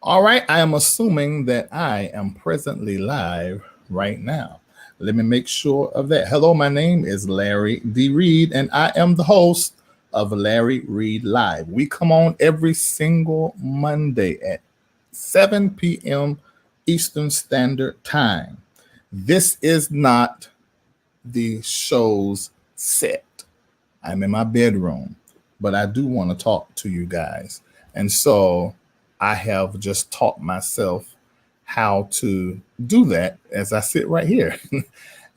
All right, I am assuming that I am presently live right now. Let me make sure of that. Hello, my name is Larry D. Reid, and I am the host of Larry Reid Live. We come on every single Monday at 7 p.m. Eastern Standard Time. This is not the show's set. I'm in my bedroom, but I do want to talk to you guys. And so I have just taught myself how to do that as I sit right here.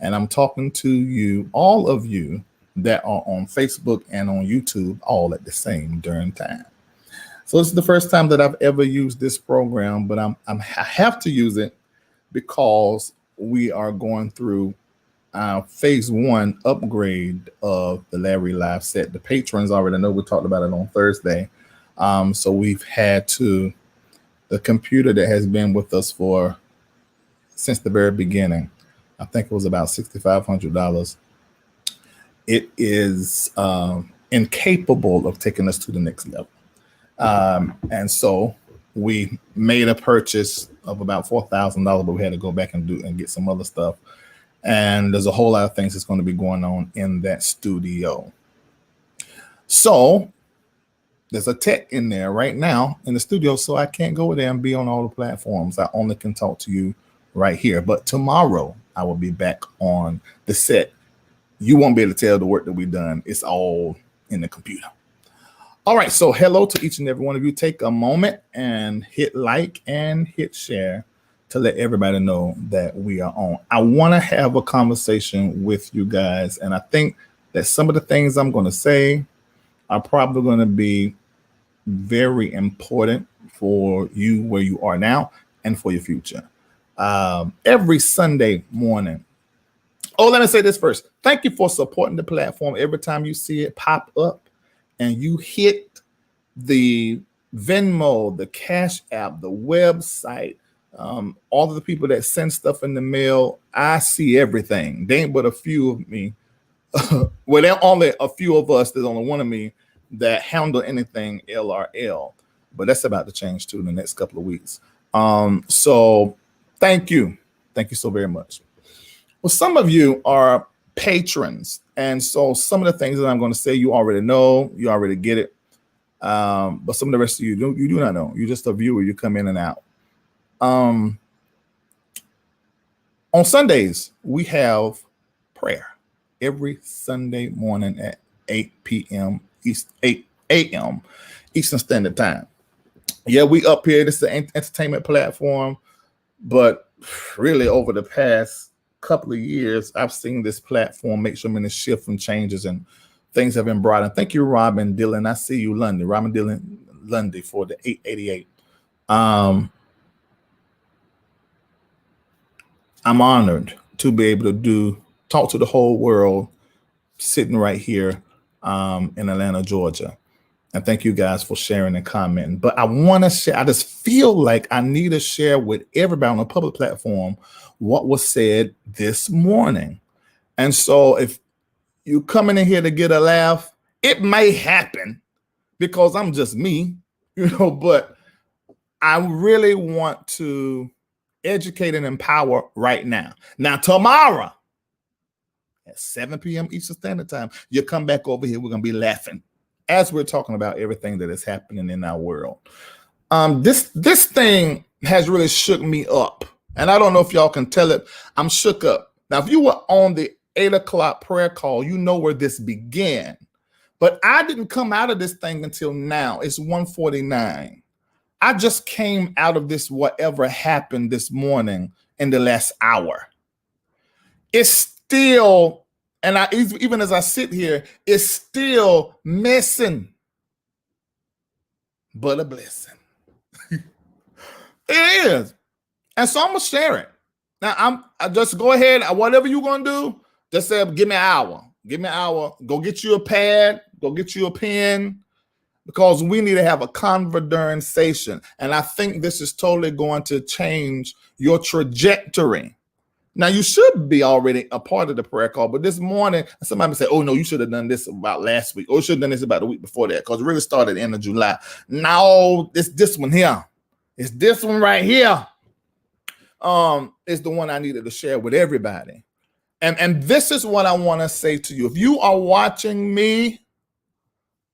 And I'm talking to you, all of you that are on Facebook and on YouTube, all at the same darn time. So this is the first time that I've ever used this program, but I have to use it because we are going through phase one upgrade of the LarryReidLive set. The patrons already know, we talked about it on Thursday. So we've had to, the computer that has been with us since the very beginning, I think it was about $6,500. It is incapable of taking us to the next level. And so we made a purchase of about $4,000, but we had to go back and get some other stuff. And there's a whole lot of things that's going to be going on in that studio. So there's a tech in there right now in the studio, so I can't go there and be on all the platforms. I only can talk to you right here. But tomorrow I will be back on the set. You won't be able to tell the work that we've done. It's all in the computer. All right, so hello to each and every one of you. Take a moment and hit like and hit share to let everybody know that we are on. I want to have a conversation with you guys, and I think that some of the things I'm going to say are probably going to be very important for you where you are now and for your future. Every Sunday morning. Oh, let me say this first. Thank you for supporting the platform. Every time you see it pop up and you hit the Venmo, the CashApp, the website, all of the people that send stuff in the mail, I see everything. They ain't but a few of me. Well, there are only a few of us. There's only one of me that handle anything LRL, but that's about to change too in the next couple of weeks. So thank you. Thank you so very much. Well, some of you are patrons, and so some of the things that I'm going to say you already know, you already get it. But some of the rest of you do not know. You're just a viewer. You come in and out. On Sundays, we have prayer every Sunday morning at 8 a.m. Eastern Standard Time. Yeah, we up here. This is an entertainment platform, but really over the past couple of years, I've seen this platform make so many shifts and changes, and things have been brought in. Thank you, Robin Dillon. I see you, Lundy. Robin Dillon Lundy for the 888. I'm honored to be able to talk to the whole world sitting right here in Atlanta, Georgia. And thank you guys for sharing and commenting. But I want to share, I just feel like I need to share with everybody on a public platform what was said this morning. And so if you coming in here to get a laugh, it may happen because I'm just me, but I really want to educate and empower right now. Now, tomorrow at 7 p.m. Eastern Standard Time, you come back over here. We're going to be laughing as we're talking about everything that is happening in our world. This thing has really shook me up. And I don't know if y'all can tell it. I'm shook up. Now, if you were on the 8 o'clock prayer call, you know where this began. But I didn't come out of this thing until now. It's 1:49. I just came out of this whatever happened this morning in the last hour. It's still, and even as I sit here, it's still missing, but a blessing. It is. And so I'm going to share it. Now, I just go ahead, whatever you're going to do, just say, give me an hour. Give me an hour. Go get you a pad. Go get you a pen. Because we need to have a conversation. And I think this is totally going to change your trajectory. Now, you should be already a part of the prayer call, but this morning, somebody said, oh, no, you should have done this about last week. Or you should have done this about the week before that, because it really started in the end of July. No, this one here. It's this one right here. Is the one I needed to share with everybody. And this is what I want to say to you. If you are watching me,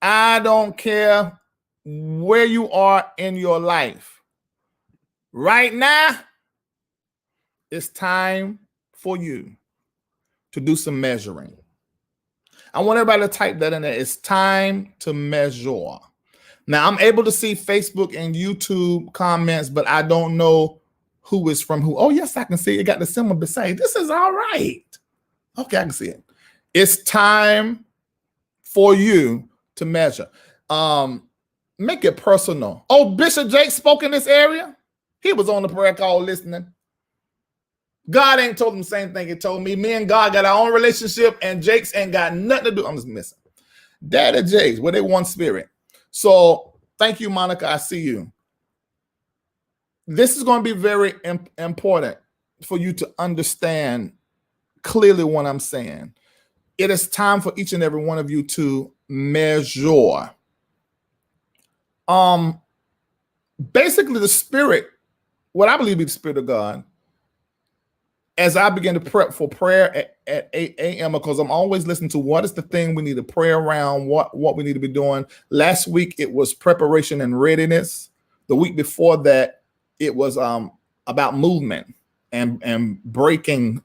I don't care where you are in your life. Right now, it's time for you to do some measuring. I want everybody to type that in there. It's time to measure. Now, I'm able to see Facebook and YouTube comments, but I don't know who is from who. Oh, yes, I can see it. It got the symbol beside. This is all right. Okay, I can see it. It's time for you to measure. Make it personal. Oh, Bishop Jake spoke in this area. He was on the prayer call listening. God ain't told him the same thing he told me. Me and God got our own relationship, and Jake's ain't got nothing to do. I'm just missing. Daddy Jake's, where they one spirit. So thank you, Monica. I see you. This is going to be very important for you to understand clearly what I'm saying. It is time for each and every one of you to measure. Basically, the spirit, what I believe is the spirit of God, as I begin to prep for prayer at 8 a.m., because I'm always listening to what is the thing we need to pray around, what we need to be doing. Last week, it was preparation and readiness. The week before that, it was about movement and breaking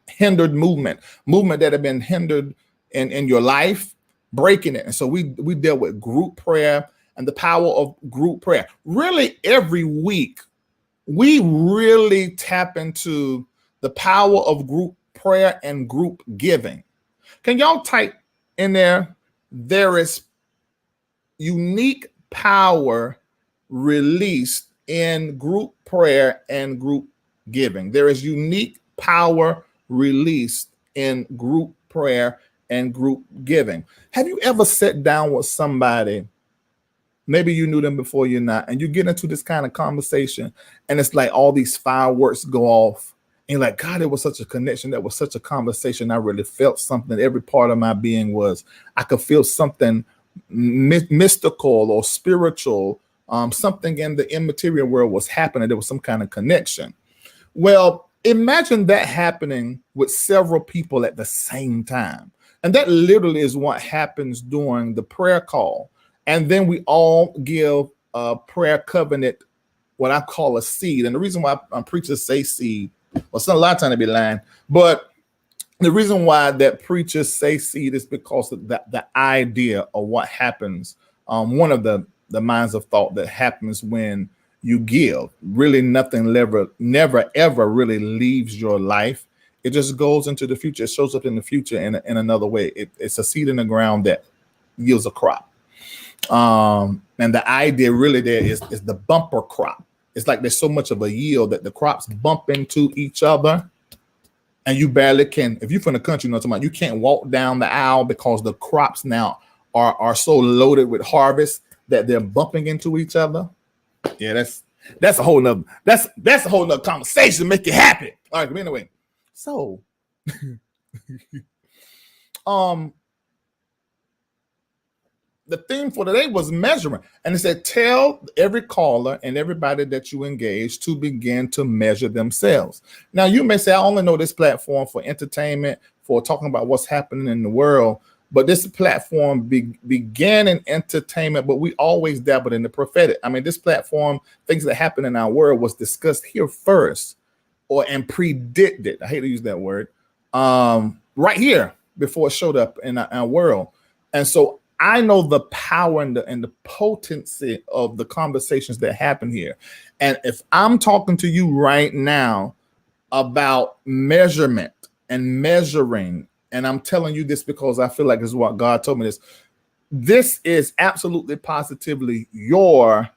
hindered movement that have been hindered in your life, breaking it. And so we dealt with group prayer and the power of group prayer. Really, every week, we really tap into the power of group prayer and group giving. Can y'all type in there? There is unique power released in group prayer and group giving. There is unique power released in group prayer and group giving. Have you ever sat down with somebody? Maybe you knew them before, you're not, and you get into this kind of conversation, and it's like all these fireworks go off, and you're like, God, it was such a connection. That was such a conversation. I really felt something. Every part of my being I could feel something mystical or spiritual, something in the immaterial world was happening. There was some kind of connection. Well, imagine that happening with several people at the same time. And that literally is what happens during the prayer call. And then we all give a prayer covenant, what I call a seed. And the reason why preachers say seed, well, a lot of time they be lying, but the reason why that preachers say seed is because of the idea of what happens. One of the minds of thought that happens when you give. Really nothing never ever really leaves your life. It just goes into the future. It shows up in the future in another way. It's a seed in the ground that yields a crop. And the idea really there is the bumper crop. It's like there's so much of a yield that the crops bump into each other, and you barely can. If you're from the country, you know what I'm talking about. You can't walk down the aisle because the crops now are so loaded with harvest that they're bumping into each other. Yeah, that's a whole nother conversation. Make it happen. All right, but anyway, so the theme for today was measurement. And it said, tell every caller and everybody that you engage to begin to measure themselves. Now, you may say, I only know this platform for entertainment, for talking about what's happening in the world. But this platform began in entertainment, but we always dabbled in the prophetic. I mean, this platform, things that happen in our world was discussed here first and predicted. I hate to use that word. Right here before it showed up in our world. And so I know the power and the potency of the conversations that happen here. And if I'm talking to you right now about measurement and measuring, and I'm telling you this because I feel like this is what God told me this is absolutely positively your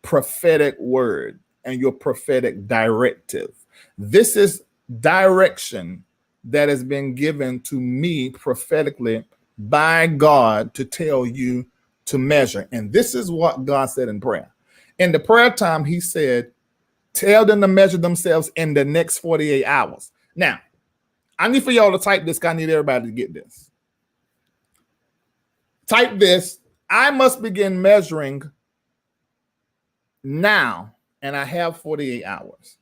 prophetic word and your prophetic directive. This is direction that has been given to me prophetically by God to tell you to measure. And this is what God said in prayer. In the prayer time, he said, tell them to measure themselves in the next 48 hours. Now, I need for y'all to type this. I need everybody to get this. Type this. I must begin measuring now, and I have 48 hours.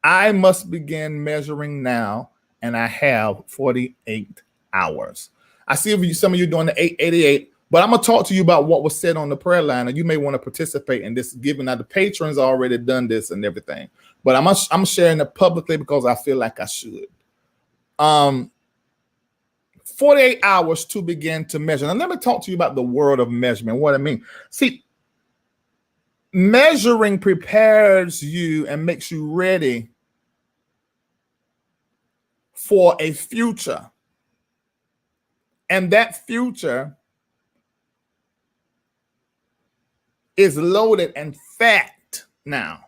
I must begin measuring now, and I have 48 hours. I see some of you doing the 888, but I'm going to talk to you about what was said on the prayer line, and you may want to participate in this, given that the patrons already done this and everything. But I'm sharing it publicly because I feel like I should. 48 hours to begin to measure. Now, let me talk to you about the word of measurement, what I mean. See, measuring prepares you and makes you ready for a future. And that future is loaded and fat now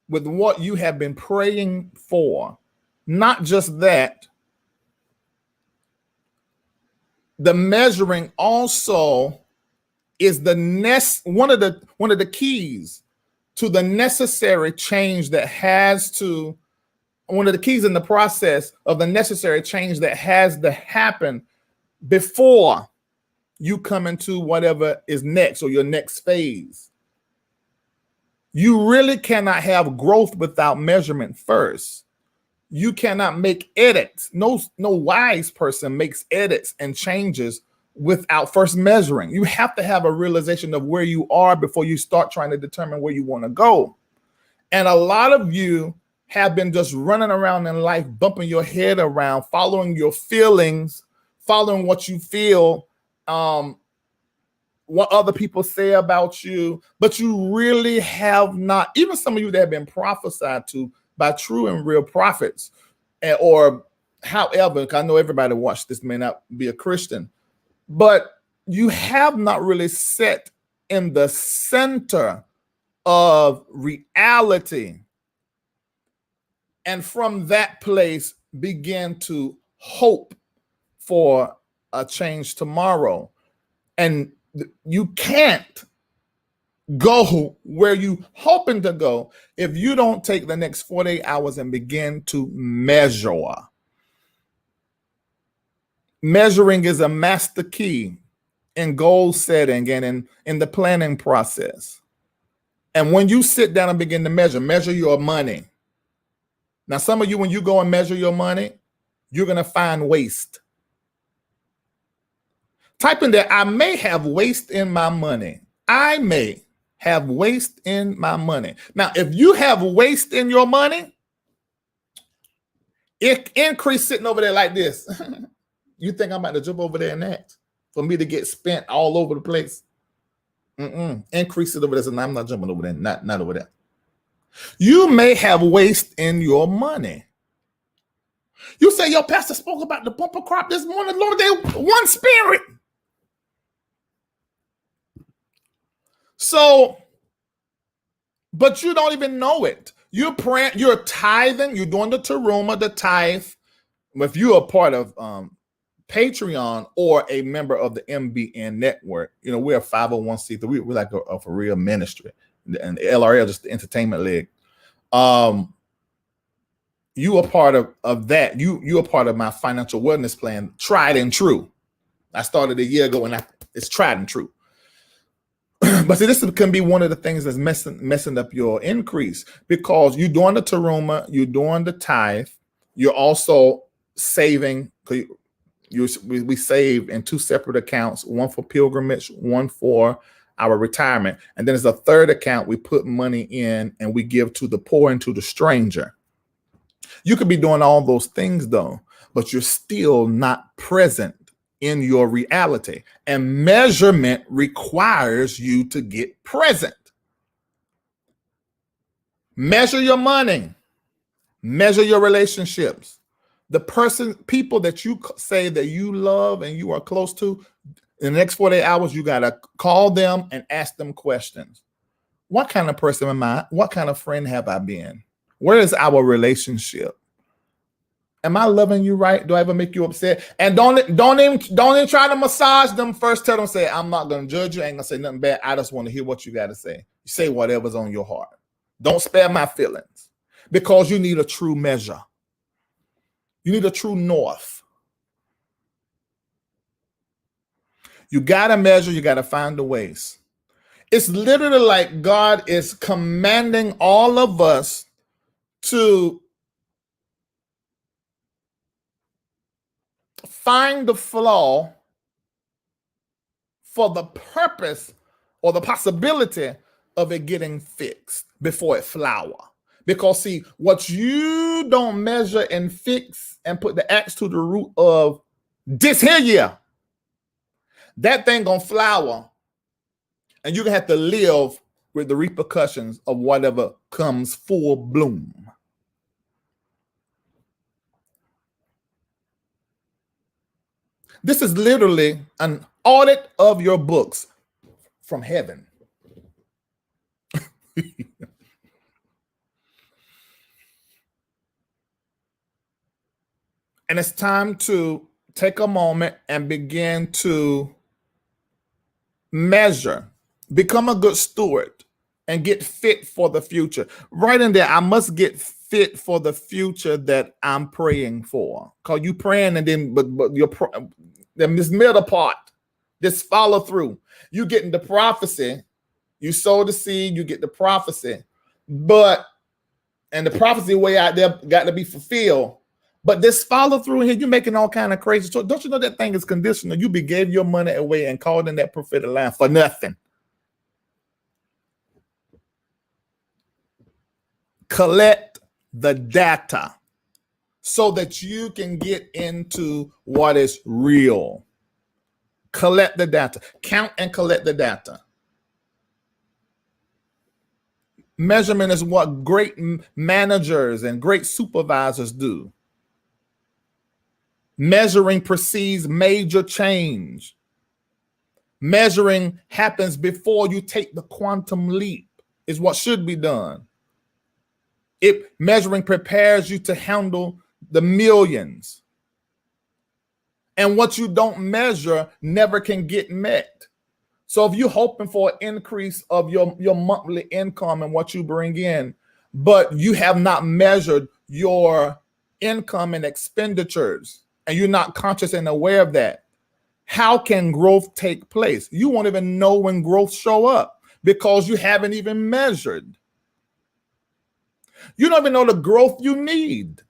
with what you have been praying for. Not just that, the measuring also is one of the keys to the necessary change that has to, one of the keys in the process of the necessary change that has to happen before you come into whatever is next or your next phase. You really cannot have growth without measurement first. You cannot make edits. No wise person makes edits and changes without first measuring. You have to have a realization of where you are before you start trying to determine where you want to go. And a lot of you have been just running around in life, bumping your head around, following your feelings, following what you feel, what other people say about you, but you really have not, even some of you that have been prophesied to by true and real prophets, or however, I know everybody watched this may not be a Christian, but you have not really set in the center of reality. And from that place, begin to hope for a change tomorrow. And you can't go where you hoping to go if you don't take the next 48 hours and begin to measure. Measuring is a master key in goal setting and in the planning process. And when you sit down and begin to measure your money. Now, some of you, when you go and measure your money, you're going to find waste. Type in there, I may have waste in my money. I may have waste in my money. Now, if you have waste in your money, it increase sitting over there like this. You think I'm about to jump over there and act for me to get spent all over the place? Increase it over there. So I'm not jumping over there. Not over there. You may have waste in your money. You say your pastor spoke about the bumper crop this morning. Lord, they one spirit. So, but you don't even know it. You're praying, you're tithing, you're doing the teruma, the tithe. If you're a part of Patreon or a member of the MBNNetwork, we're a 501c3. We're like a for real ministry. And the LRL, just the entertainment leg. You are part of that. You are part of my financial wellness plan, tried and true. I started a year ago and it's tried and true. But see, this can be one of the things that's messing up your increase, because you're doing the teruma, you're doing the tithe, you're also saving. We save in two separate accounts, one for pilgrimage, one for our retirement. And then there's a third account we put money in and we give to the poor and to the stranger. You could be doing all those things though, but you're still not present in your reality. And measurement requires you to get present. Measure your money. Measure your relationships. People that you say that you love and you are close to, in the next 48 hours, you got to call them and ask them questions. What kind of person am I? What kind of friend have I been? Where is our relationship? Am I loving you right? Do I ever make you upset? And don't even try to massage them first. Tell them, say, I'm not going to judge you. I ain't going to say nothing bad. I just want to hear what you got to say. You say whatever's on your heart. Don't spare my feelings, because you need a true measure. You need a true north. You got to measure. You got to find the ways. It's literally like God is commanding all of us to find the flaw for the purpose or the possibility of it getting fixed before it flower. Because see, what you don't measure and fix and put the axe to the root of this here year, that thing gonna flower, and you're gonna have to live with the repercussions of whatever comes full bloom. This is literally an audit of your books from heaven. And it's time to take a moment and begin to measure, become a good steward, and get fit for the future. Right in there, I must get fit for the future that I'm praying for. Because you praying and then, but you're then this middle part, this follow through. You getting the prophecy, you sow the seed, you get the prophecy, and the prophecy way out there got to be fulfilled. But this follow through here, you're making all kind of crazy choices. Don't you know that thing is conditional? You gave your money away and called in that prophetic line for nothing. Collect the data so that you can get into what is real. Collect the data. Count and collect the data. Measurement is what great managers and great supervisors do. Measuring precedes major change. Measuring happens before you take the quantum leap, is what should be done. Measuring prepares you to handle the millions. And what you don't measure never can get met. So if you're hoping for an increase of your monthly income and what you bring in, but you have not measured your income and expenditures, and you're not conscious and aware of that, how can growth take place? You won't even know when growth show up because you haven't even measured. You don't even know the growth you need.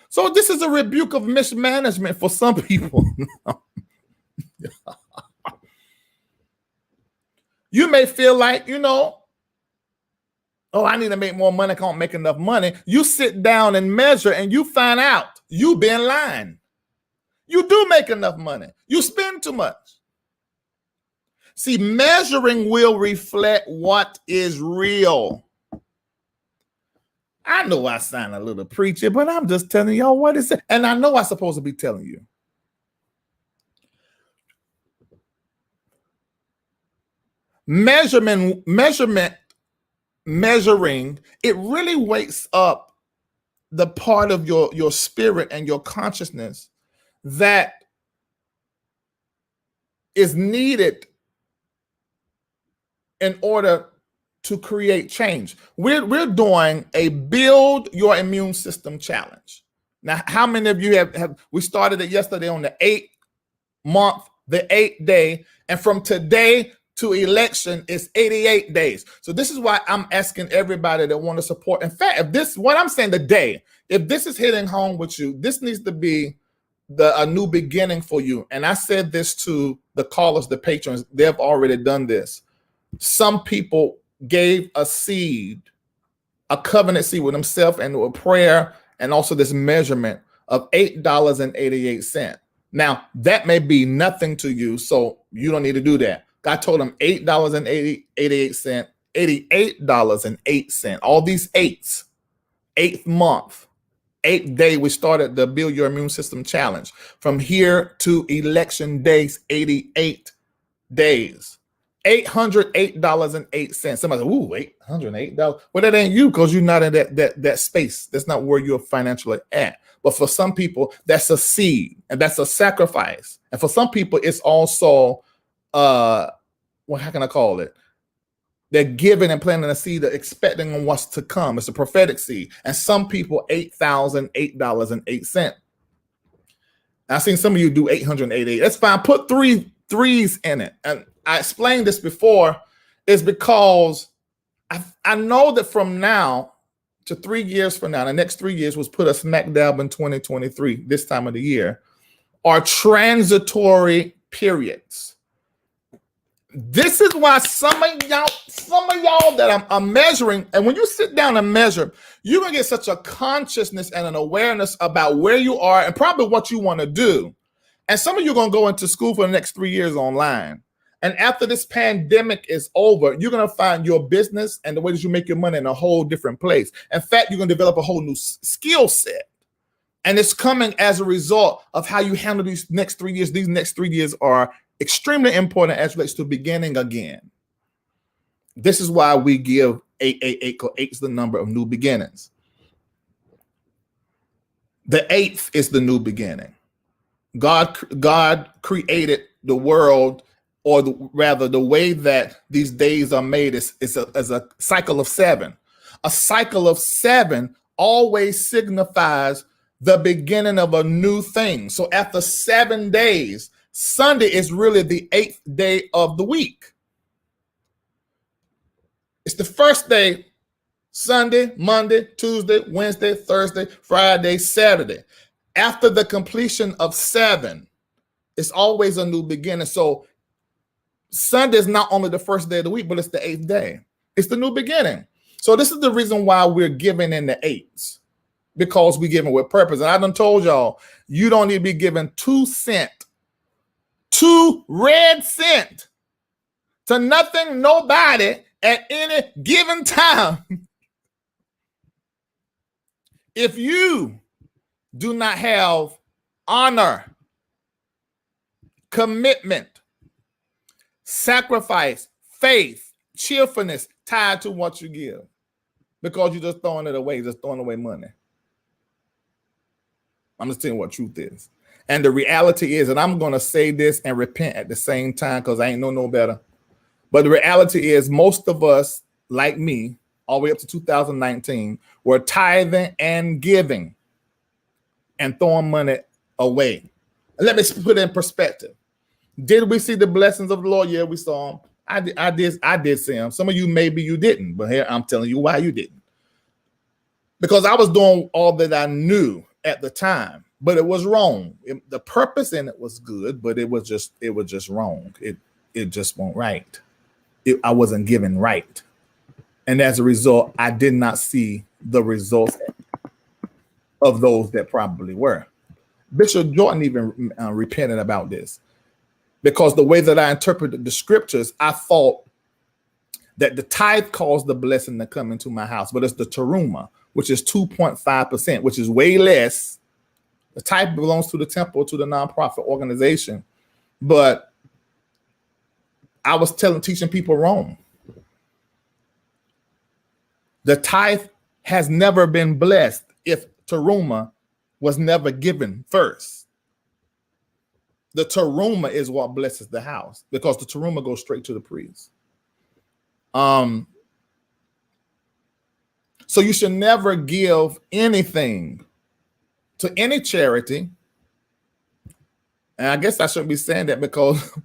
So this is a rebuke of mismanagement for some people. You may feel like, oh, I need to make more money. I can't make enough money. You sit down and measure and you find out you've been lying. You do make enough money. You spend too much. See, measuring will reflect what is real. I know I sound a little preachy, but I'm just telling y'all what it says. And I know I'm supposed to be telling you. Measuring, it really wakes up the part of your spirit and your consciousness that is needed in order to create change. We're doing a build your immune system challenge. Now, how many of you have we started it yesterday on the 8th month, the 8th day, and from today to election is 88 days. So this is why I'm asking everybody that want to support. In fact, if this, what I'm saying today, if this is hitting home with you, this needs to be a new beginning for you. And I said this to the callers, the patrons, they've already done this. Some people gave a seed, a covenant seed with themselves and a prayer, and also this measurement of $8.88. Now, that may be nothing to you, so you don't need to do that. God told them $8.88, $88.08, all these eights, 8th month, 8th day, we started the Build Your Immune System Challenge. From here to election days, 88 days. $808.08. Somebody said, ooh, $808. Well, that ain't you because you're not in that space. That's not where you're financially at. But for some people, that's a seed and that's a sacrifice. And for some people, it's also, how can I call it? They're giving and planting a seed, expecting on what's to come. It's a prophetic seed. And some people, $8,008.08. I've seen some of you do $888. That's fine. Put three threes in it. And I explained this before, is because I know that from now to 3 years from now, the next 3 years was put us smack dab in 2023, this time of the year, are transitory periods. This is why some of y'all that I'm measuring, and when you sit down and measure, you're gonna get such a consciousness and an awareness about where you are and probably what you want to do. And some of you are gonna go into school for the next 3 years online. And after this pandemic is over, you're gonna find your business and the way that you make your money in a whole different place. In fact, you're gonna develop a whole new skill set. And it's coming as a result of how you handle these next 3 years. These next 3 years are extremely important as relates to beginning again. This is why we give 888, because 8 is the number of new beginnings. The 8th is the new beginning. God created the world, or rather the way that these days are made is a cycle of 7. A cycle of 7 always signifies the beginning of a new thing. So after 7 days, Sunday is really the 8th day of the week. It's the first day, Sunday, Monday, Tuesday, Wednesday, Thursday, Friday, Saturday. After the completion of 7, it's always a new beginning. So Sunday is not only the first day of the week, but it's the 8th day. It's the new beginning. So this is the reason why we're giving in the 8s, because we're giving with purpose. And I done told y'all, you don't need to be giving 2 cents, 2 red cents to nothing, nobody at any given time. If you do not have honor, commitment, sacrifice, faith, cheerfulness tied to what you give, because you're just throwing it away, just throwing away money. I'm just telling you what truth is. And the reality is, and I'm going to say this and repent at the same time because I ain't no better. But the reality is, most of us, like me, all the way up to 2019, were tithing and giving and throwing money away. And let me put it in perspective. Did we see the blessings of the Lord? Yeah, we saw them. I did see them. Some of you, maybe you didn't, but here I'm telling you why you didn't. Because I was doing all that I knew at the time, but it was wrong. The purpose in it was good, but it was just wrong. It just wasn't right. I wasn't given right. And as a result, I did not see the results of those that probably were. Bishop Jordan even repented about this, because the way that I interpreted the scriptures, I thought that the tithe caused the blessing to come into my house, but it's the teruma, which is 2.5%, which is way less. The tithe belongs to the temple, to the nonprofit organization, but I was teaching people wrong. The tithe has never been blessed if teruma was never given first. The teruma is what blesses the house, because the teruma goes straight to the priest. So you should never give anything to any charity. And I guess I shouldn't be saying that, because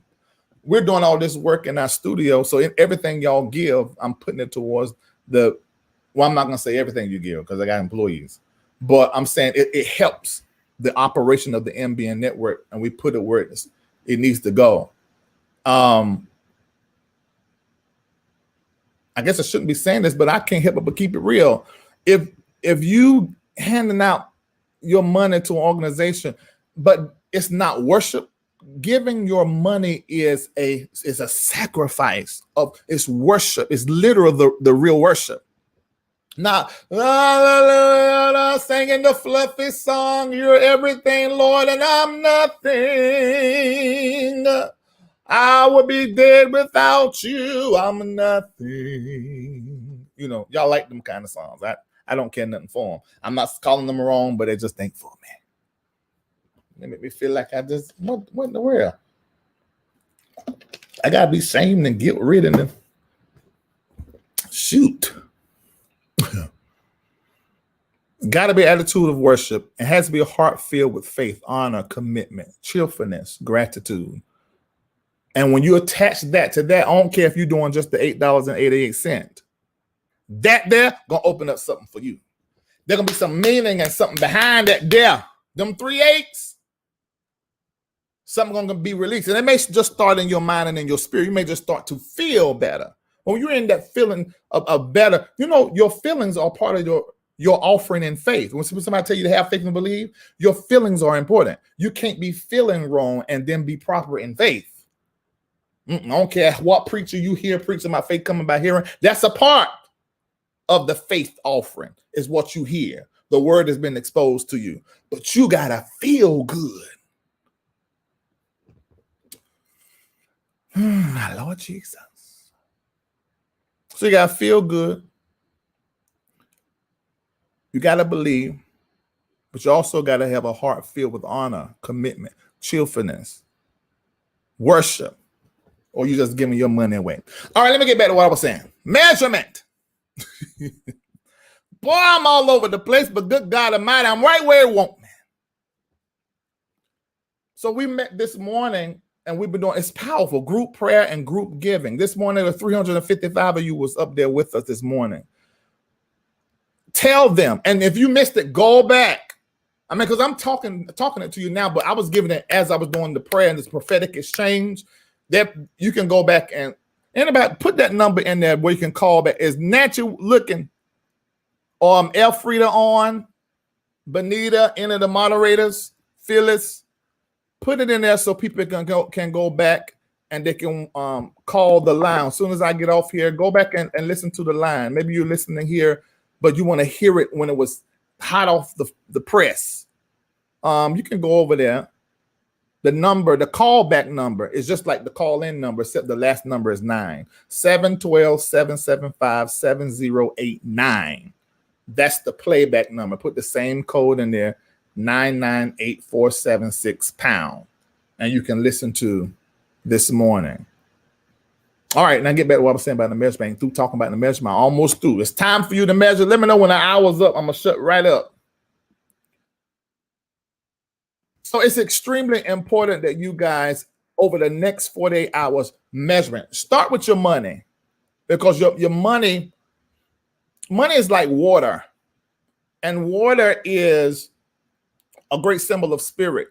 we're doing all this work in our studio. So everything y'all give, I'm putting it towards well, I'm not going to say everything you give because I got employees, but I'm saying it helps the operation of the MBN network, and we put it where it needs to go. I guess I shouldn't be saying this, but I can't help but keep it real. If you handing out your money to an organization, but it's not worship, giving your money is a sacrifice of, it's worship. It's literally the real worship. Not singing the fluffy song, you're everything, Lord, and I'm nothing. I would be dead without you. I'm nothing. You know, y'all like them kind of songs. I don't care nothing for them. I'm not calling them wrong, but they just ain't for me. They make me feel like I just, what in the world? I gotta be shamed and guilt ridden and shoot. Gotta be attitude of worship. It has to be a heart filled with faith, honor, commitment, cheerfulness, gratitude. And when you attach that to that, I don't care if you're doing just the $8.88. That there gonna open up something for you. There's gonna be some meaning and something behind that there. Them 3 8s, something gonna be released. And it may just start in your mind and in your spirit. You may just start to feel better. When you're in that feeling of better, you know, your feelings are part of your offering in faith. When somebody tell you to have faith and believe, your feelings are important. You can't be feeling wrong and then be proper in faith. I don't care what preacher you hear preaching about faith coming by hearing. That's a part of the faith offering, is what you hear. The word has been exposed to you, but you gotta feel good. My Lord Jesus. So you gotta feel good. You gotta believe, but you also gotta have a heart filled with honor, commitment, cheerfulness, worship, or you just giving your money away. All right, let me get back to what I was saying. Measurement. Boy, I'm all over the place, but good God Almighty, I'm right where it want me. So we met this morning, and we've been doing, it's powerful, group prayer and group giving. This morning, the 355 of you was up there with us this morning. Tell them, and if you missed it, go back. I mean, because I'm talking it to you now, but I was giving it as I was doing the prayer and this prophetic exchange. That you can go back and put that number in there where you can call back. Is Nancy looking? Elfrida on, Benita, any of the moderators, Phyllis, put it in there so people can go back and they can call the line. As soon as I get off here, go back and listen to the line. Maybe you're listening here, but you want to hear it when it was hot off the press. You can go over there. The number, the callback number is just like the call-in number, except the last number is 9. 712-775-7089. That's the playback number. Put the same code in there, 998-476#. And you can listen to this morning. All right, now get back to what I was saying about the measurement. Through talking about the measurement, almost through. It's time for you to measure. Let me know when the hour's up. I'm going to shut right up. So it's extremely important that you guys, over the next 48 hours, measurement. Start with your money, because your money is like water, and water is a great symbol of spirit.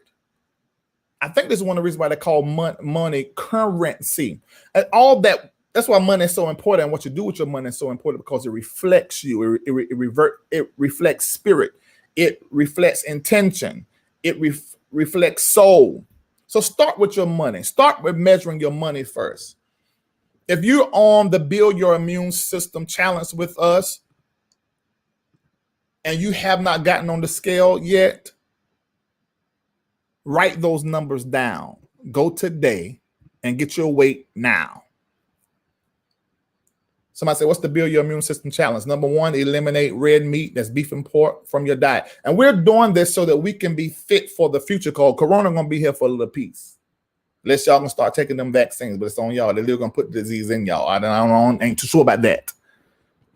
I think this is one of the reasons why they call money currency. And all that's why money is so important. And what you do with your money is so important, because it reflects you. It reflects spirit. It reflects intention. It reflects soul. So start with your money. Start with measuring your money first. If you're on the Build Your Immune System challenge with us and you have not gotten on the scale yet, write those numbers down. Go today and get your weight now. Somebody say, what's the Build Your Immune System challenge? Number 1, eliminate red meat, that's beef and pork, from your diet. And we're doing this so that we can be fit for the future, called Corona gonna be here for a little piece. Unless y'all gonna start taking them vaccines, but it's on y'all. They're gonna put the disease in y'all. I ain't too sure about that.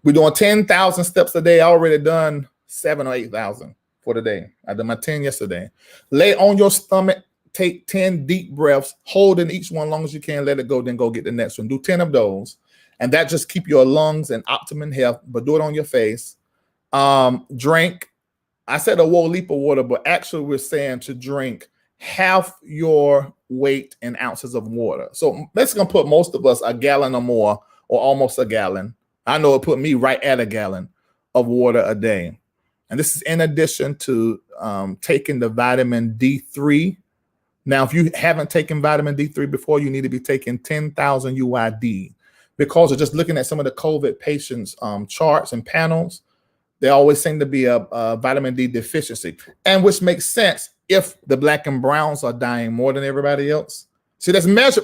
We're doing 10,000 steps a day. I already done 7 or 8,000 for the day. I did my 10 yesterday. Lay on your stomach, take 10 deep breaths, holding each one as long as you can, let it go, then go get the next one. Do 10 of those. And that just keep your lungs in optimum health, but do it on your face. Drink. I said a whole leap of water, but actually we're saying to drink half your weight in ounces of water. So that's going to put most of us a gallon or more, or almost a gallon. I know it put me right at a gallon of water a day. And this is in addition to taking the vitamin D3. Now, if you haven't taken vitamin D3 before, you need to be taking 10,000 UID. Because of just looking at some of the COVID patients' charts and panels, there always seem to be a vitamin D deficiency, and which makes sense if the black and browns are dying more than everybody else. See, that's measure.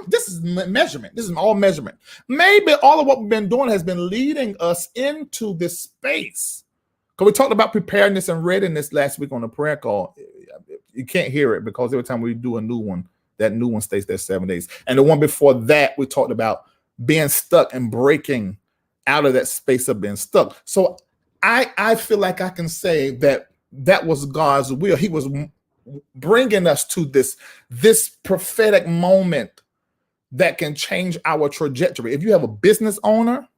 This is measurement. This is all measurement. Maybe all of what we've been doing has been leading us into this space. Because we talked about preparedness and readiness last week on the prayer call. You can't hear it because every time we do a new one, that new one stays there 7 days. And the one before that, we talked about being stuck and breaking out of that space of being stuck. So I feel like I can say that was God's will. He was bringing us to this prophetic moment that can change our trajectory. If you have a business owner,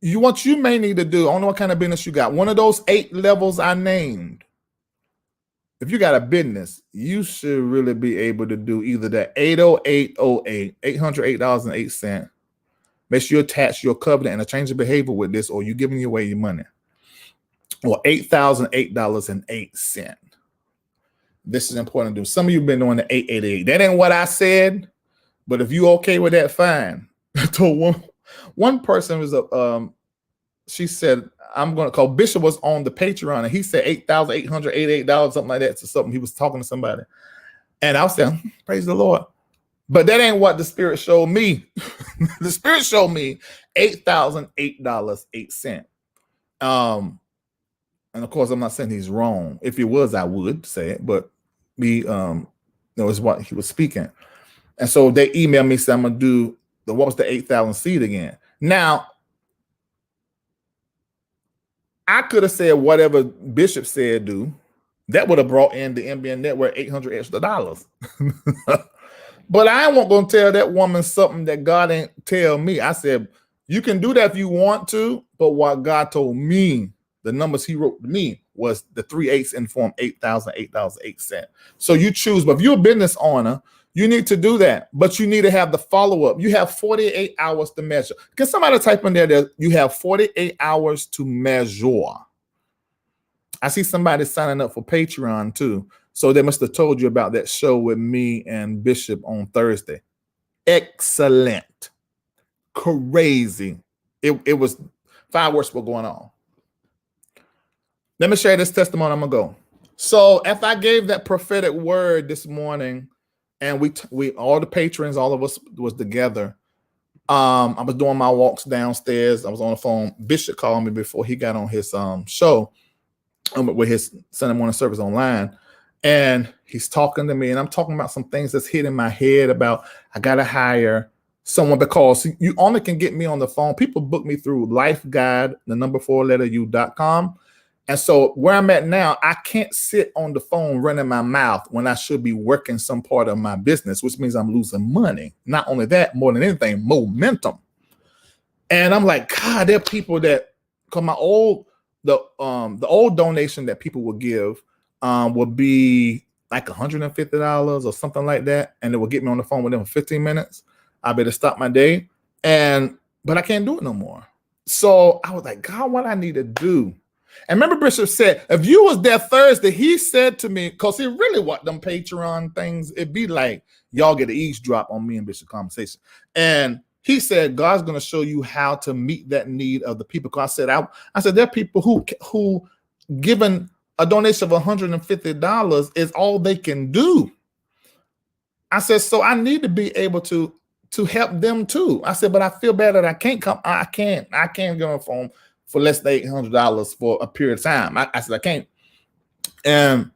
what you may need to do, I don't know what kind of business you got, one of those 8 levels I named. If you got a business, you should really be able to do either the 80808, $808.08. Make sure you attach your covenant and a change of behavior with this, or you're giving away your money. Or $8,008.08. This is important to do. Some of you have been doing the 888. That ain't what I said, but if you okay with that, fine. So one person was she said, I'm going to call, Bishop was on the Patreon and he said $8,888, something like that. So something, he was talking to somebody. And I was saying, praise the Lord. But that ain't what the Spirit showed me. The Spirit showed me $8,008.08. And of course, I'm not saying he's wrong. If he was, I would say it, but it's what he was speaking. And so they emailed me saying, I'm going to do what was the 8,000 seed again. Now, I could have said whatever Bishop said do. That would have brought in the MBNNetwork $800 extra. But I ain't going to tell that woman something that God ain't tell me. I said, you can do that if you want to, but what God told me, the numbers he wrote to me, was the 3 8s inform $8,008.08. So you choose. But if you're a business owner, you need to do that. But you need to have the follow-up. You have 48 hours to measure. Can somebody type in there that you have 48 hours to measure? I see somebody signing up for Patreon too. So they must have told you about that show with me and Bishop on Thursday. Excellent. Crazy. It was fireworks were going on. Let me share this testimony. I'm gonna go. So if I gave that prophetic word this morning, and we all the patrons, all of us was together. I was doing my walks downstairs. I was on the phone. Bishop called me before he got on his show with his Sunday morning service online, and he's talking to me, and I'm talking about some things that's hitting my head about I gotta hire someone because you only can get me on the phone. People book me through lifeguide, the number 4letteru.com. And so where I'm at now, I can't sit on the phone running my mouth when I should be working some part of my business, which means I'm losing money. Not only that, more than anything, momentum. And I'm like, God, there are people that, because the old donation that people would give would be like $150 or something like that, and it would get me on the phone with them for 15 minutes. I better stop my day, but I can't do it no more. So I was like, God, what I need to do? And remember, Bishop said, if you was there Thursday, he said to me, because he really want them Patreon things, it'd be like y'all get an eavesdrop on me and Bishop conversation. And he said, God's going to show you how to meet that need of the people. Because I said, there are people who given a donation of $150 is all they can do. I said, so I need to be able to help them too. I said, but I feel bad that I can't come. I can't get on the phone for less than $800 for a period of time. I said, I can't. And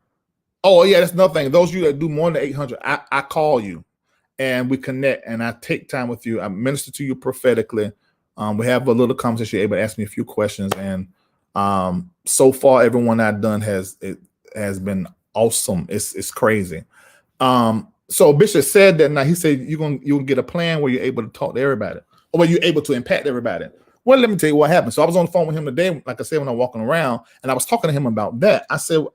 oh yeah, that's another thing. Those of you that do more than 800, I call you and we connect and I take time with you. I minister to you prophetically. We have a little conversation. You're able to ask me a few questions. And so far, everyone I've done has been awesome. It's crazy. So Bishop said that now he said you'll get a plan where you're able to talk to everybody or where you're able to impact everybody. Well, let me tell you what happened. So I was on the phone with him today, like I said, when I'm walking around, and I was talking to him about that. I said,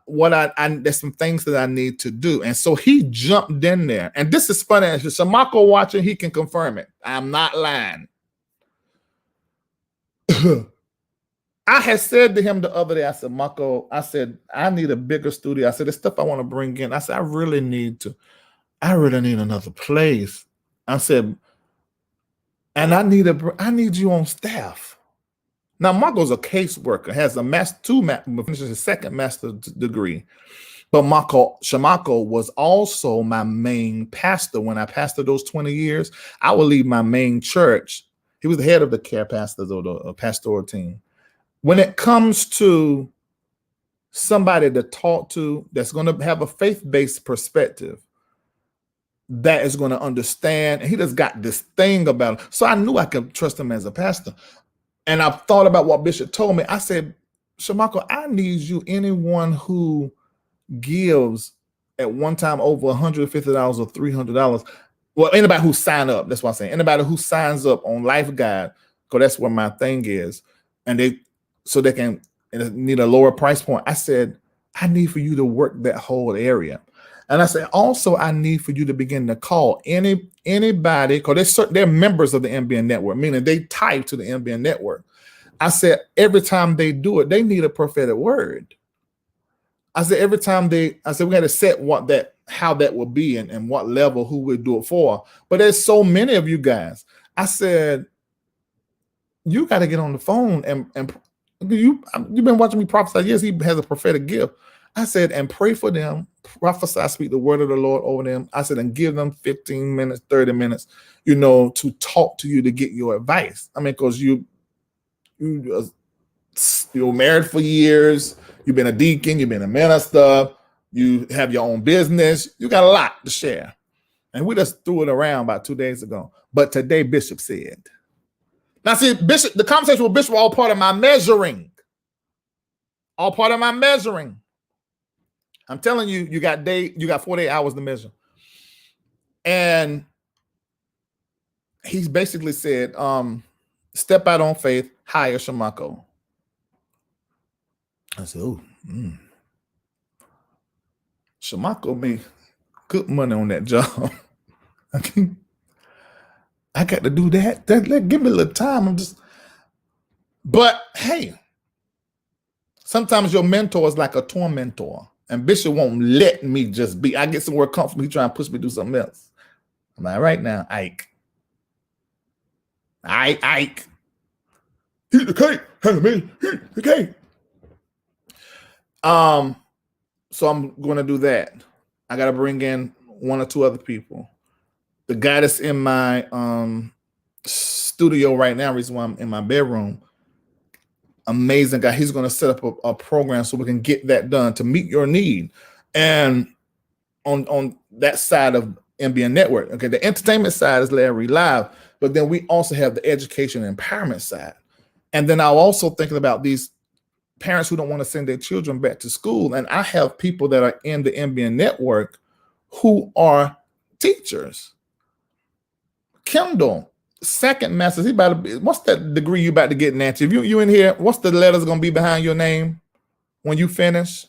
there's some things that I need to do. And so he jumped in there. And this is funny. If Shamako watching, he can confirm it. I'm not lying. I had said to him the other day, I said, Mako, I said, I need a bigger studio. I said, the stuff I want to bring in. I said, I really need another place. I said, and I need you on staff. Now, Mako's a caseworker, has finishes his second master's degree. But Shamako was also my main pastor. When I pastored those 20 years, I would leave my main church. He was the head of the care pastors or the pastoral team. When it comes to somebody to talk to that's going to have a faith-based perspective, that is going to understand, and he just got this thing about him. So I knew I could trust him as a pastor. And I've thought about what Bishop told me. I said, Shamako, I need you, anyone who gives at one time over $150 or $300. Well, anybody who sign up, that's what I'm saying. Anybody who signs up on Life Guide, because that's where my thing is, and they can need a lower price point. I said, I need for you to work that whole area. And I said, also, I need for you to begin to call anybody, because they're members of the MBN network, meaning they type to the MBN network. I said, every time they do it, they need a prophetic word. I said, every time we got to set how that will be and what level, who we do it for. But there's so many of you guys. I said, you got to get on the phone and you've been watching me prophesy. Yes, he has a prophetic gift. I said, and pray for them, prophesy, speak the word of the Lord over them. I said, and give them 15 minutes, 30 minutes, to talk to you, to get your advice. I mean, because you're married for years, you've been a deacon, you've been a minister, you have your own business, you got a lot to share. And we just threw it around about 2 days ago. But today, Bishop said, now see, Bishop, the conversation with Bishop were all part of my measuring. All part of my measuring. I'm telling you, you got 48 hours to measure. And he's basically said, step out on faith, hire Shamako. I said, oh, Shamako made good money on that job. I got to do that. Give me a little time. But hey, sometimes your mentor is like a tormentor. And Bishop won't let me just be. I get somewhere comfortable. He trying to push me to do something else. I'm like, right now, Ike. He's the cake. He's the cake. So I'm going to do that. I got to bring in one or two other people. The guy that's in my studio right now, reason why I'm in my bedroom, amazing guy. He's going to set up a program so we can get that done to meet your need. And on that side of MBN Network, okay, the entertainment side is LarryReidLive, but then we also have the education and empowerment side. And then I'm also thinking about these parents who don't want to send their children back to school. And I have people that are in the MBN Network who are teachers. Kendall, second master's, what's that degree you about to get, Nancy? If you in here, what's the letters going to be behind your name when you finish?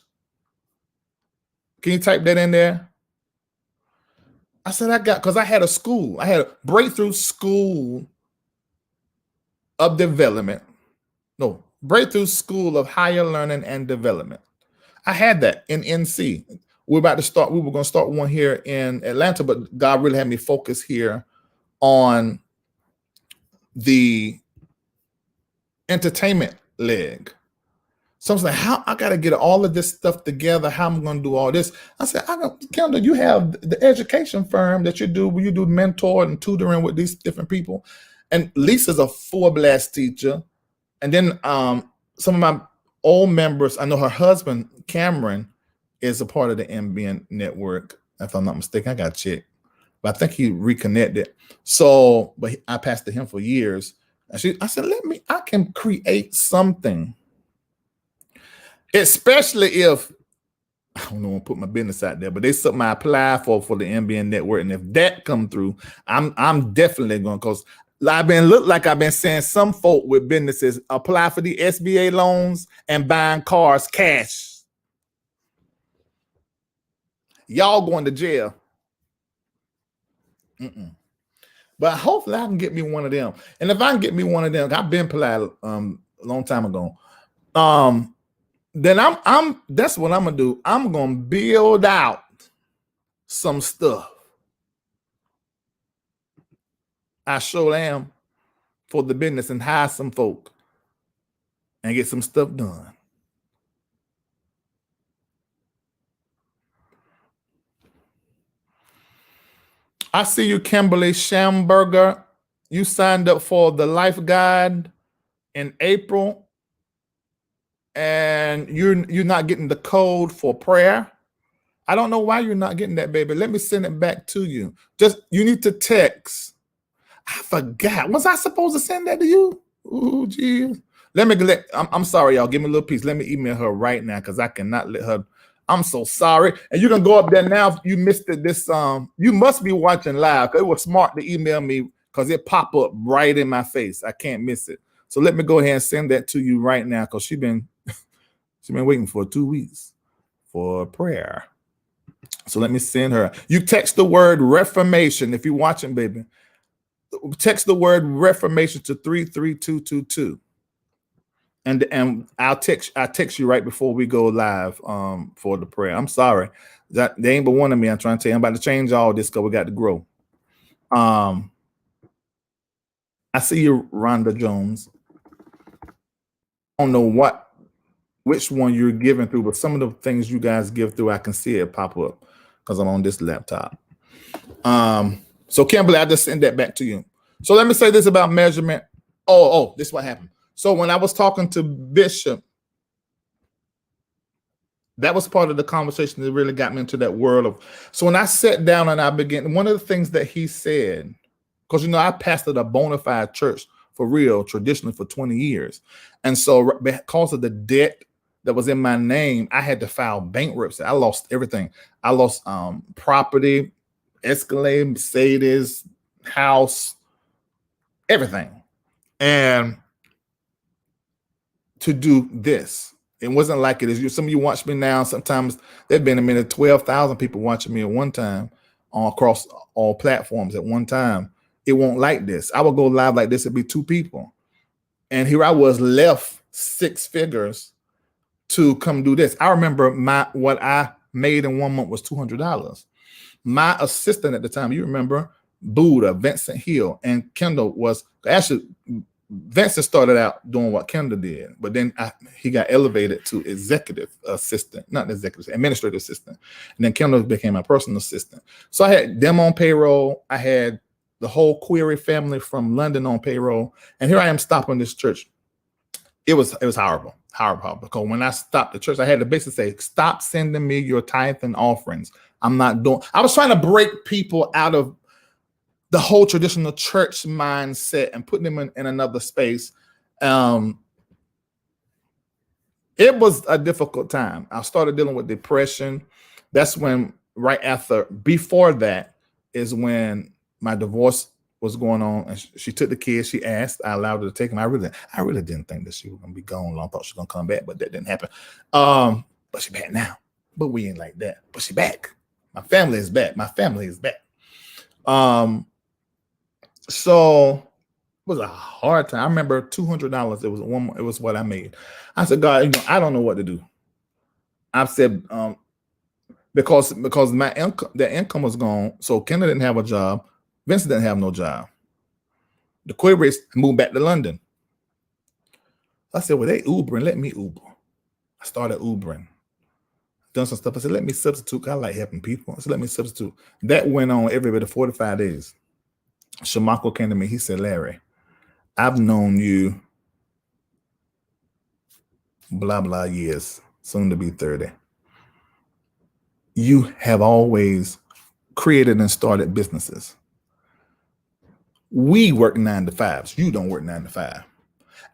Can you type that in there? I said, because I had a breakthrough school of development. No, breakthrough school of higher learning and development. I had that in NC. We were going to start one here in Atlanta, but God really had me focus here on the entertainment leg. So I was like, how I got to get all of this stuff together. How am I going to do all this? I said, Kendall, you have the education firm that you do, where you do mentor and tutoring with these different people. And Lisa's a full blast teacher. And then some of my old members, I know her husband, Cameron, is a part of the MBN network. If I'm not mistaken, I got to check. But I think he reconnected. So, but I passed to him for years. And I said, I can create something. Especially if, I don't want to put my business out there, but there's something I apply for the MBN network. And if that come through, I'm definitely going, because I've been saying some folk with businesses apply for the SBA loans and buying cars cash. Y'all going to jail. But hopefully I can get me one of them. And if I can get me one of them, I've been polite a long time ago. Then that's what I'm gonna do. I'm gonna build out some stuff. I sure am, for the business, and hire some folk and get some stuff done. I see you, Kimberly Schamberger. You signed up for the Life Guide in April, and you're not getting the code for prayer. I don't know why you're not getting that, baby. Let me send it back to you. You need to text. I forgot. Was I supposed to send that to you? Ooh, geez. I'm sorry, y'all. Give me a little piece. Let me email her right now because I cannot let her. I'm so sorry. And you can go up there now. If you missed it, you must be watching live. It was smart to email me because it pop up right in my face. I can't miss it. So let me go ahead and send that to you right now because she's been waiting for 2 weeks for prayer. So let me send her. You text the word reformation if you're watching, baby. Text the word reformation to 33222. And I'll text you right before we go live for the prayer. I'm sorry. That they ain't but one of me. I'm trying to tell you, I'm about to change all this because we got to grow. I see you, Rhonda Jones. I don't know which one you're giving through, but some of the things you guys give through, I can see it pop up because I'm on this laptop. So Kimberly, I just sent that back to you. So let me say this about measurement. Oh, this is what happened. So when I was talking to Bishop, that was part of the conversation that really got me into that world of. So when I sat down and I began, one of the things that he said, because I pastored a bona fide church for real, traditionally for 20 years. And so because of the debt that was in my name, I had to file bankruptcy. I lost everything. I lost property, Escalade, Mercedes, house, everything. And to do this, it wasn't like it is. Some of you watch me now. Sometimes there've been 12,000 people watching me at one time across all platforms at one time. It won't like this. I would go live like this. It'd be 2 people. And here I was left 6 figures to come do this. I remember what I made in 1 month was $200. My assistant at the time, you remember, Buddha, Vincent Hill, and Kendall was actually, Vincent started out doing what Kendall did, but then he got elevated to executive assistant, not executive, administrative assistant. And then Kendall became my personal assistant. So I had them on payroll. I had the whole Query family from London on payroll. And here I am stopping this church. It was horrible, because when I stopped the church, I had to basically say, stop sending me your tithe and offerings. I'm not doing. I was trying to break people out of the whole traditional church mindset and putting them in another space. It was a difficult time. I started dealing with depression. That's when, before that is when my divorce was going on, and she took the kids. She asked, I allowed her to take them. I really didn't think that she was gonna be gone long. I thought she was gonna come back, but that didn't happen. But she's back now. But we ain't like that. But she's back. My family is back. So it was a hard time. I remember $200. It was what I made. I said, God, I don't know what to do. I said, because my income was gone. So Kendall didn't have a job. Vincent didn't have no job. The Quavers moved back to London. I said, well, they Ubering. Let me Uber. I started Ubering. Done some stuff. I said, let me substitute. I like helping people. I said, let me substitute. That went on every bit of 45 days. Shamako came to me. He said, Larry, I've known you blah, blah years, soon to be 30. You have always created and started businesses. We work 9 to 5s. You don't work 9 to 5.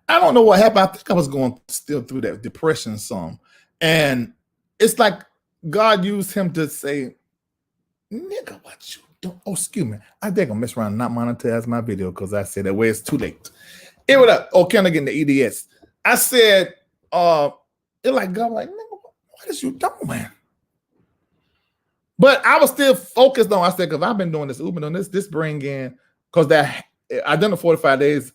I don't know what happened. I think I was going still through that depression some. And it's like God used him to say, nigga, what you doing? Oh, excuse me. I think I'm mess around and not monetize my video because I said that way it's too late. It was up. Oh, can I get the EDS? I said, it like God, like, nigga, what is you doing? But I was still focused on, I said, because I've been doing this, Uber, doing this bring in, because I done the 45 days.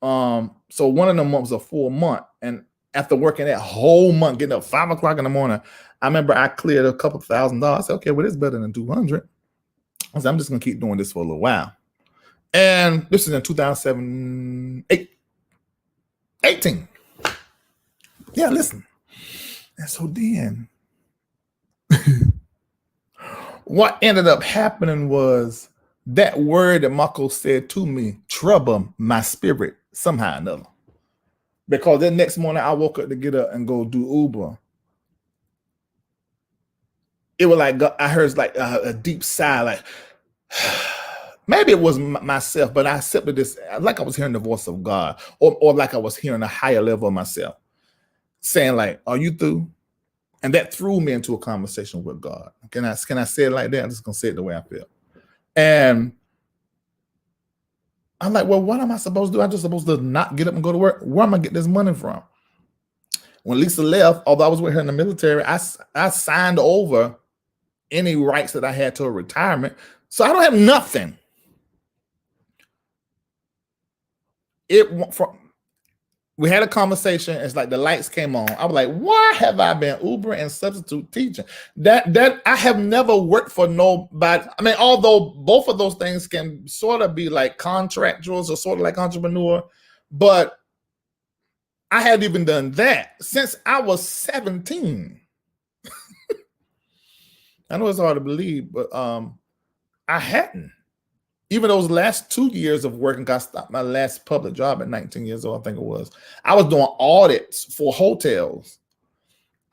So one of them months was a full month. And after working that whole month, getting up 5 o'clock in the morning, I remember I cleared a couple $1,000. I said, okay, well, it's better than 200. I said, I'm just going to keep doing this for a little while. And this is in 2018. Yeah, listen. And so then what ended up happening was that word that Mako said to me troubled my spirit somehow or another. Because the next morning I woke up to get up and go do Uber. It was like I heard like a deep sigh, like Maybe it was myself, but I accepted this like I was hearing the voice of God, or like I was hearing a higher level of myself saying like, are you through? And that threw me into a conversation with God. Can I say it like that? I'm just gonna say it the way I feel. And I'm like, well, what am I supposed to do? I'm just supposed to not get up and go to work. Where am I get this money from? When Lisa left, although I was with her in the military, I signed over any rights that I had to a retirement. So I don't have nothing. We had a conversation. It's like the lights came on. I was like, why have I been Uber and substitute teaching? That I have never worked for nobody. I mean, although both of those things can sort of be like contractuals or sort of like entrepreneur, but I hadn't even done that since I was 17. I know it's hard to believe, but I hadn't. Even those last 2 years of working, I stopped my last public job at 19 years old, I think it was. I was doing audits for hotels.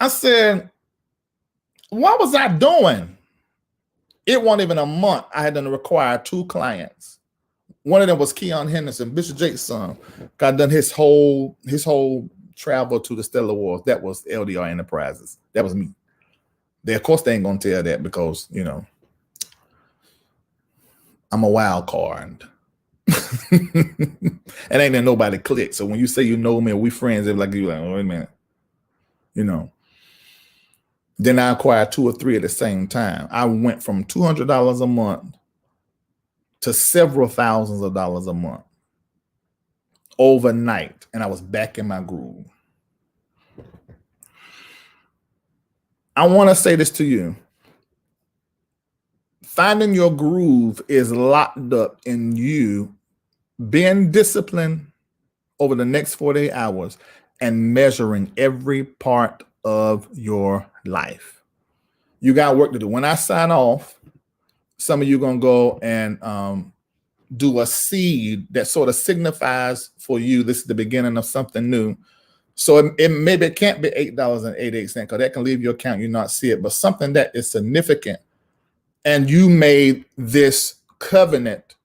I said, what was I doing? It wasn't even a month. I had to require 2 clients. One of them was Keon Henderson, Bishop Jake's son. Got done his whole travel to the Stellar Wars. That was LDR Enterprises. That was me. Of course, they ain't gonna tell that because I'm a wild card. And ain't there nobody click. So when you say you know me or we friends, they're like, you like, oh, wait a minute. Then I acquired 2 or 3 at the same time. I went from $200 a month to several thousands of dollars a month overnight. And I was back in my groove. I want to say this to you. Finding your groove is locked up in you being disciplined over the next 48 hours and measuring every part of your life. You got work to do. When I sign off, some of you going to go and do a seed that sort of signifies for you this is the beginning of something new. So maybe it can't be $8.88 because that can leave your account, you not see it, but something that is significant. And you made this covenant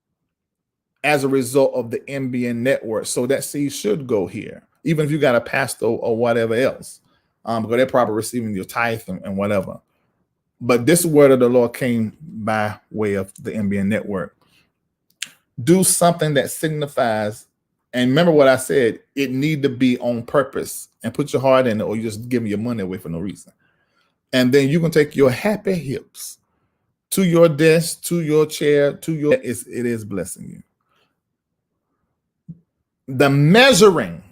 as a result of the MBN network. So that seed should go here, even if you got a pastor or whatever else, because they're probably receiving your tithe and whatever. But this word of the Lord came by way of the MBN network. Do something that signifies, and remember what I said, it need to be on purpose and put your heart in it, or you just give your money away for no reason. And then you can take your happy hips to your desk, to your chair, it is blessing you. The measuring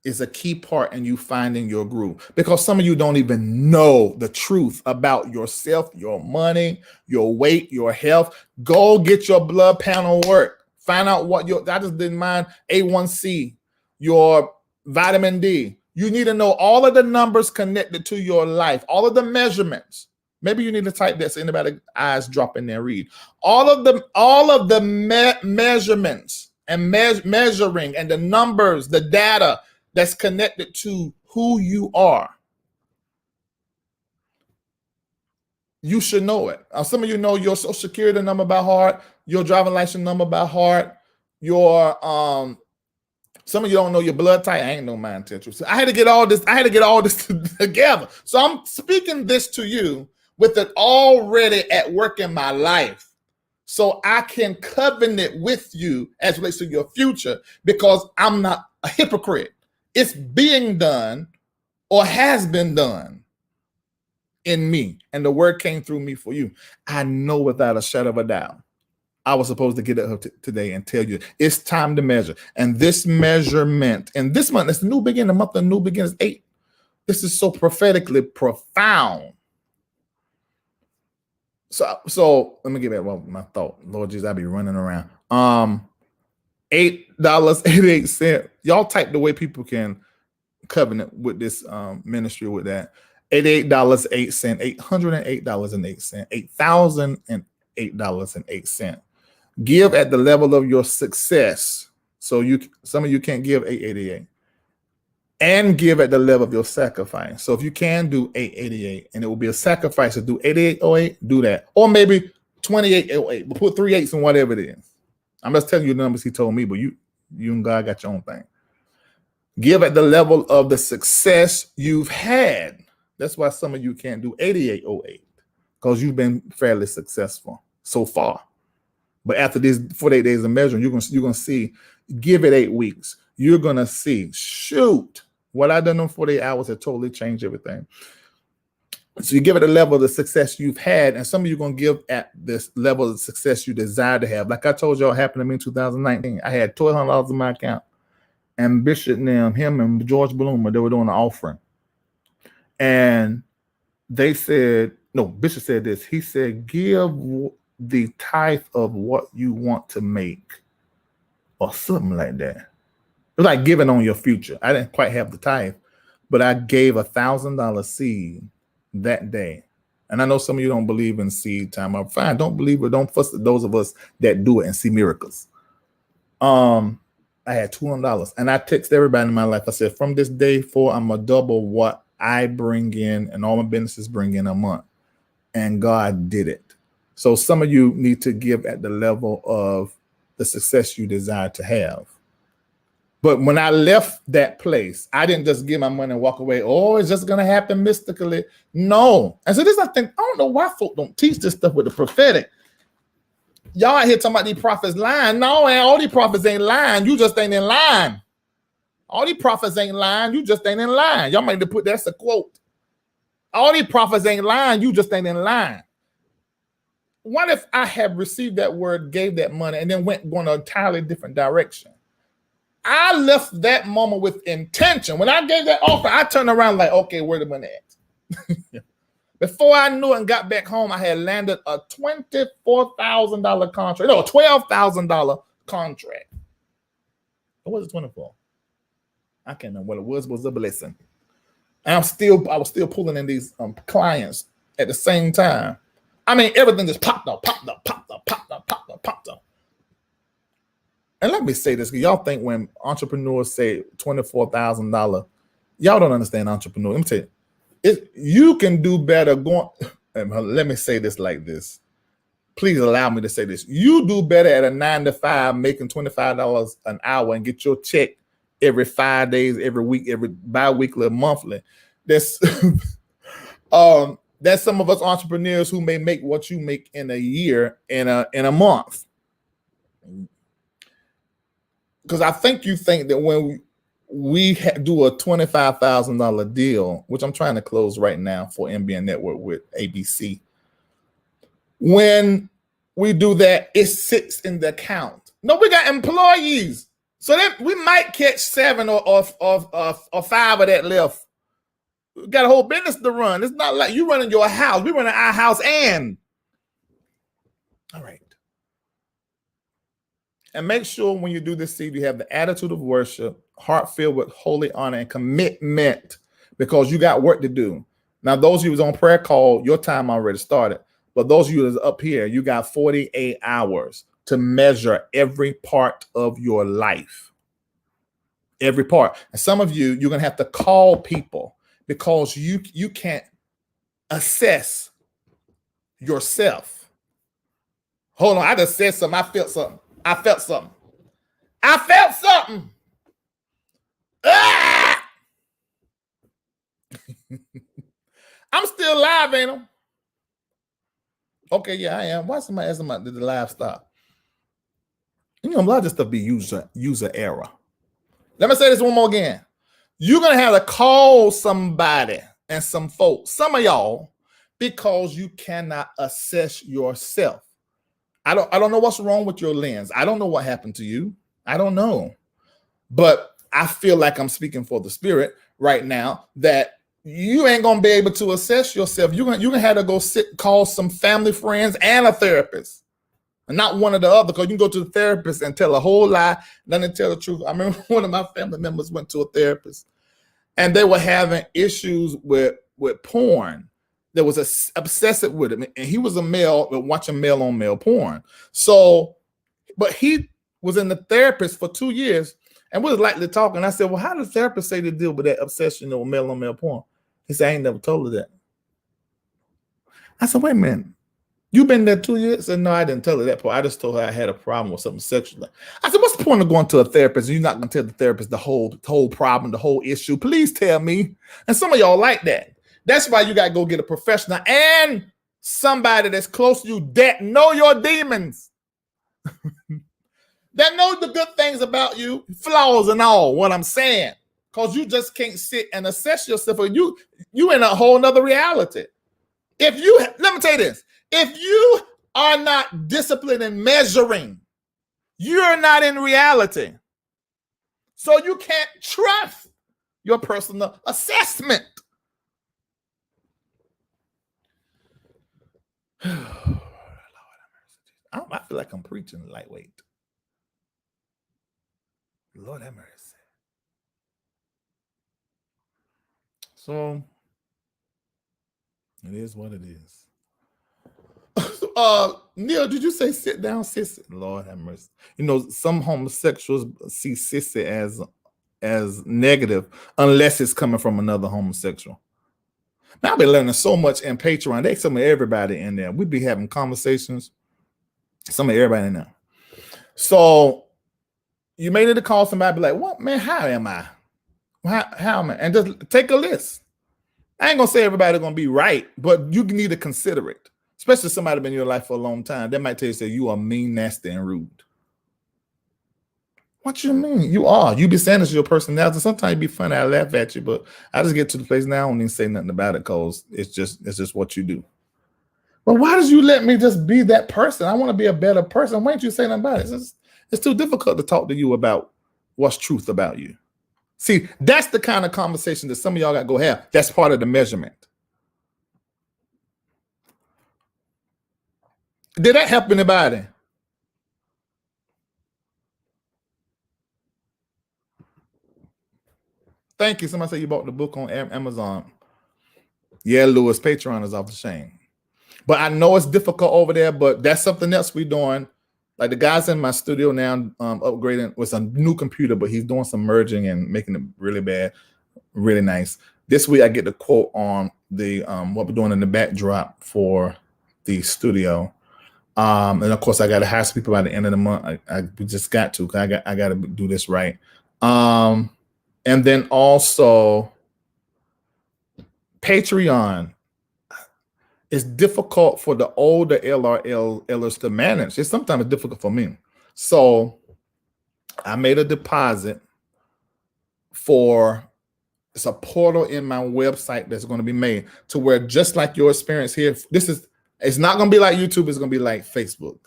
is a key part in you finding your groove, because some of you don't even know the truth about yourself, your money, your weight, your health. Go get your blood panel work. Find out what I just did mine, A1C, your vitamin D. You need to know all of the numbers connected to your life, all of the measurements. Maybe you need to type that so anybody's eyes drop in there, read. All of the measurements and measuring and the numbers, the data that's connected to who you are. You should know it. Some of you know your social security number by heart, your driving license number by heart, your some of you don't know your blood type. I ain't no mind tetris. So I had to get all this together. So I'm speaking this to you with it already at work in my life, so I can covenant with you as relates to your future, because I'm not a hypocrite. It's being done or has been done in me, and the word came through me for you. I know without a shadow of a doubt, I was supposed to get up today and tell you it's time to measure. And this measurement, and this month, it's the new beginning, the month of new beginnings, 8. This is so prophetically profound. So let me get back my thought. Lord Jesus, I be running around. $8.88. Y'all type the way people can covenant with this ministry with that. $88.08, $808.08, $8,008.08. Give at the level of your success. So some of you can't give $8.88. And give at the level of your sacrifice. So if you can do $8.88 and it will be a sacrifice to do $88.08, do that. Or maybe 2808. But put 3 8s in whatever it is. I'm just telling you the numbers he told me, but you and God got your own thing. Give at the level of the success you've had. That's why some of you can't do 8808, because you've been fairly successful so far. But after these 48 days of measuring, you're gonna see, give it 8 weeks. You're gonna see, shoot, what I done in 48 hours had totally changed everything. So you give it a level of the success you've had, and some of you are going to give at this level of success you desire to have. Like I told y'all happened to me in 2019. I had $1,200 in my account, and Bishop him and George Bloomer, they were doing an offering. And they said, no, Bishop said this. He said, give the tithe of what you want to make, or something like that. It was like giving on your future. I didn't quite have the tithe, but I gave $1,000 seed that day. And I know some of you don't believe in seed time. I'm fine. Don't believe it. Don't fuss at those of us that do it and see miracles. I had $200, and I text everybody in my life. I said, from this day forward, I'm gonna double what I bring in and all my businesses bring in a month. And God did it. So some of you need to give at the level of the success you desire to have. But when I left that place, I didn't just give my money and walk away. Oh, it's just going to happen mystically. No. And so this, I think, I don't know why folk don't teach this stuff with the prophetic. Y'all out here talking about these prophets lying. No, and all these prophets ain't lying. You just ain't in line. All these prophets ain't lying. You just ain't in line. Y'all might need to put that's a quote. All these prophets ain't lying. You just ain't in line. What if I had received that word, gave that money, and then went going a entirely different direction? I left that moment with intention. When I gave that offer, I turned around like, okay, where the money at? Before I knew it and got back home, I had landed a $24,000 contract. No, a $12,000 contract. What was it 24? I can't remember what it was a blessing. And I was still pulling in these clients at the same time. I mean, everything just popped up. And let me say this, because y'all think when entrepreneurs say $24,000, y'all don't understand entrepreneur. Let me tell you, you can do better going. Let me say this like this. Please allow me to say this. You do better at a 9 to 5, making $25 an hour and get your check every 5 days, every week, every bi-weekly, monthly. That's some of us entrepreneurs who may make what you make in a year, in a month. Because I think you think that when we do a $25,000 deal, which I'm trying to close right now for MBNNetwork with ABC, when we do that, it sits in the account. No, we got employees, so that we might catch 7 or 5 of that left. We got a whole business to run. It's not like you running your house. We running our house and. All right. And make sure when you do this seed, you have the attitude of worship, heart filled with holy honor and commitment, because you got work to do. Now, those of you who's on prayer call, your time already started. But those of you that's up here, you got 48 hours to measure every part of your life. Every part. And some of you, you're going to have to call people because you can't assess yourself. Hold on, I just said something. I felt something. Ah! I'm still live, ain't I? Okay, yeah, I am. Why somebody asking about did the live stop? You know, a lot of this stuff be user error. Let me say this one more again. You're gonna have to call somebody and some folks, some of y'all, because you cannot assess yourself. I don't know what's wrong with your lens. I don't know what happened to you. I don't know. But I feel like I'm speaking for the spirit right now that you ain't gonna be able to assess yourself. You're gonna have to go call some family, friends, and a therapist. And not one or the other, because you can go to the therapist and tell a whole lie, then tell the truth. I remember one of my family members went to a therapist and they were having issues with porn. That was obsessive with him, and he was a male watching male on male porn. So, but he was in the therapist for 2 years, and we was lightly talking. I said, "Well, how does the therapist say to deal with that obsession with male on male porn?" He said, "I ain't never told her that." I said, "Wait a minute, You been there 2 years? And no, I didn't tell her that part. I just told her I had a problem with something sexually. I said, what's the point of going to a therapist? You're not going to tell the therapist the whole problem, the whole issue. Please tell me. And some of y'all like that. That's why you got to go get a professional and somebody that's close to you that know your demons. That know the good things about you, flaws and all, what I'm saying. Because you just can't sit and assess yourself. You in a whole nother reality. Let me tell you this. If you are not disciplined in measuring, you're not in reality. So you can't trust your personal assessment. I feel like I'm preaching lightweight. Lord have mercy. So it is what it is. Neil, did you say sit down, sissy? Lord have mercy. You know, some homosexuals see sissy as negative unless it's coming from another homosexual. Now, I've been learning so much in Patreon. They some of everybody in there. We be having conversations. Some of everybody in there. So you may need to call somebody, be like, what, man, how am I? How am I? And just take a list. I ain't gonna say everybody's gonna be right, but you need to consider it. Especially somebody been in your life for a long time. They might tell you, say, you are mean, nasty, and rude. What you mean? You are. You be saying this to your personality. Sometimes it be funny. I laugh at you, but I just get to the place now. I don't even say nothing about it because it's just what you do. But why did you let me just be that person? I want to be a better person. Why didn't you say nothing about it? It's too difficult to talk to you about what's truth about you. See, that's the kind of conversation that some of y'all got to go have. That's part of the measurement. Did that help anybody? Thank you. Somebody said you bought the book on Amazon. Yeah, Lewis, Patreon is off the chain. But I know it's difficult over there, but that's something else we're doing. Like the guys in my studio now upgrading with a new computer, but he's doing some merging and making it really bad, really nice. This week I get the quote on the what we're doing in the backdrop for the studio. And of course I got to hire some people by the end of the month. I just got to, I got to do this right. And then also Patreon. It's difficult for the older LRLers to manage. It's sometimes difficult for me. So I made a deposit for, it's a portal in my website that's going to be made to where, just like your experience here, it's not going to be like YouTube. It's going to be like Facebook.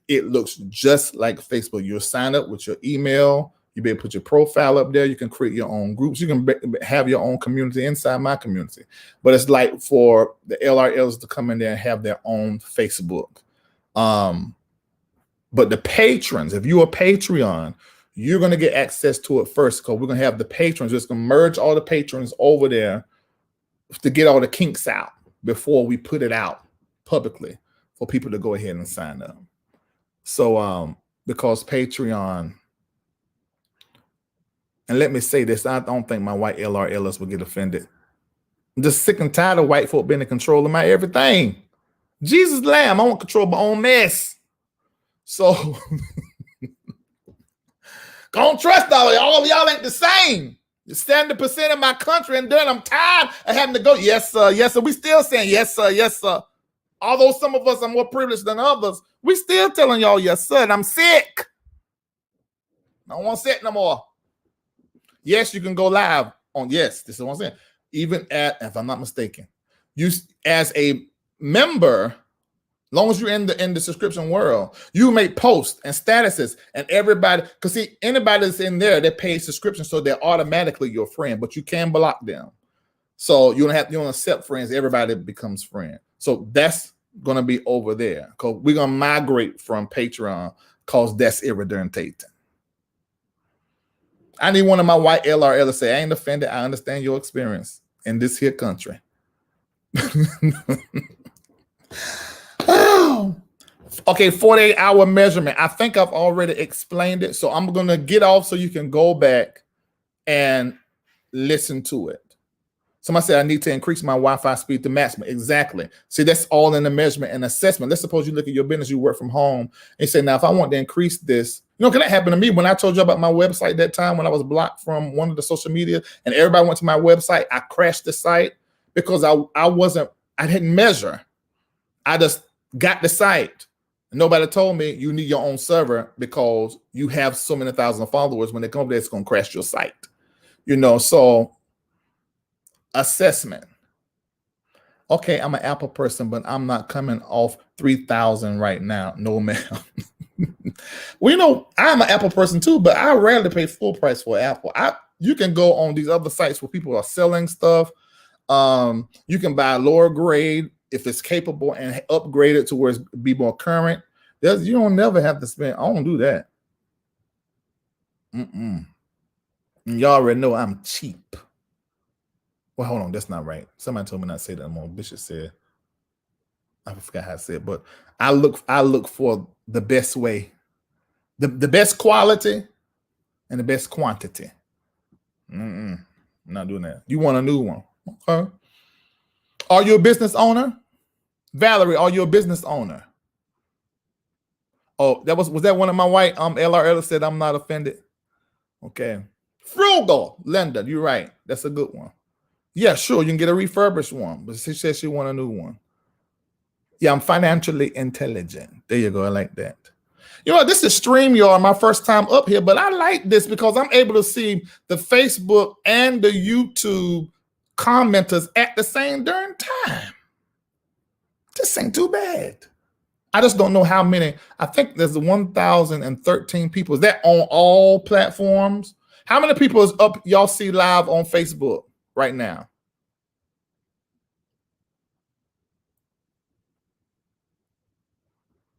It looks just like Facebook. You'll sign up with your email. You be able to put your profile up there. You can create your own groups. You can have your own community inside my community. But it's like for the LRLs to come in there and have their own Facebook. But the patrons, if you're a Patreon, you're going to get access to it first, because we're going to have the patrons. We're just going to merge all the patrons over there to get all the kinks out before we put it out publicly for people to go ahead and sign up. So because Patreon, and let me say this, I don't think my white LRLs will get offended. I'm just sick and tired of white folk being in control of my everything. Jesus lamb, I want control of my own mess. So don't trust all of y'all ain't the same. 70% of my country, and then I'm tired of having to go, yes, sir, yes, sir. We still saying yes, sir, yes, sir. Although some of us are more privileged than others, we still telling y'all yes, sir, and I'm sick. I don't want to sit no more. Yes, you can go live on, yes, this is what I'm saying. Even if I'm not mistaken, you as a member, long as you're in the subscription world, you make posts and statuses, and everybody, because see, anybody that's in there, they pay subscription, so they're automatically your friend, but you can block them. So you don't accept friends, everybody becomes friend. So that's gonna be over there, because we're gonna migrate from Patreon, because that's irredentating. I need one of my white LRL to say, I ain't offended, I understand your experience in this here country. Oh. Okay, 48-hour measurement. I think I've already explained it, so I'm going to get off so you can go back and listen to it. Somebody said I need to increase my Wi-Fi speed to maximum. Exactly. See, that's all in the measurement and assessment. Let's suppose you look at your business, you work from home, and you say, now, if I want to increase this, can that happen to me? When I told you about my website that time when I was blocked from one of the social media and everybody went to my website, I crashed the site because I didn't measure. I just got the site. Nobody told me you need your own server because you have so many thousand of followers. When they come over there, it's going to crash your site. So assessment. Okay, I'm an Apple person, but I'm not coming off 3,000 right now. No, ma'am. Well, I'm an Apple person too, but I rarely pay full price for Apple. You can go on these other sites where people are selling stuff. You can buy lower grade if it's capable and upgrade it to where it's be more current. You don't never have to spend. I don't do that. Y'all already know I'm cheap. Well, hold on, that's not right. Somebody told me not to say that anymore. Bishop said, I forgot how to say it, but I look for the best way, the best quality and the best quantity. I'm not doing that. You want a new one? Okay. Are you a business owner? Valerie, are you a business owner? Oh, was that one of my white LRL said I'm not offended? Okay. Frugal, Linda, you're right. That's a good one. Yeah, sure, you can get a refurbished one, but she says she want a new one. Yeah, I'm financially intelligent. There you go. I like that. This is StreamYard, my first time up here, but I like this because I'm able to see the Facebook and the YouTube commenters at the same darn time. This ain't too bad. I just don't know how many. I think there's 1,013 people. Is that on all platforms? How many people is up y'all see live on Facebook right now?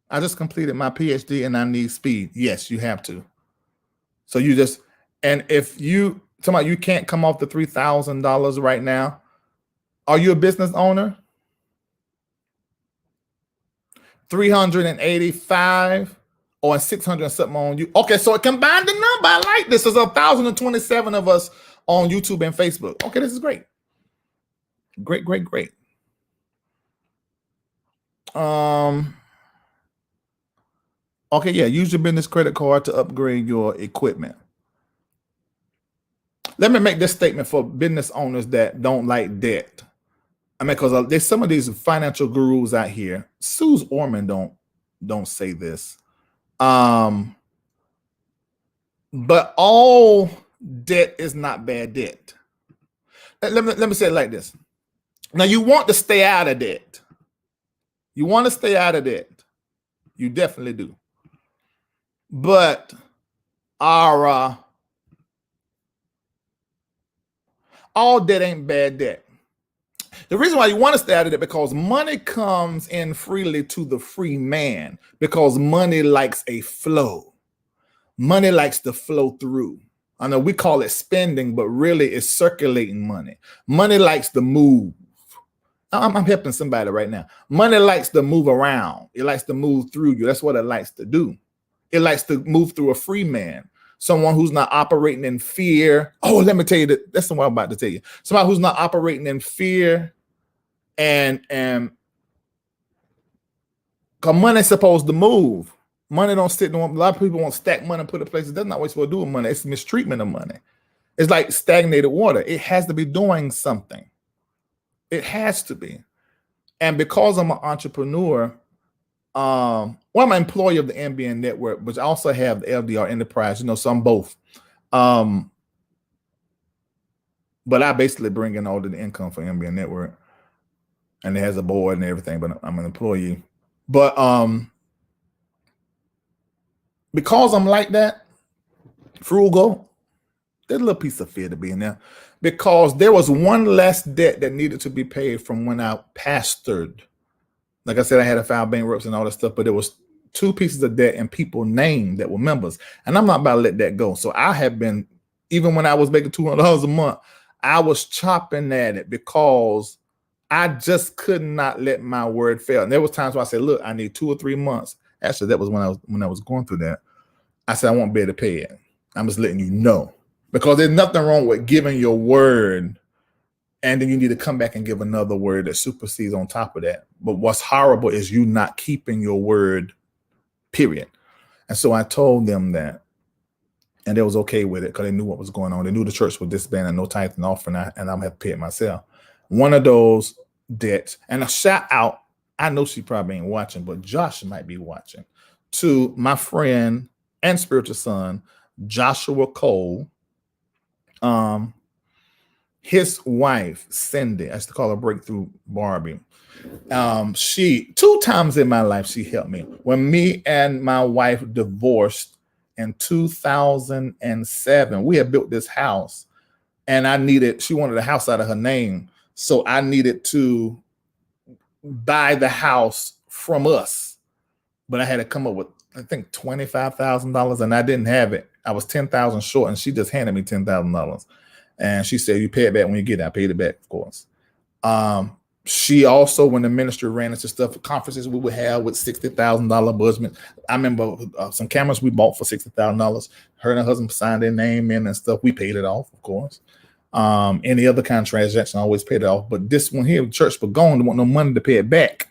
I just completed my PhD and I need speed. Yes, you have to. So and if you can't come off the $3,000 right now, are you a business owner? 385 or 600 something on you. Okay, so it combined the number. I like this. There's 1,027 of us on YouTube and Facebook. Okay, this is great. Great. Okay, yeah, use your business credit card to upgrade your equipment. Let me make this statement for business owners that don't like debt. I mean, because there's some of these financial gurus out here. Suze Orman don't say this. But all debt is not bad debt. Let me say it like this. Now, you want to stay out of debt. You want to stay out of debt. You definitely do. But all debt ain't bad debt. The reason why you want to stay out of it because money comes in freely to the free man because money likes a flow. Money likes to flow through. I know we call it spending, but really it's circulating money. Money likes to move. I'm helping somebody right now. Money likes to move around. It likes to move through you. That's what it likes to do. It likes to move through a free man. Someone who's not operating in fear. Oh, let me tell you that. That's what I'm about to tell you. Somebody who's not operating in fear and because money's supposed to move. Money don't sit. A lot of people want to stack money and put it in places. That's not what you're supposed to do with money. It's mistreatment of money. It's like stagnated water. It has to be doing something. It has to be. And because I'm an entrepreneur, well, I'm an employee of the MBNNetwork, but I also have the LDR Enterprise, so I'm both. But I basically bring in all the income for MBNNetwork. And it has a board and everything, but I'm an employee. But because I'm like that, frugal, there's a little piece of fear to be in there. Because there was one less debt that needed to be paid from when I pastored. Like I said, I had to file bankruptcy and all that stuff, but there was 2 pieces of debt and people named that were members. And I'm not about to let that go. So I have been, even when I was making $200 a month, I was chopping at it because I just could not let my word fail. And there was times where I said, look, I need 2 or 3 months. Actually, that was when I was going through that. I said, I won't be able to pay it. I'm just letting you know. Because there's nothing wrong with giving your word And then you need to come back and give another word that supersedes on top of that. But what's horrible is you not keeping your word, period. And so I told them that, and they was okay with it because they knew what was going on. They knew the church was disbanded, no tithe and offering, and I'm gonna have to pay it myself. One of those debts, and a shout out, I know she probably ain't watching, but Josh might be watching, to my friend and spiritual son, Joshua Cole. His wife, Cindy, I used to call her Breakthrough Barbie. She 2 times in my life, she helped me. When me and my wife divorced in 2007, we had built this house and she wanted a house out of her name. So I needed to buy the house from us, but I had to come up with, I think, $25,000 and I didn't have it. I was $10,000 short and she just handed me $10,000. And she said, you pay it back when you get it. I paid it back, of course. She also, when the ministry ran into stuff, conferences we would have with $60,000 budget. I remember some cameras we bought for $60,000. Her and her husband signed their name in and stuff. We paid it off, of course. Any other kind of transaction, I always paid it off. But this one here, the church was gone. They want no money to pay it back.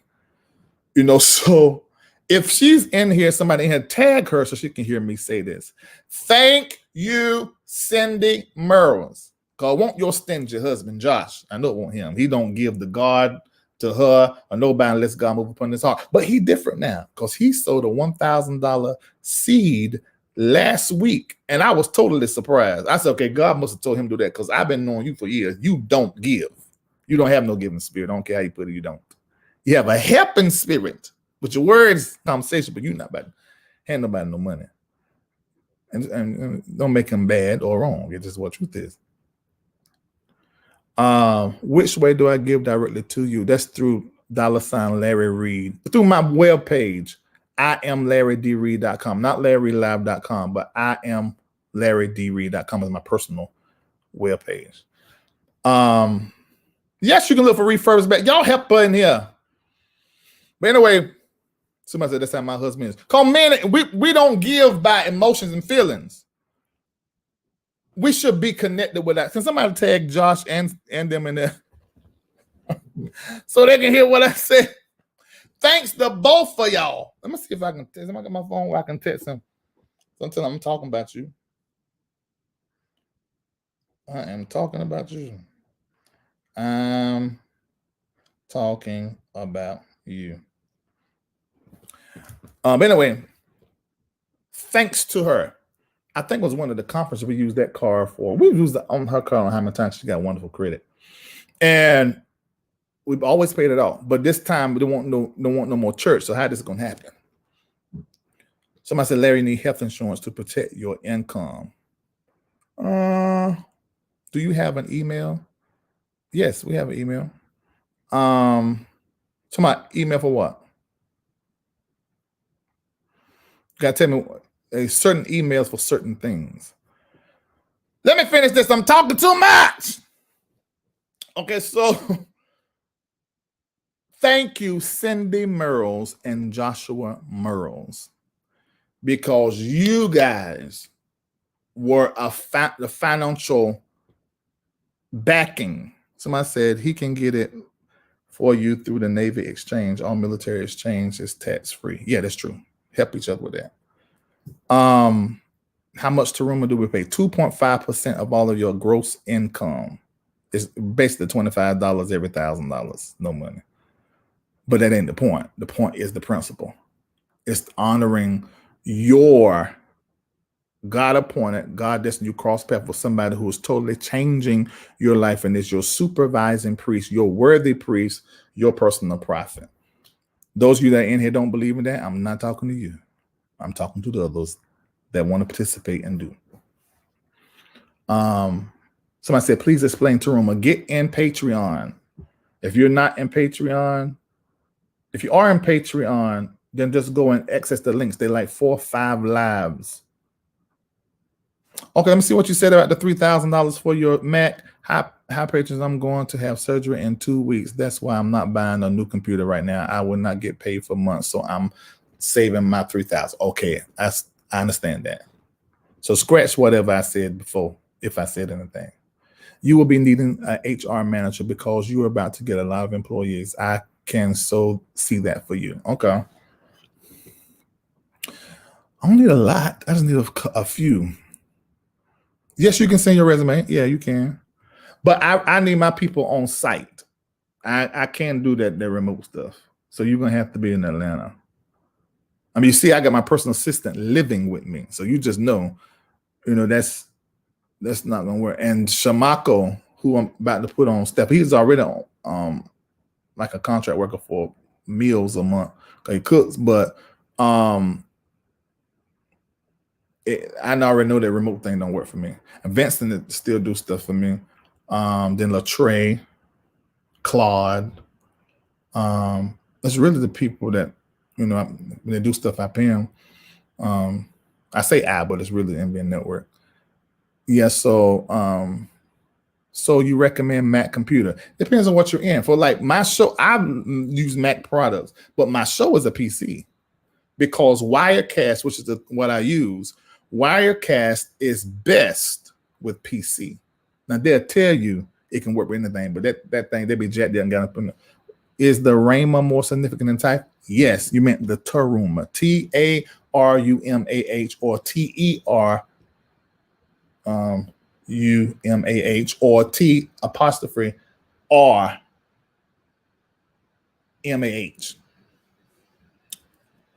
So if she's in here, somebody in here, tag her so she can hear me say this. Thank you, Cindy Merles. Because I want your stingy husband, Josh. I know it won't him. He don't give the God to her or nobody unless God move upon his heart. But he different now because he sold a $1,000 seed last week. And I was totally surprised. I said, okay, God must have told him to do that because I've been knowing you for years. You don't give. You don't have no giving spirit. I don't care how you put it, you don't. You have a helping spirit. With your words, conversation, but you're not about to hand nobody no money. And don't make him bad or wrong. It's just what truth is. Which way do I give directly to you? That's through $ Larry Reid. Through my webpage, IamLarryDreid.com. Not LarryReidLive.com, but IamLarryDreid.com is my personal webpage. Yes, you can look for refurbs back. Y'all help her in here. But anyway, somebody said that's how my husband is. Cause man, we don't give by emotions and feelings. We should be connected with that. Can somebody tag Josh and them in there so they can hear what I said? Thanks to both of y'all. Let me see if I can text him. I got my phone where I can text him. Until I'm talking about you. I am talking about you. I'm talking about you. But anyway, thanks to her. I think it was one of the conferences we used that car for. We used it on her car on how many times she got wonderful credit. And we've always paid it off. But this time we don't want no more church. So how this is gonna happen? Somebody said, Larry, need health insurance to protect your income. Do you have an email? Yes, we have an email. Somebody email for what? You gotta tell me certain emails for certain things. Let me finish this. I'm talking too much. Okay, so thank you, Cindy Merles and Joshua Merles, because you guys were the financial backing. Somebody said he can get it for you through the Navy exchange. All military exchange is tax-free. Yeah, that's true. Help each other with that. How much Taruma do we pay? 2.5% of all of your gross income. It's basically $25 every $1,000. No money. But that ain't the point. The point is the principle. It's honoring your God-appointed, God-destined, you cross path with somebody who is totally changing your life and is your supervising priest, your worthy priest, your personal prophet. Those of you that are in here don't believe in that, I'm not talking to you. I'm talking to the others that want to participate and do. Somebody said, please explain to Roma, get in Patreon. If you're not in Patreon, if you are in Patreon, then just go and access the links. They're like 4 or 5 lives. Okay, let me see what you said about the $3,000 for your Mac. Hi, patrons, I'm going to have surgery in 2 weeks. That's why I'm not buying a new computer right now. I will not get paid for months, so I'm saving my $3,000. Okay, I understand that. So scratch whatever I said before, if I said anything. You will be needing an HR manager because you are about to get a lot of employees. I can so see that for you. Okay. I don't need a lot. I just need a few. Yes, you can send your resume. Yeah, you can. But I need my people on site. I can't do that remote stuff. So you're going to have to be in Atlanta. I mean, you see, I got my personal assistant living with me. So you just know, that's not going to work. And Shamako, who I'm about to put on step, he's already on like a contract worker for meals a month. He cooks, but I already know that remote thing don't work for me. And Vincent still do stuff for me. Then Latre, Claude. It's really the people that, when they do stuff, I pay them. I say but it's really MBNNetwork. Yeah, so you recommend Mac computer. Depends on what you're in. For like my show, I use Mac products, but my show is a PC because Wirecast, which is what I use, Wirecast is best with PC. Now they'll tell you it can work with anything, but that thing, they be jacked there and got up in there. Is the Rama more significant in type? Yes, you meant the Taruma, TARUMAH or TERUMAH or T apostrophe R MAH.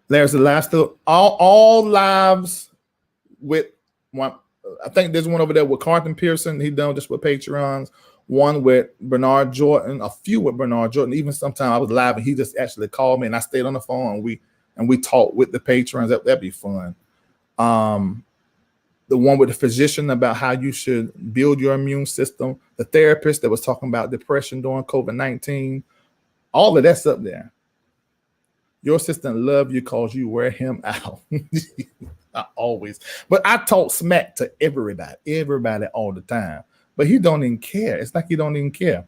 There's the last all lives with one. I think there's one over there with Carlton Pearson. He done just with Patreons. One with Bernard Jordan, a few with Bernard Jordan. Even sometimes I was live and he just actually called me and I stayed on the phone and we talked with the patrons. That'd be fun. The one with the physician about how you should build your immune system. The therapist that was talking about depression during COVID-19. All of that's up there. Your assistant love you because you wear him out. Not always. But I talk smack to everybody all the time. But he don't even care. It's like he don't even care.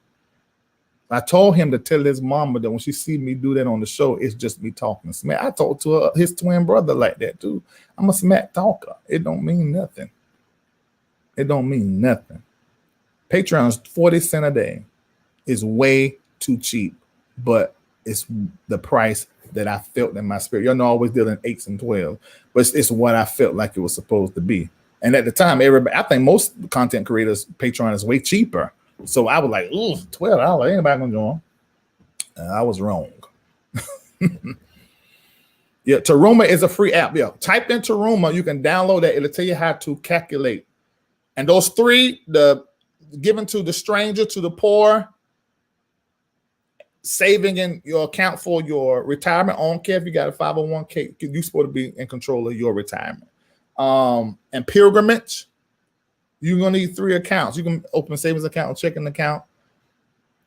I told him to tell his mama that when she see me do that on the show, it's just me talking smack. I talked to his twin brother like that too. I'm a smack talker. It don't mean nothing. It don't mean nothing. Patreon's 40 cents a day is way too cheap, but it's the price that I felt in my spirit. Y'all know I always deal in 8s and 12s, but it's what I felt like it was supposed to be. And at the time, I think most content creators, Patreon is way cheaper. So I was like, ooh, $12, ain't nobody gonna join. I was wrong. Yeah, Taruma is a free app. Yeah, type in Taruma, you can download that. It'll tell you how to calculate. And those three, the given to the stranger, to the poor, saving in your account for your retirement. I don't care if you got a 501k, you're supposed to be in control of your retirement. And pilgrimage, you're gonna need 3 accounts. You can open a savings account, a checking account,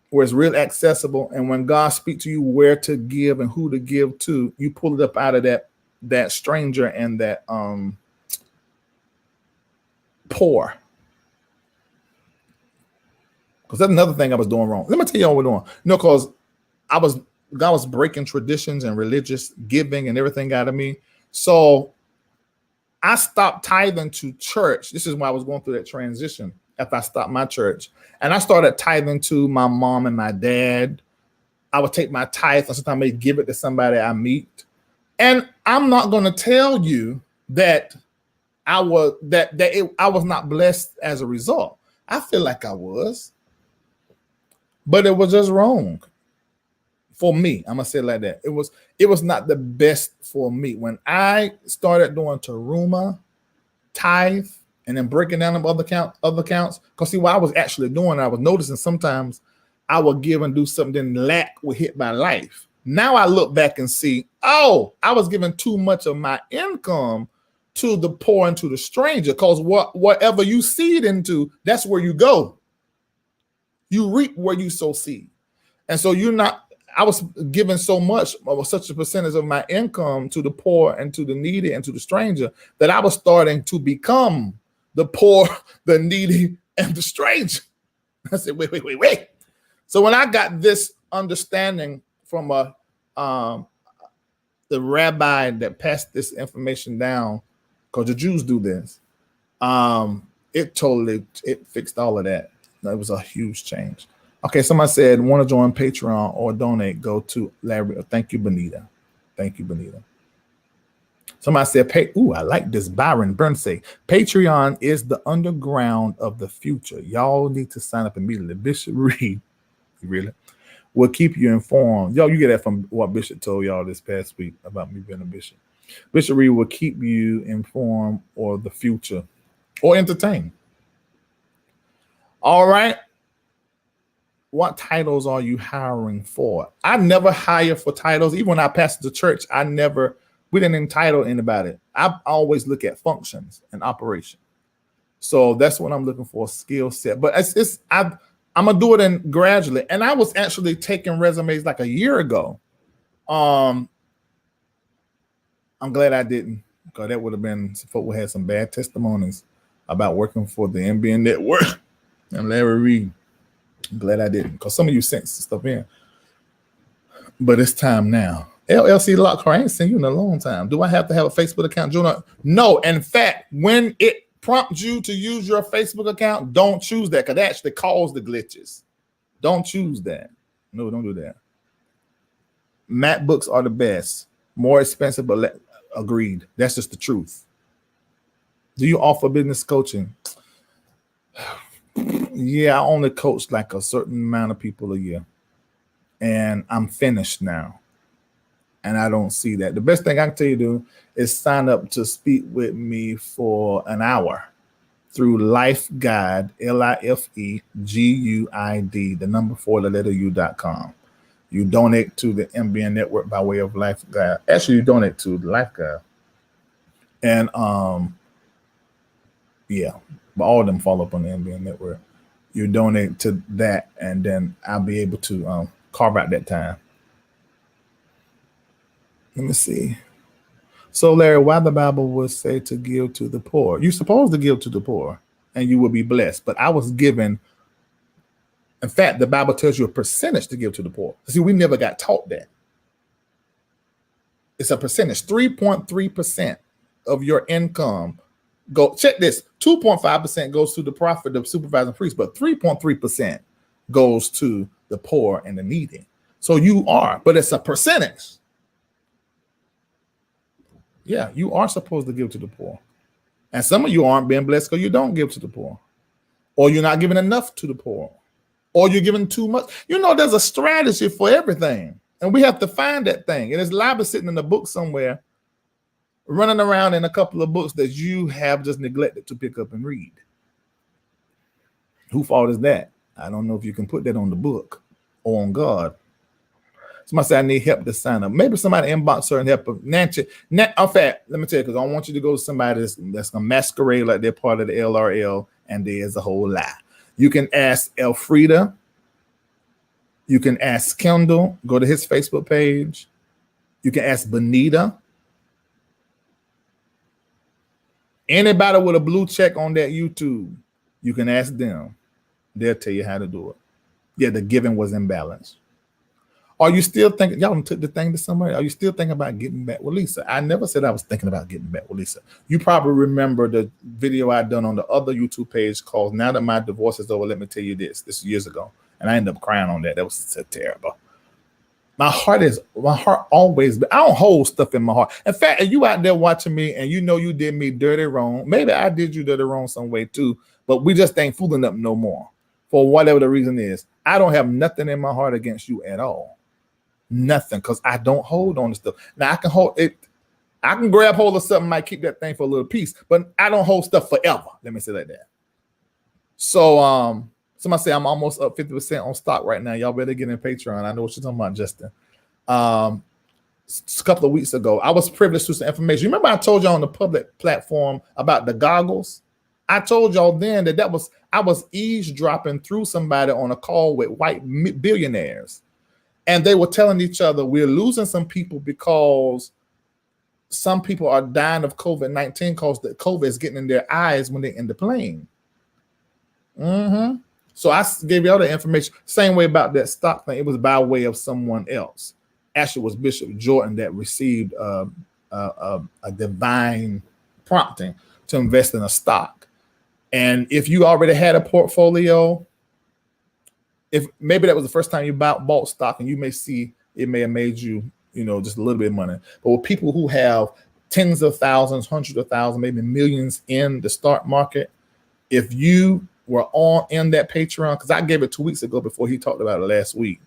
where it's real accessible. And when God speaks to you where to give and who to give to, you pull it up out of that stranger and that poor. Because that's another thing I was doing wrong. Let me tell you what we're doing. Because God was breaking traditions and religious giving and everything out of me. So I stopped tithing to church. This is why I was going through that transition after I stopped my church. And I started tithing to my mom and my dad. I would take my tithe and sometimes I'd give it to somebody I meet. And I'm not going to tell you that I was not blessed as a result. I feel like I was, but it was just wrong for me. I'm gonna say it like that. It was not the best for me. When I started doing Taruma, tithe, and then breaking down them other accounts, because see what I was actually doing, I was noticing sometimes I would give and do something, then lack would hit my life. Now I look back and see, I was giving too much of my income to the poor and to the stranger, because whatever you seed into, that's where you go. You reap where you sow seed. And so I was giving so much, or such a percentage of my income to the poor and to the needy and to the stranger, that I was starting to become the poor, the needy, and the stranger. I said, wait. So when I got this understanding from the rabbi that passed this information down, because the Jews do this, it fixed all of that. That was a huge change. Okay, somebody said, want to join Patreon or donate, go to Larry. Thank you, Benita. Thank you, Benita. Somebody said, I like this. Byron Burnsay. Patreon is the underground of the future. Y'all need to sign up immediately. Bishop Reid, really, will keep you informed. Yo, you get that from what Bishop told y'all this past week about me being a bishop. Bishop Reid will keep you informed or the future or entertained. All right. What titles are you hiring for? I never hire for titles. Even when I pastored the church, we didn't entitle anybody. I always look at functions and operation. So that's what I'm looking for, skill set. But I'm gonna do it in gradually. And I was actually taking resumes like a year ago. I'm glad I didn't, because that would have been, some folk would have some bad testimonies about working for the MBNNetwork and Larry Reid. I'm glad I didn't, because some of you sent stuff in. But it's time now. LLC Lockhart, I ain't seen you in a long time. Do I have to have a Facebook account, Junior? No. In fact, when it prompts you to use your Facebook account, don't choose that, because that actually causes the glitches. Don't choose that. No, don't do that. MacBooks are the best. More expensive, but agreed. That's just the truth. Do you offer business coaching? Yeah, I only coach like a certain amount of people a year. And I'm finished now. And I don't see that. The best thing I can tell you to do is sign up to speak with me for an hour through LifeGuide, LIFEGUID, the number 4, the letter U.com. You donate to the MBNNetwork by way of LifeGuide. Actually, you donate to LifeGuide. And yeah, but all of them follow up on the MBNNetwork. You donate to that, and then I'll be able to carve out that time. Let me see. So, Larry, why the Bible would say to give to the poor? You're supposed to give to the poor, and you will be blessed. But I was given, in fact, the Bible tells you a percentage to give to the poor. See, we never got taught that. It's a percentage, 3.3% of your income. Go check this. 2.5% goes to the prophet, the supervising priest, but 3.3% goes to the poor and the needy. So you are, but it's a percentage. Yeah, you are supposed to give to the poor. And some of you aren't being blessed because you don't give to the poor, or you're not giving enough to the poor, or you're giving too much. You know, there's a strategy for everything, and we have to find that thing. And it's liable sitting in the book somewhere, running around in a couple of books that you have just neglected to pick up and read. Whose fault is that? I don't know if you can put that on the book or on God. Somebody said, I need help to sign up. Maybe somebody inbox her and help her. Nancy, in fact, let me tell you, because I don't want you to go to somebody that's going to masquerade like they're part of the LRL, and there's a whole lie. You can ask Elfrida. You can ask Kendall. Go to his Facebook page. You can ask Benita. Anybody with a blue check on that YouTube, you can ask them. They'll tell you how to do it. Yeah, the giving was imbalanced. Are you still thinking, y'all took the thing to somebody? Are you still thinking about getting back with Lisa? I never said I was thinking about getting back with Lisa. You probably remember the video I done on the other YouTube page called Now That My Divorce Is Over, Let Me Tell You This. This was years ago. And I ended up crying on that. That was so terrible. My heart always, I don't hold stuff in my heart. In fact, if you out there watching me and you know you did me dirty wrong, maybe I did you dirty wrong some way too, but we just ain't fooling up no more. For whatever the reason is, I don't have nothing in my heart against you at all. Nothing, because I don't hold on to stuff. Now I can hold it. I can grab hold of something, might keep that thing for a little piece, but I don't hold stuff forever. Let me say like that. So somebody say I'm almost up 50% on stock right now. Y'all better get in Patreon. I know what you're talking about, Justin. A couple of weeks ago, I was privileged to some information. Remember I told y'all on the public platform about the goggles? I told y'all then that I was eavesdropping through somebody on a call with white billionaires. And they were telling each other, we're losing some people because some people are dying of COVID-19 because the COVID is getting in their eyes when they're in the plane. So I gave y'all the information. Same way about that stock thing. It was by way of someone else. Actually, it was Bishop Jordan that received a divine prompting to invest in a stock. And if you already had a portfolio, if maybe that was the first time you bought stock, and you may see it may have made you, just a little bit of money. But with people who have tens of thousands, hundreds of thousands, maybe millions in the stock market, if you were in that Patreon, because I gave it 2 weeks ago before he talked about it last week,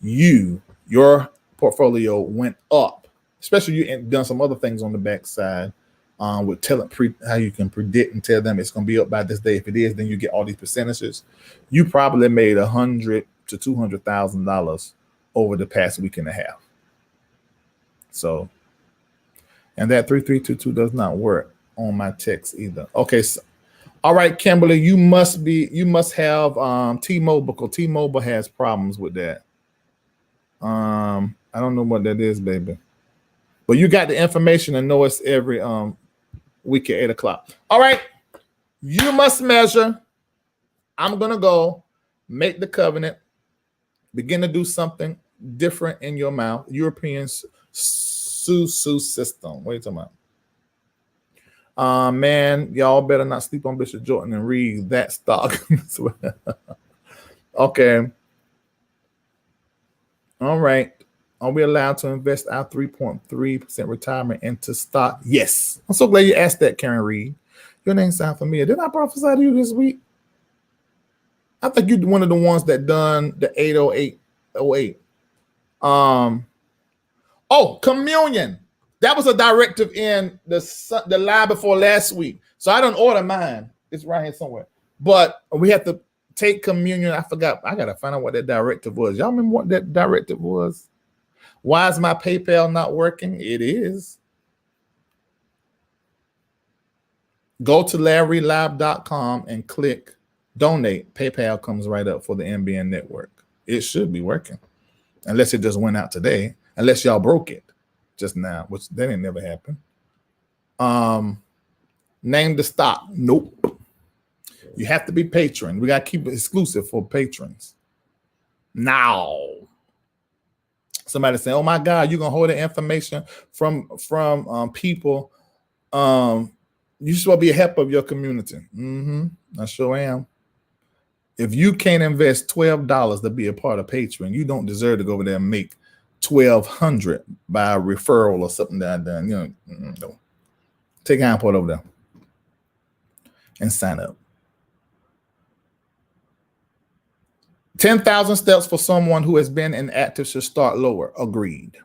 your portfolio went up, especially you done some other things on the backside with how you can predict and tell them it's going to be up by this day. If it is, then you get all these percentages. You probably made $100,000 to $200,000 over the past week and a half. So, and that 3322 does not work on my text either. Okay, so, all right, Kimberly, you must have T-Mobile, because T-Mobile has problems with that. I don't know what that is, baby, but you got the information and know it's every week at 8 o'clock. All right, you must measure. I'm gonna go make the covenant, begin to do something different in your mouth. European SUSU system. What are you talking about? Man, y'all better not sleep on Bishop Jordan and Reid that stock. Okay. All right. Are we allowed to invest our 3.3% retirement into stock? Yes. I'm so glad you asked that, Karen Reid. Your name sounds familiar. Didn't I prophesy to you this week? I think you're one of the ones that done the 80808. Communion. That was a directive in the live before last week. So I don't order mine. It's right here somewhere. But we have to take communion. I forgot. I got to find out what that directive was. Y'all remember what that directive was? Why is my PayPal not working? It is. Go to LarryReidLive.com and click donate. PayPal comes right up for the MBN network. It should be working. Unless it just went out today. Unless y'all broke it just now, which that ain't never happened. Name the stock. Nope. You have to be patron. We got to keep it exclusive for patrons. Now, somebody say, "Oh my God, you're gonna hold the information from people." You should be a help of your community. I sure am. If you can't invest $12 to be a part of Patreon, you don't deserve to go over there and make $1,200 by a referral or something that I done. No. Take an import over there and sign up. 10,000 steps for someone who has been inactive should start lower. Agreed.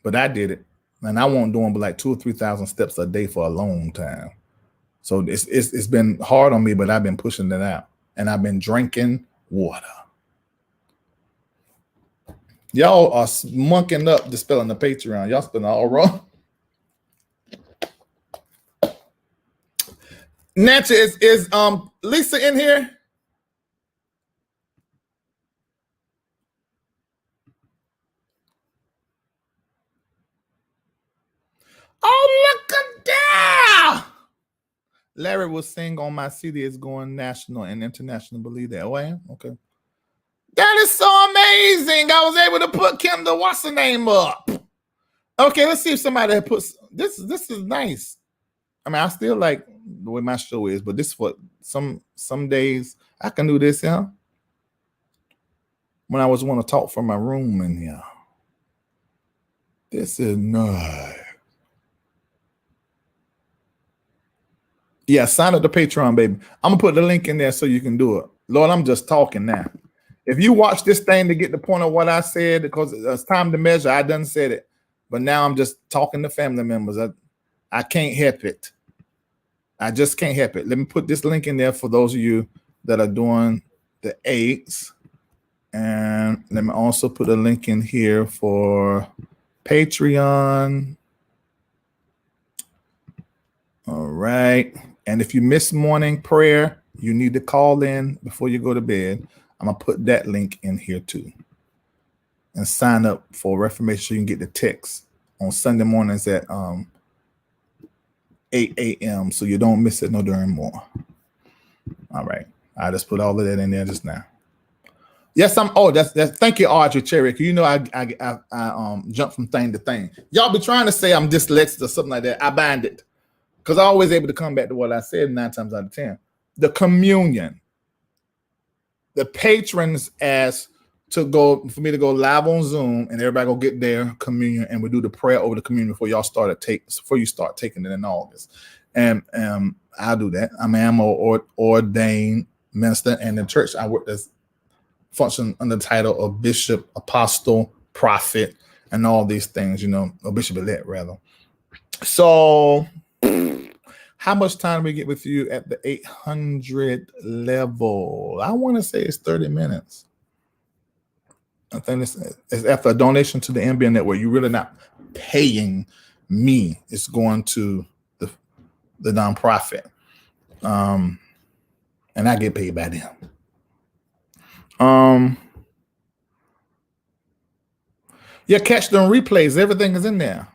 But I did it, and I won't do them but like 2,000 or 3,000 steps a day for a long time. So it's been hard on me, but I've been pushing it out, and I've been drinking water. Y'all are monking up dispelling the Patreon. Y'all spelling all wrong. Nancy, is Lisa in here? Oh, look at that! Larry will sing on my CD. It's going national and international. Believe that. Oh, I am? Okay. That is so amazing. I was able to put Kendall, what's the name up? Okay, let's see if somebody puts this. This is nice. I mean, I still like the way my show is, but this is what some days I can do this, yeah. When I was want to talk from my room in here. This is nice. Yeah, sign up to Patreon, baby. I'm gonna put the link in there so you can do it. Lord, I'm just talking now. If you watch this thing to get the point of what I said, because it's time to measure, I done said it, but now I'm just talking to family members. I can't help it. I just can't help it. Let me put this link in there for those of you that are doing the 8s. And let me also put a link in here for Patreon. All right. And if you miss morning prayer, you need to call in before you go to bed. I'm going to put that link in here too. And sign up for Reformation so you can get the text on Sunday mornings at 8 a.m. so you don't miss it no during more. All right. I just put all of that in there just now. Yes, that's thank you, Audrey Cherry. You know I jump from thing to thing. Y'all be trying to say I'm dyslexic or something like that. I bind it. Because I'm always able to come back to what I said 9 times out of 10. The communion. the patrons asked for me to go live on Zoom, and everybody go get their communion, and we do the prayer over the communion before you start taking it in August. And I'll do that. I mean, I'm an ordained minister, and in church I work as function under the title of bishop, apostle, prophet, and all these things, or bishop-elect rather. So how much time do we get with you at the 800 level? I want to say it's 30 minutes. I think it's after a donation to the MBNNetwork. You're really not paying me. It's going to the nonprofit. And I get paid by them. Yeah, catch them replays. Everything is in there.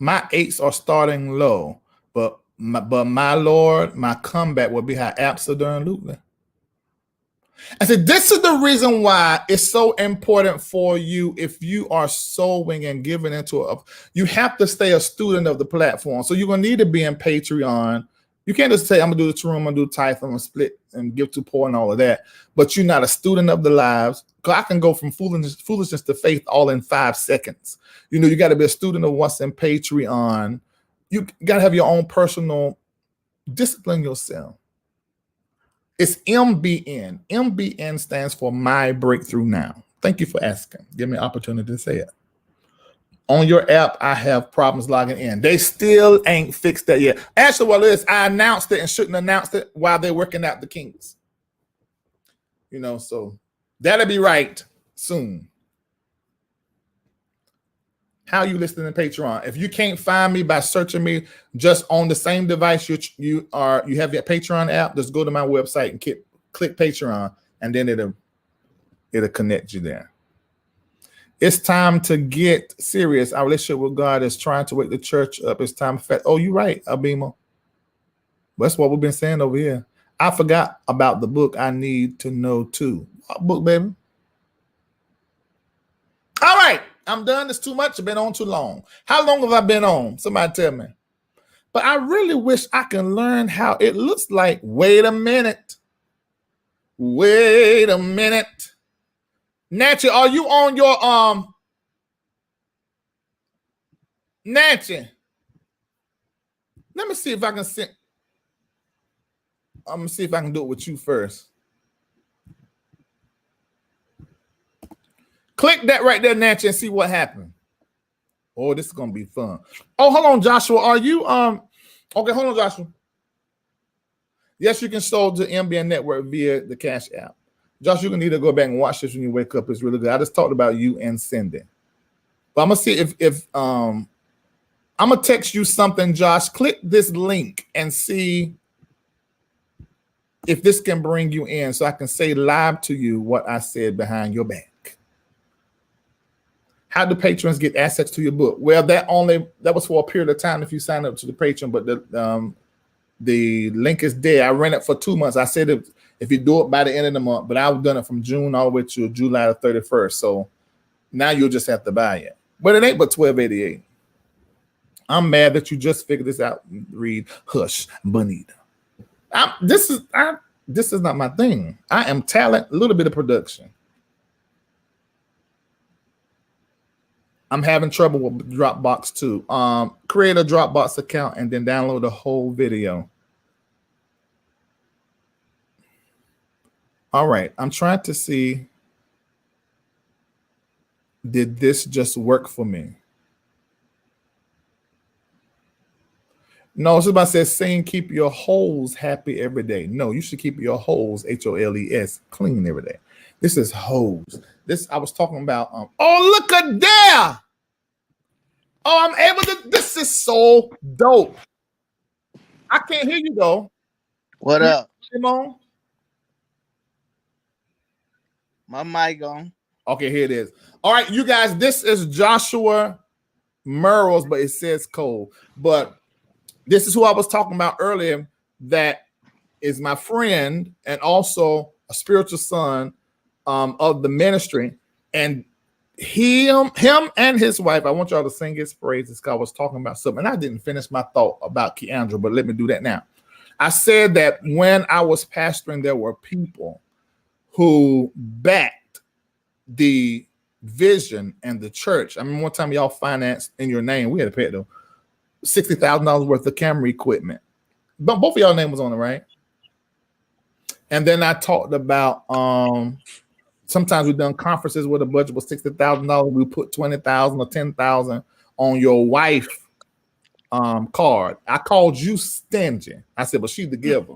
My 8s are starting low, but my Lord, my comeback will be high. Absolutely. I said, this is the reason why it's so important for you. If you are sowing and giving into it, you have to stay a student of the platform. So you're going to need to be in Patreon. You can't just say, I'm going to do the room, I'm going to do tithe, I'm going to split and give to poor and all of that. But you're not a student of the lives. Because I can go from foolishness to faith all in 5 seconds. You got to be a student of what's in Patreon. You got to have your own personal discipline yourself. It's MBN. MBN stands for My Breakthrough Now. Thank you for asking. Give me an opportunity to say it. On your app, I have problems logging in. They still ain't fixed that yet. Actually, what it is, I announced it and shouldn't announce it while they're working out the kinks. So that'll be right soon. How you listening to Patreon? If you can't find me by searching me just on the same device you have your Patreon app, just go to my website and click Patreon, and then it'll connect you there. It's time to get serious. Our relationship with God is trying to wake the church up. It's time for you're right, Abima. That's what we've been saying over here. I forgot about the book I Need to Know Too. What book, baby? All right. I'm done. It's too much. I've been on too long. How long have I been on? Somebody tell me. But I really wish I can learn how it looks like. Wait a minute. Wait a minute. Nancy, are you on your Nancy? Let me see if I can send. I'm gonna see if I can do it with you first. Click that right there, Nancy, and see what happened. Oh, this is gonna be fun. Oh, hold on, Joshua. Are you okay? Hold on, Joshua. Yes, you can sow to MBNNetwork via the Cash App. Josh, you're gonna need to go back and watch this when you wake up. It's really good. I just talked about you and Cindy. But I'm gonna see if I'm gonna text you something, Josh. Click this link and see if this can bring you in, so I can say live to you what I said behind your back. How do patrons get access to your book? Well, that was for a period of time if you sign up to the Patreon, but the link is there. I ran it for 2 months. I said if you do it by the end of the month, but I've done it from June all the way to July the 31st. So now you'll just have to buy it. But it ain't but $12.88. I'm mad that you just figured this out, Reid. Hush, Bonita. This is not my thing. I am talent, a little bit of production. I'm having trouble with Dropbox too. Create a Dropbox account and then download the whole video. All right, I'm trying to see, did this just work for me? No, somebody says, saying keep your holes happy every day. No, you should keep your holes, H-O-L-E-S, clean every day. This is holes. This I was talking about. Oh, look at there. Oh, I'm able to. This is so dope. I can't hear you though. What up? Simone? My mic on. Okay, here it is. All right, you guys, this is Joshua Merles, but it says Cole. But this is who I was talking about earlier, that is my friend and also a spiritual son of the ministry. And him and his wife, I want y'all to sing his praises because I was talking about something. And I didn't finish my thought about Keandra, but let me do that now. I said that when I was pastoring, there were people who backed the vision and the church. I mean, one time y'all financed in your name, we had to pay it though, $60,000 worth of camera equipment. But both of y'all name was on it, right? And then I talked about sometimes we've done conferences where the budget was $60,000. We put $20,000 or $10,000 on your wife card. I called you stingy. I said, but she's the giver.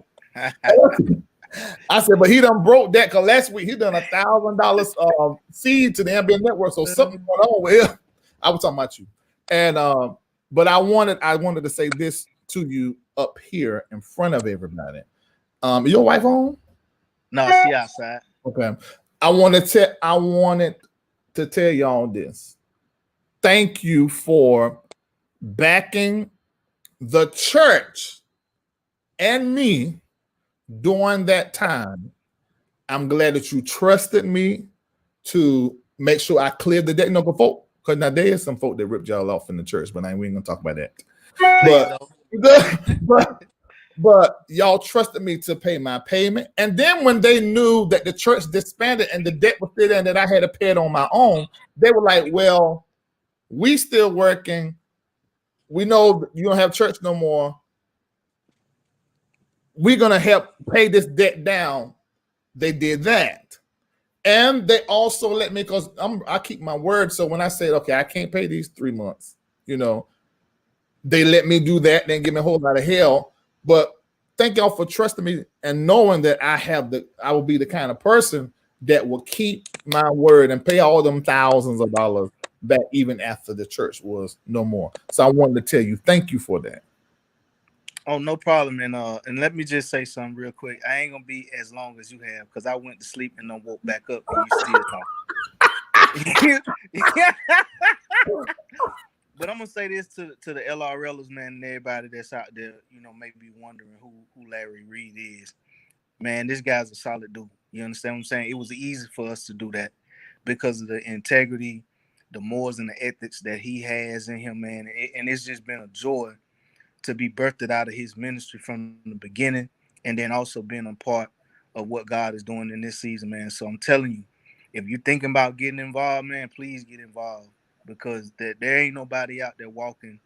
I said, but he done broke that because last week he done $1,000 seed to the MBNNetwork. So something going on with him. I was talking about you. And but I wanted to say this to you up here in front of everybody. Your wife home? No, she outside. Okay. I wanted to tell y'all this. Thank you for backing the church and me during that time. I'm glad that you trusted me to make sure I cleared the debt. Because now there is some folk that ripped y'all off in the church, but we ain't gonna talk about that. But y'all trusted me to pay my payment. And then when they knew that the church disbanded and the debt was still there and that I had to pay it on my own, they were like, well, we still working. We know you don't have church no more. We're going to help pay this debt down. They did that. And they also let me, because I keep my word. So when I said, okay, I can't pay these 3 months, they let me do that. They give me a whole lot of hell. But thank y'all for trusting me and knowing that I will be the kind of person that will keep my word and pay all them thousands of dollars back even after the church was no more. So I wanted to tell you, thank you for that. Oh, no problem. And let me just say something real quick. I ain't gonna be as long as you have because I went to sleep and then woke back up and you still talking. But I'm gonna say this to the LRLers, man, and everybody that's out there, maybe wondering who Larry Reid is. Man, this guy's a solid dude. You understand what I'm saying? It was easy for us to do that because of the integrity, the morals, and the ethics that he has in him, man. And it's just been a joy to be birthed out of his ministry from the beginning, and then also being a part of what God is doing in this season, man. So I'm telling you, if you're thinking about getting involved, man, please get involved. Because there ain't nobody out there walking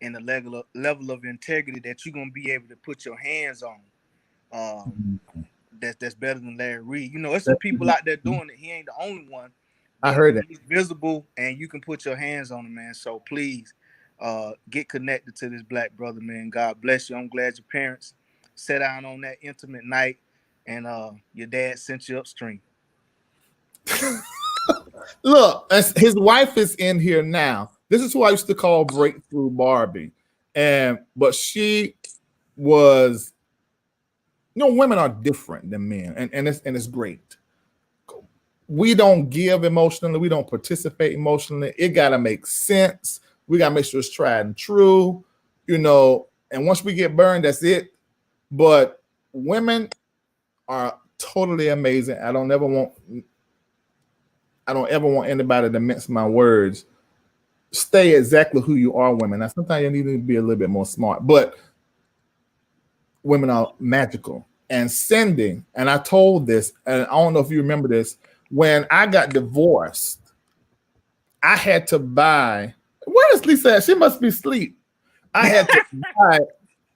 in the level of integrity that you're gonna be able to put your hands on. That's better than Larry Reid. There's some people out there doing it. He ain't the only one. I heard that. He's visible, and you can put your hands on him, man. So please, get connected to this black brother, man. God bless you. I'm glad your parents sat down on that intimate night, and your dad sent you upstream. Look, his wife is in here now. This is who I used to call Breakthrough Barbie. But she was, women are different than men, and it's great. We don't give emotionally, we don't participate emotionally. It gotta make sense. We gotta make sure it's tried and true, and once we get burned, that's it. But women are totally amazing. I don't ever want anybody to mince my words. Stay exactly who you are, women. Now, sometimes you need to be a little bit more smart, but women are magical and sending. And I told this, and I don't know if you remember this, when I got divorced, I had to buy, where is Lisa at? She must be asleep. I had to buy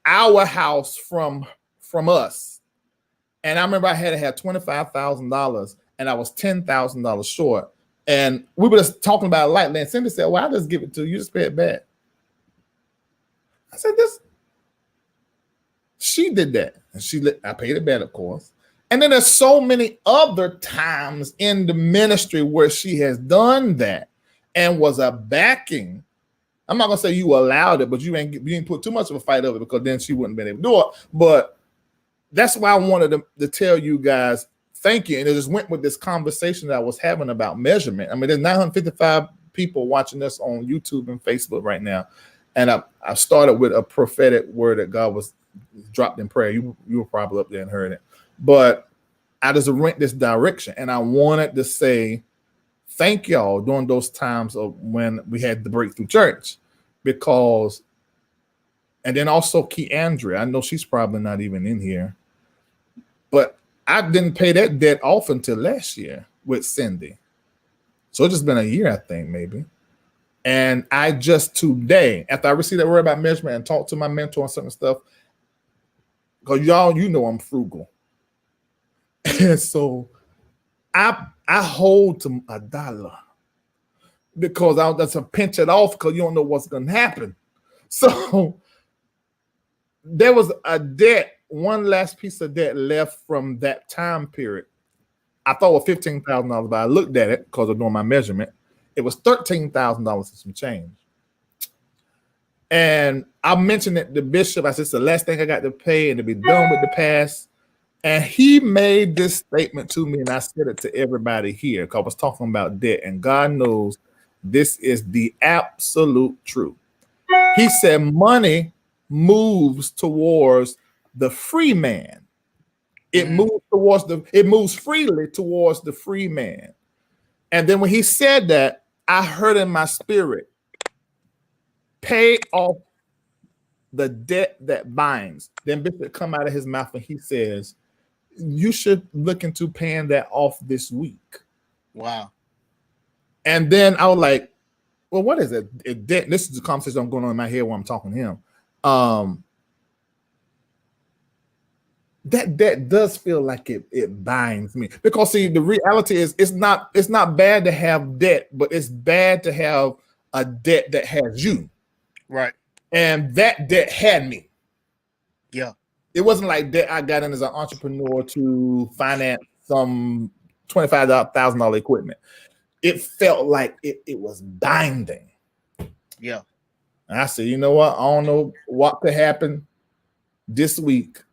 our house from us. And I remember I had to have $25,000 and I was $10,000 short. And we were just talking about it lightly. And Cindy said, well, I'll just give it to you. You just pay it back. I said, she did that. And I paid it back, of course. And then there's so many other times in the ministry where she has done that and was a backing. I'm not going to say you allowed it, but you ain't put too much of a fight over it because then she wouldn't have been able to do it. But that's why I wanted to tell you guys, thank you. And it just went with this conversation that I was having about measurement. I mean, there's 955 people watching this on YouTube and Facebook right now. And I started with a prophetic word that God was dropped in prayer. You were probably up there and heard it. But I just went this direction. And I wanted to say thank y'all during those times of when we had the Breakthrough Church. Because, and then also Key Andrea, I know she's probably not even in here. But I didn't pay that debt off until last year with Cindy. So it's just been a year, I think, maybe. And I just today, after I received that word about measurement and talked to my mentor and certain stuff, because y'all, you know I'm frugal. And so I hold to $1 because that's a pinch it off because you don't know what's going to happen. So there was a debt, one last piece of debt left from that time period. I thought it was $15,000, but I looked at it because of doing my measurement. It was $13,000 and some change. And I mentioned it to Bishop. I said, it's the last thing I got to pay and to be done with the past. And he made this statement to me, and I said it to everybody here because I was talking about debt. And God knows this is the absolute truth. He said money moves towards the free man. It moves freely towards the free man. And then when he said that, I heard in my spirit, pay off the debt that binds. Then Bishop come out of his mouth and he says, you should look into paying that off this week. Wow. And then I was like, well, what is it? This is the conversation going on in my head while I'm talking to him. That does feel like it binds me, because see, the reality is it's not bad to have debt, but it's bad to have a debt that has you. Right. And that debt had me. Yeah. It wasn't like that I got in as an entrepreneur to finance some $25,000 equipment. It felt like it was binding. Yeah. And I said, you know what? I don't know what could happen this week.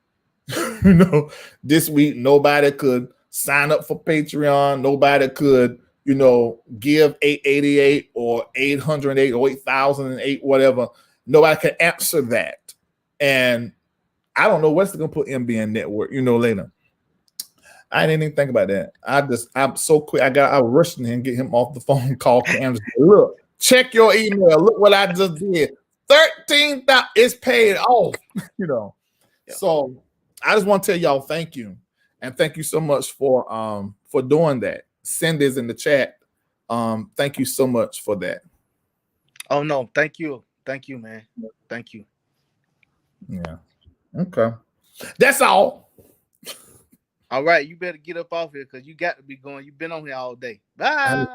This week, nobody could sign up for Patreon. Nobody could, give 888 or 808 or 8,008, whatever. Nobody could answer that. And I don't know what's going to put MBNNetwork, later. I didn't even think about that. I'm so quick. I rushed him and get him off the phone, call Cam. Look, check your email. Look what I just did. 13,000 is paid off, Yeah. So I just want to tell y'all thank you. And thank you so much for doing that. Cindy's in the chat. Thank you so much for that. Oh no, thank you. Thank you, man. Thank you. Yeah. Okay. That's all. All right, you better get up off here because you got to be going. You've been on here all day. Bye.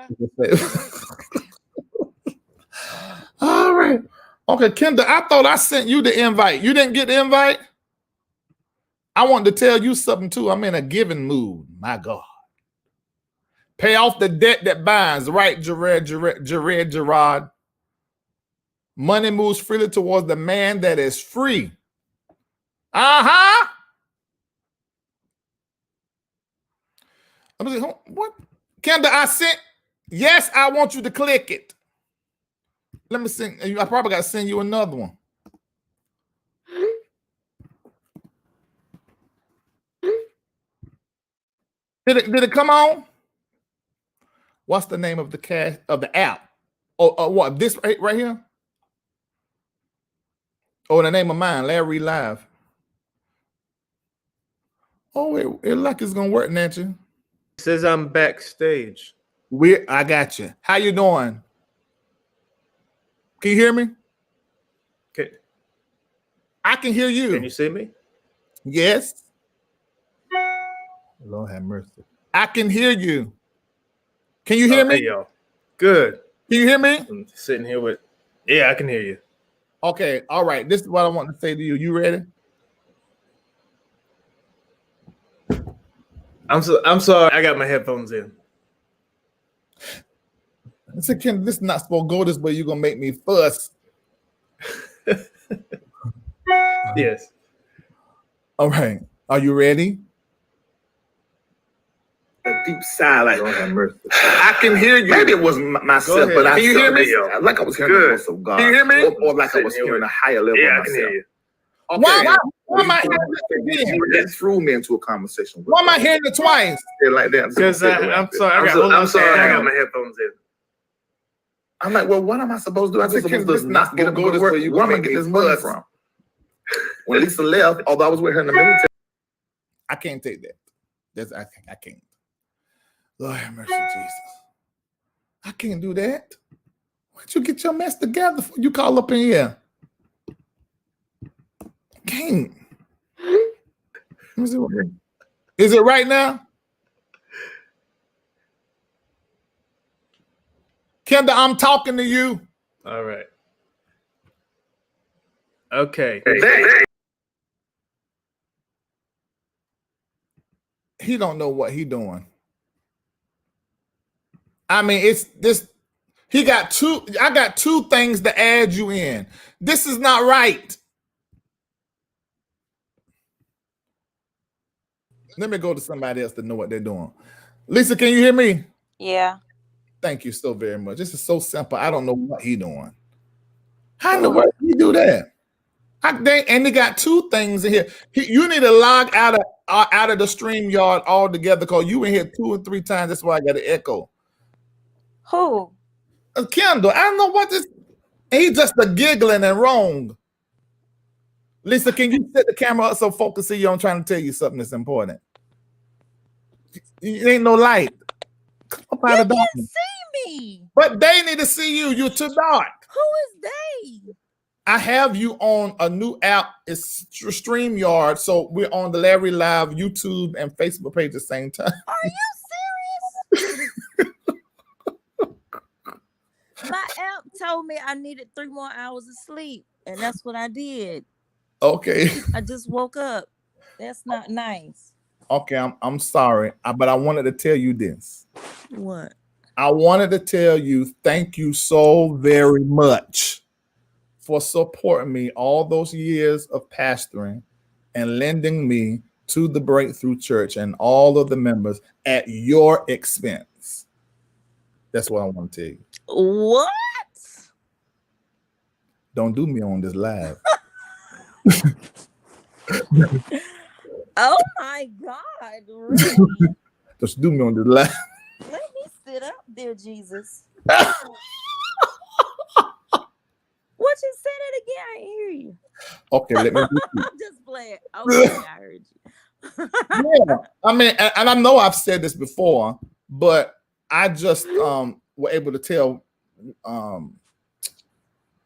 All right. Okay, Kendra, I thought I sent you the invite. You didn't get the invite? I wanted to tell you something too. I'm in a giving mood. My God. Pay off the debt that binds, right, Gerard. Money moves freely towards the man that is free. Uh-huh. I'm like, what? Kendra, I sent. Yes, I want you to click it. Let me send. I probably got to send you another one. Did it come on? What's the name of the app? Oh, what? This right here? Oh, the name of mine, LarryReidLive. Oh, it like it's gonna work, Nancy. It says I'm backstage. I got you. How you doing? Can you hear me? Okay. I can hear you. Can you see me? Yes. Lord have mercy. I can hear you. Can you hear me? Hey, y'all. Good. Can you hear me? I'm sitting here with. Yeah, I can hear you. Okay. All right. This is what I want to say to you. You ready? I'm sorry. I got my headphones in. I said, Ken, this is not supposed to go this way. You're gonna make me fuss. Yes. All right. Are you ready? A deep sigh, like I can hear you. maybe it was myself, but Can you hear me? Like I was hearing Good. the voice of God. Can you hear me? Or like I was hearing a higher level Yeah, of I can myself. hear you. Okay. Why am I hearing it again? That threw me into a conversation. Why am I hearing it twice? Like that? Because I'm sorry. I'm sorry. I got my headphones in. I'm like, well, what am I supposed to do? I said, said, Ken, does not get a go good this work. way. You Where am I gonna getting make this me money fuss. from? When Lisa left, although I was with her in the military. I can't take that. I can't. Lord have mercy, Jesus. I can't do that. Why'd you get your mess together before you call up in here? Can't. Let me see what is it right now? Kendall, I'm talking to you. All right. Okay. He don't know what he doing. I mean, it's this. I got two things to add you in. This is not right. Let me go to somebody else to know what they're doing. Lisa, can you hear me? Yeah. Thank you so very much. This is so simple. I don't know what he doing. How in the world do you do that? And they got two things in here. You need to log out of the StreamYard altogether because you in here 2 or 3 times. That's why I got an echo. Who? Kendall, I don't know what this. He just a giggling and wrong. Lisa, can you set the camera up so folks can see you? I'm trying to tell you something that's important. It ain't no light. Come up out of You darkness. can't see me. But they need to see you. You're too dark. Who is they? I have you on a new app. It's StreamYard. So we're on the LarryReidLive YouTube and Facebook page at the same time. Are you serious? My app told me I needed 3 more hours of sleep, and that's what I did. Okay. I just woke up. That's not nice. Okay, I'm sorry, but I wanted to tell you this. What? I wanted to tell you thank you so very much for supporting me all those years of pastoring and lending me to the Breakthrough Church and all of the members at your expense. That's what I want to tell you. What? Don't do me on this live. Oh my God, really? Just do me on this live. Let me sit up there, Jesus. What you said it again? I hear you. Okay, let me I'm just playing. Okay, I heard you. Yeah, I mean, and I know I've said this before, but I just were able to tell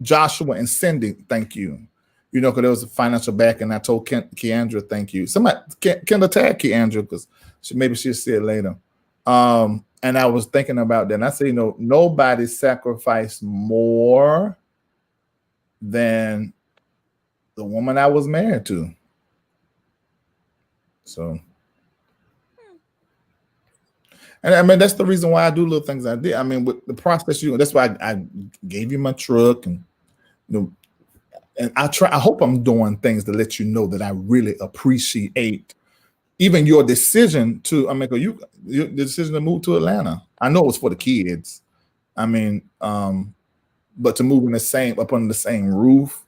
Joshua and Cindy, thank you. You know, because there was a financial back, and I told Keandra, thank you. Somebody, Kendall, tag Keandra because maybe she'll see it later. And I was thinking about that, and I said, you know, nobody sacrificed more than the woman I was married to. So, and I mean, that's the reason why I do little things I did. I mean, with the process, that's why I gave you my truck, and you know, and I hope I'm doing things to let you know that I really appreciate even your decision to, I mean, your decision to move to Atlanta. I know it was for the kids. I mean, but to move in up under the same roof,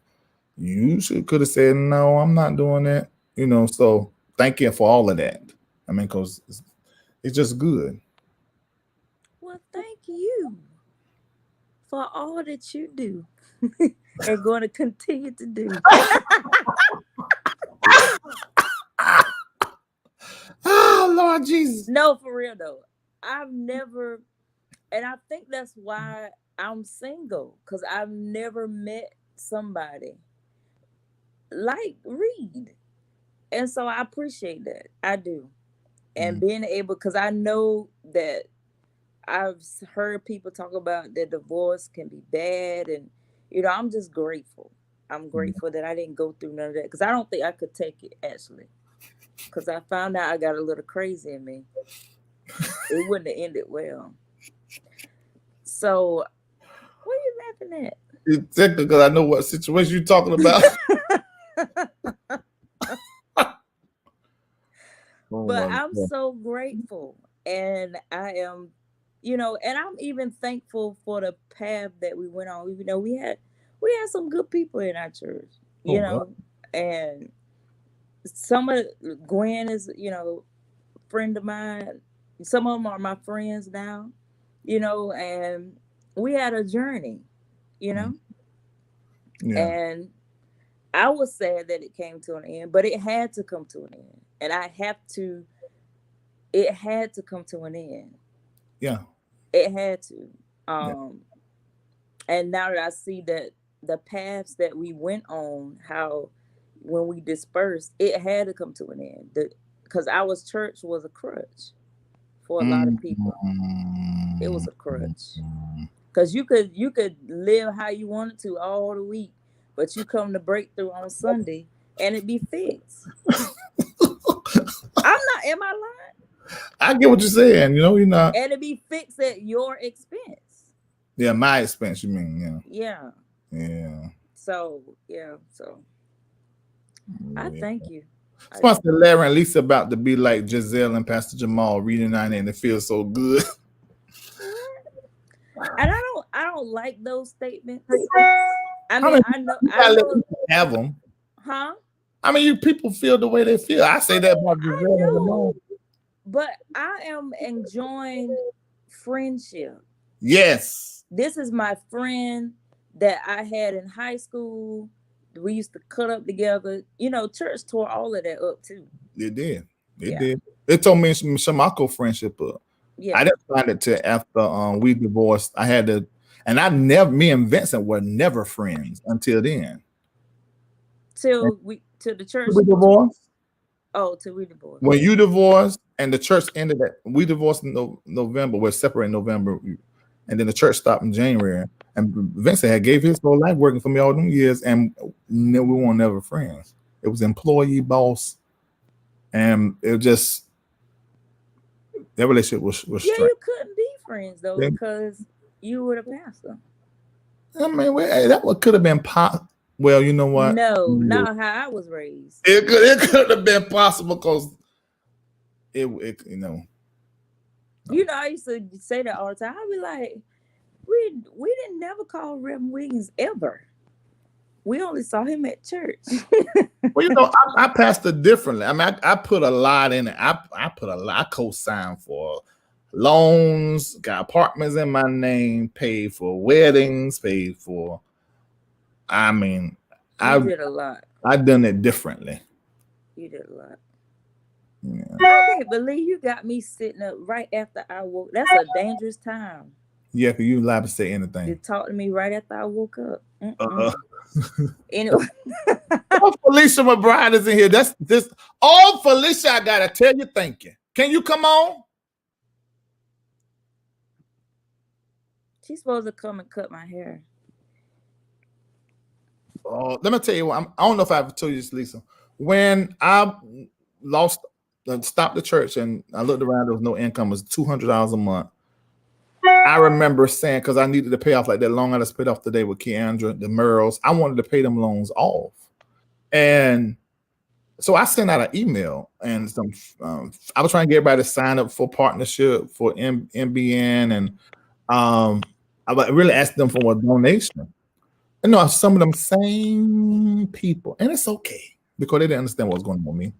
you could have said, no, I'm not doing that. You know, so thank you for all of that. I mean, because it's just good. Well, thank you for all that you do and going to continue to do. Oh, Lord Jesus. No, for real though. I've never, and I think that's why I'm single, because I've never met somebody like Reid. And so I appreciate that. I do. And being able, because I know that I've heard people talk about that divorce can be bad. And, you know, I'm just grateful. I'm grateful that I didn't go through none of that, because I don't think I could take it, actually. Because I found out I got a little crazy in me. It wouldn't have ended well. So, what are you laughing at? Exactly, because I know what situation you're talking about. But I'm so grateful, and I am, you know, and I'm even thankful for the path that we went on. You know, we had some good people in our church, you know, and some of Gwen is, you know, a friend of mine. Some of them are my friends now, you know, and we had a journey, you know, and I was sad that it came to an end, but it had to come to an end. And I have to it had to come to an end. Yeah. It had to. Yeah. And now that I see that the paths that we went on, how when we dispersed, it had to come to an end. Because our church was a crutch for a lot of people. It was a crutch. Because you could live how you wanted to all the week, but you come to breakthrough on Sunday and it be fixed. Am I lying? I get what you're saying. You know, you're not. And it be fixed at your expense. Yeah, my expense, you mean? Yeah. Yeah. So, yeah. So, I thank you. Sponsor Larry and Lisa about to be like Giselle and Pastor Jamal reading on and it feels so good. And I don't like those statements. I know have them. Huh? I mean, people feel the way they feel. I say that about Giselle and Jamal. But I am enjoying friendship. Yes. This is my friend that I had in high school. We used to cut up together. You know, church tore all of that up too. It did. It did. It told me Shamako friendship up. Yeah. I didn't find it till after we divorced. I had to, and me and Vincent were never friends until then. Till the church. We divorced. Oh, till we divorced. When you divorced and the church ended that, we divorced in November. We're separated in November, and then the church stopped in January. And Vincent had gave his whole life working for me all them years, and we weren't never friends. It was employee boss, and it just that relationship was yeah. strange. You couldn't be friends though because you were the pastor. I mean, that could have been well, you know what? No, not how I was raised. It could have been possible because it you know. You know, I used to say that all the time. I'd be like, we didn't never call Reverend Wiggins ever. We only saw him at church. Well, you know, I pastored differently. I mean, I put a lot in it. I put a lot. I co-signed for loans, got apartments in my name, paid for weddings, paid for. I mean, I did a lot. I done it differently. You did a lot. Yeah. I can't believe you got me sitting up right after I woke. That's a dangerous time. Yeah, because you allowed to say anything. You talk to me right after I woke up. Anyway. Oh, Felicia McBride is in here. That's this. Oh, Felicia, I gotta tell you, thank you. Can you come on? She's supposed to come and cut my hair. Let me tell you what. I don't know if I ever told you this, Lisa. When I stopped the church and I looked around, there was no income. It was $200 a month. I remember saying, because I needed to pay off like that loan I just paid off today with Keandra, the Merles. I wanted to pay them loans off. And so I sent out an email and I was trying to get everybody to sign up for partnership for MBN. And I really asked them for a donation. And no, some of them same people, and it's okay because they didn't understand what was going on with me.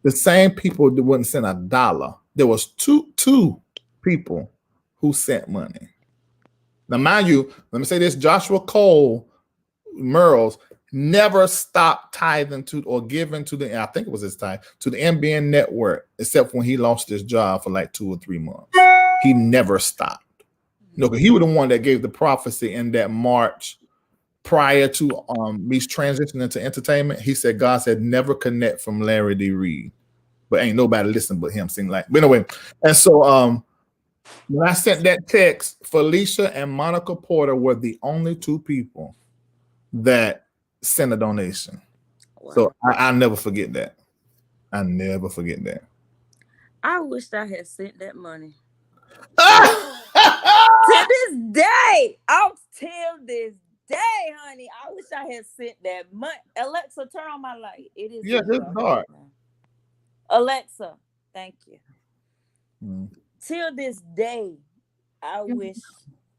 The same people that wouldn't send $1. There was two people who sent money. Now, mind you, let me say this: Joshua Cole Merles never stopped tithing to or giving to the, I think it was his tithe, to the MBNNetwork, except when he lost his job for like 2 or 3 months. He never stopped. No, because he was the one that gave the prophecy in that March prior to me transitioning into entertainment. He said, God said, never connect from Larry D. Reid. But ain't nobody listen but him sing like. But anyway, and so when I sent that text, Felicia and Monica Porter were the only 2 people that sent a donation. Wow. So I'll never forget that. I never forget that. I wished I had sent that money. To this day, till this day, honey, I wish I had sent that money. Alexa, turn on my light. It is. Yeah, it's dark. Alexa, thank you. Till this day, I wish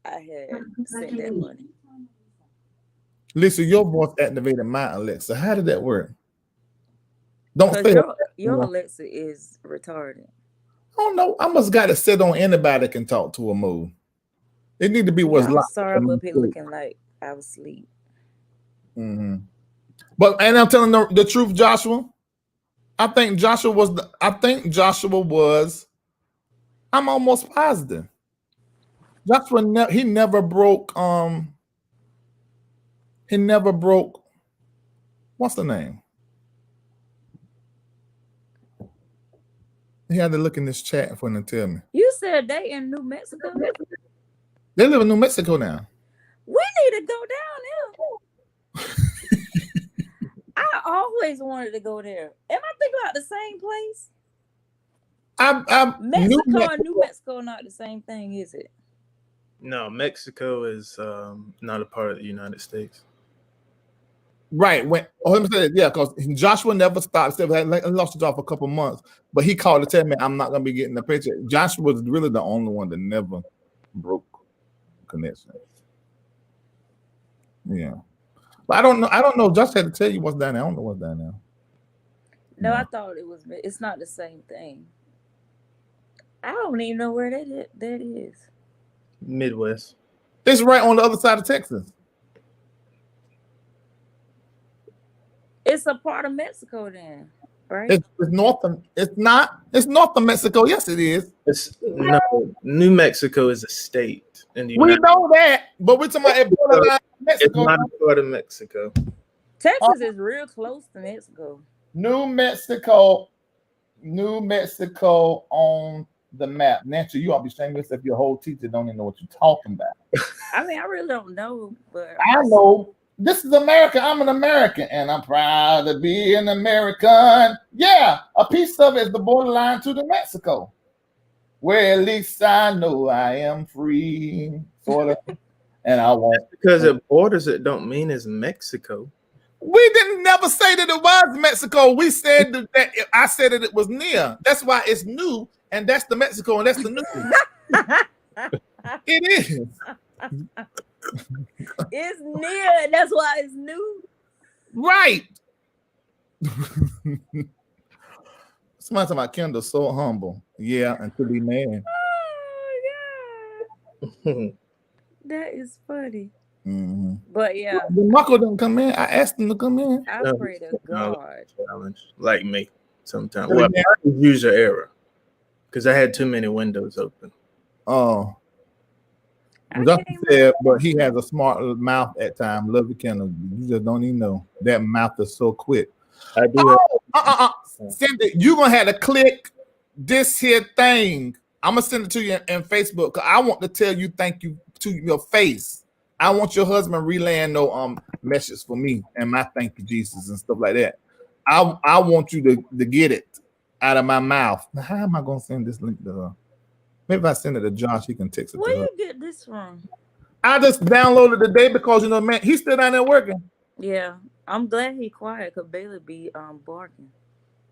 I had sent that money. Lisa, your voice activated my Alexa. How did that work? Don't say your Alexa is retarded. Oh no, I must got to sit on anybody that can talk to a move. It need to be what's locked. Sorry, I'm up here looking like I was asleep. But and I'm telling the truth, Joshua. I think Joshua was I'm almost positive. Joshua he never broke what's the name? He had to look in this chat for him to tell me. You said they in New Mexico? They live in New Mexico now. We need to go down there. I always wanted to go there. Am I thinking about the same place? Mexico and New Mexico are not the same thing, is it? No, Mexico is not a part of the United States. Right. Let me say that, yeah, because Joshua never stopped. He lost his job for a couple months, but he called to tell me I'm not gonna be getting the paycheck. Joshua was really the only one that never broke connection. Yeah. But I don't know. Josh had to tell you what's down there. I don't know what's down there. No, I thought it was. It's not the same thing. I don't even know where that is. Midwest. It's right on the other side of Texas. It's a part of Mexico then, right? It's north of. It's not. It's north of Mexico. Yes, it is. No, New Mexico is a state in the We United know that, but we're talking about borderline It's Mexico. not a part of Mexico. Texas is real close to Mexico. New Mexico on the map. Nancy, you ought to be saying this if your whole teacher don't even know what you're talking about. I mean, I really don't know, but I know. This is America. I'm an American, and I'm proud to be an American. Yeah, a piece of it is the borderline to the Mexico, where at least I know I am free, sort of. And I won't. Because it borders, it don't mean it's Mexico. We didn't never say that it was Mexico. We said that I said that it was near. That's why it's new, and that's the Mexico, and that's the new. It is. It's near, and that's why it's new. Right. Somebody talking about Kendall so humble. Yeah, until he man. Oh yeah. That is funny. Mm-hmm. But yeah. When Marco didn't come in, I asked him to come in. I pray to God. Challenge, like me sometimes. Well, I user error because I had too many windows open. Oh. Justin said, but he has a smart mouth at times. Love you, Kendall. You just don't even know. That mouth is so quick. I do. Cindy, you're going to have to click this here thing. I'm going to send it to you in Facebook because I want to tell you thank you to your face. I want your husband relaying no message for me and my thank you, Jesus, and stuff like that. I want you to get it out of my mouth. Now, how am I going to send this link to her? Maybe if I send it to Josh, he can text it Where to her. you get this from? I just downloaded it today because, you know, man, he's still down there working. Yeah, I'm glad he quiet because Bailey be barking.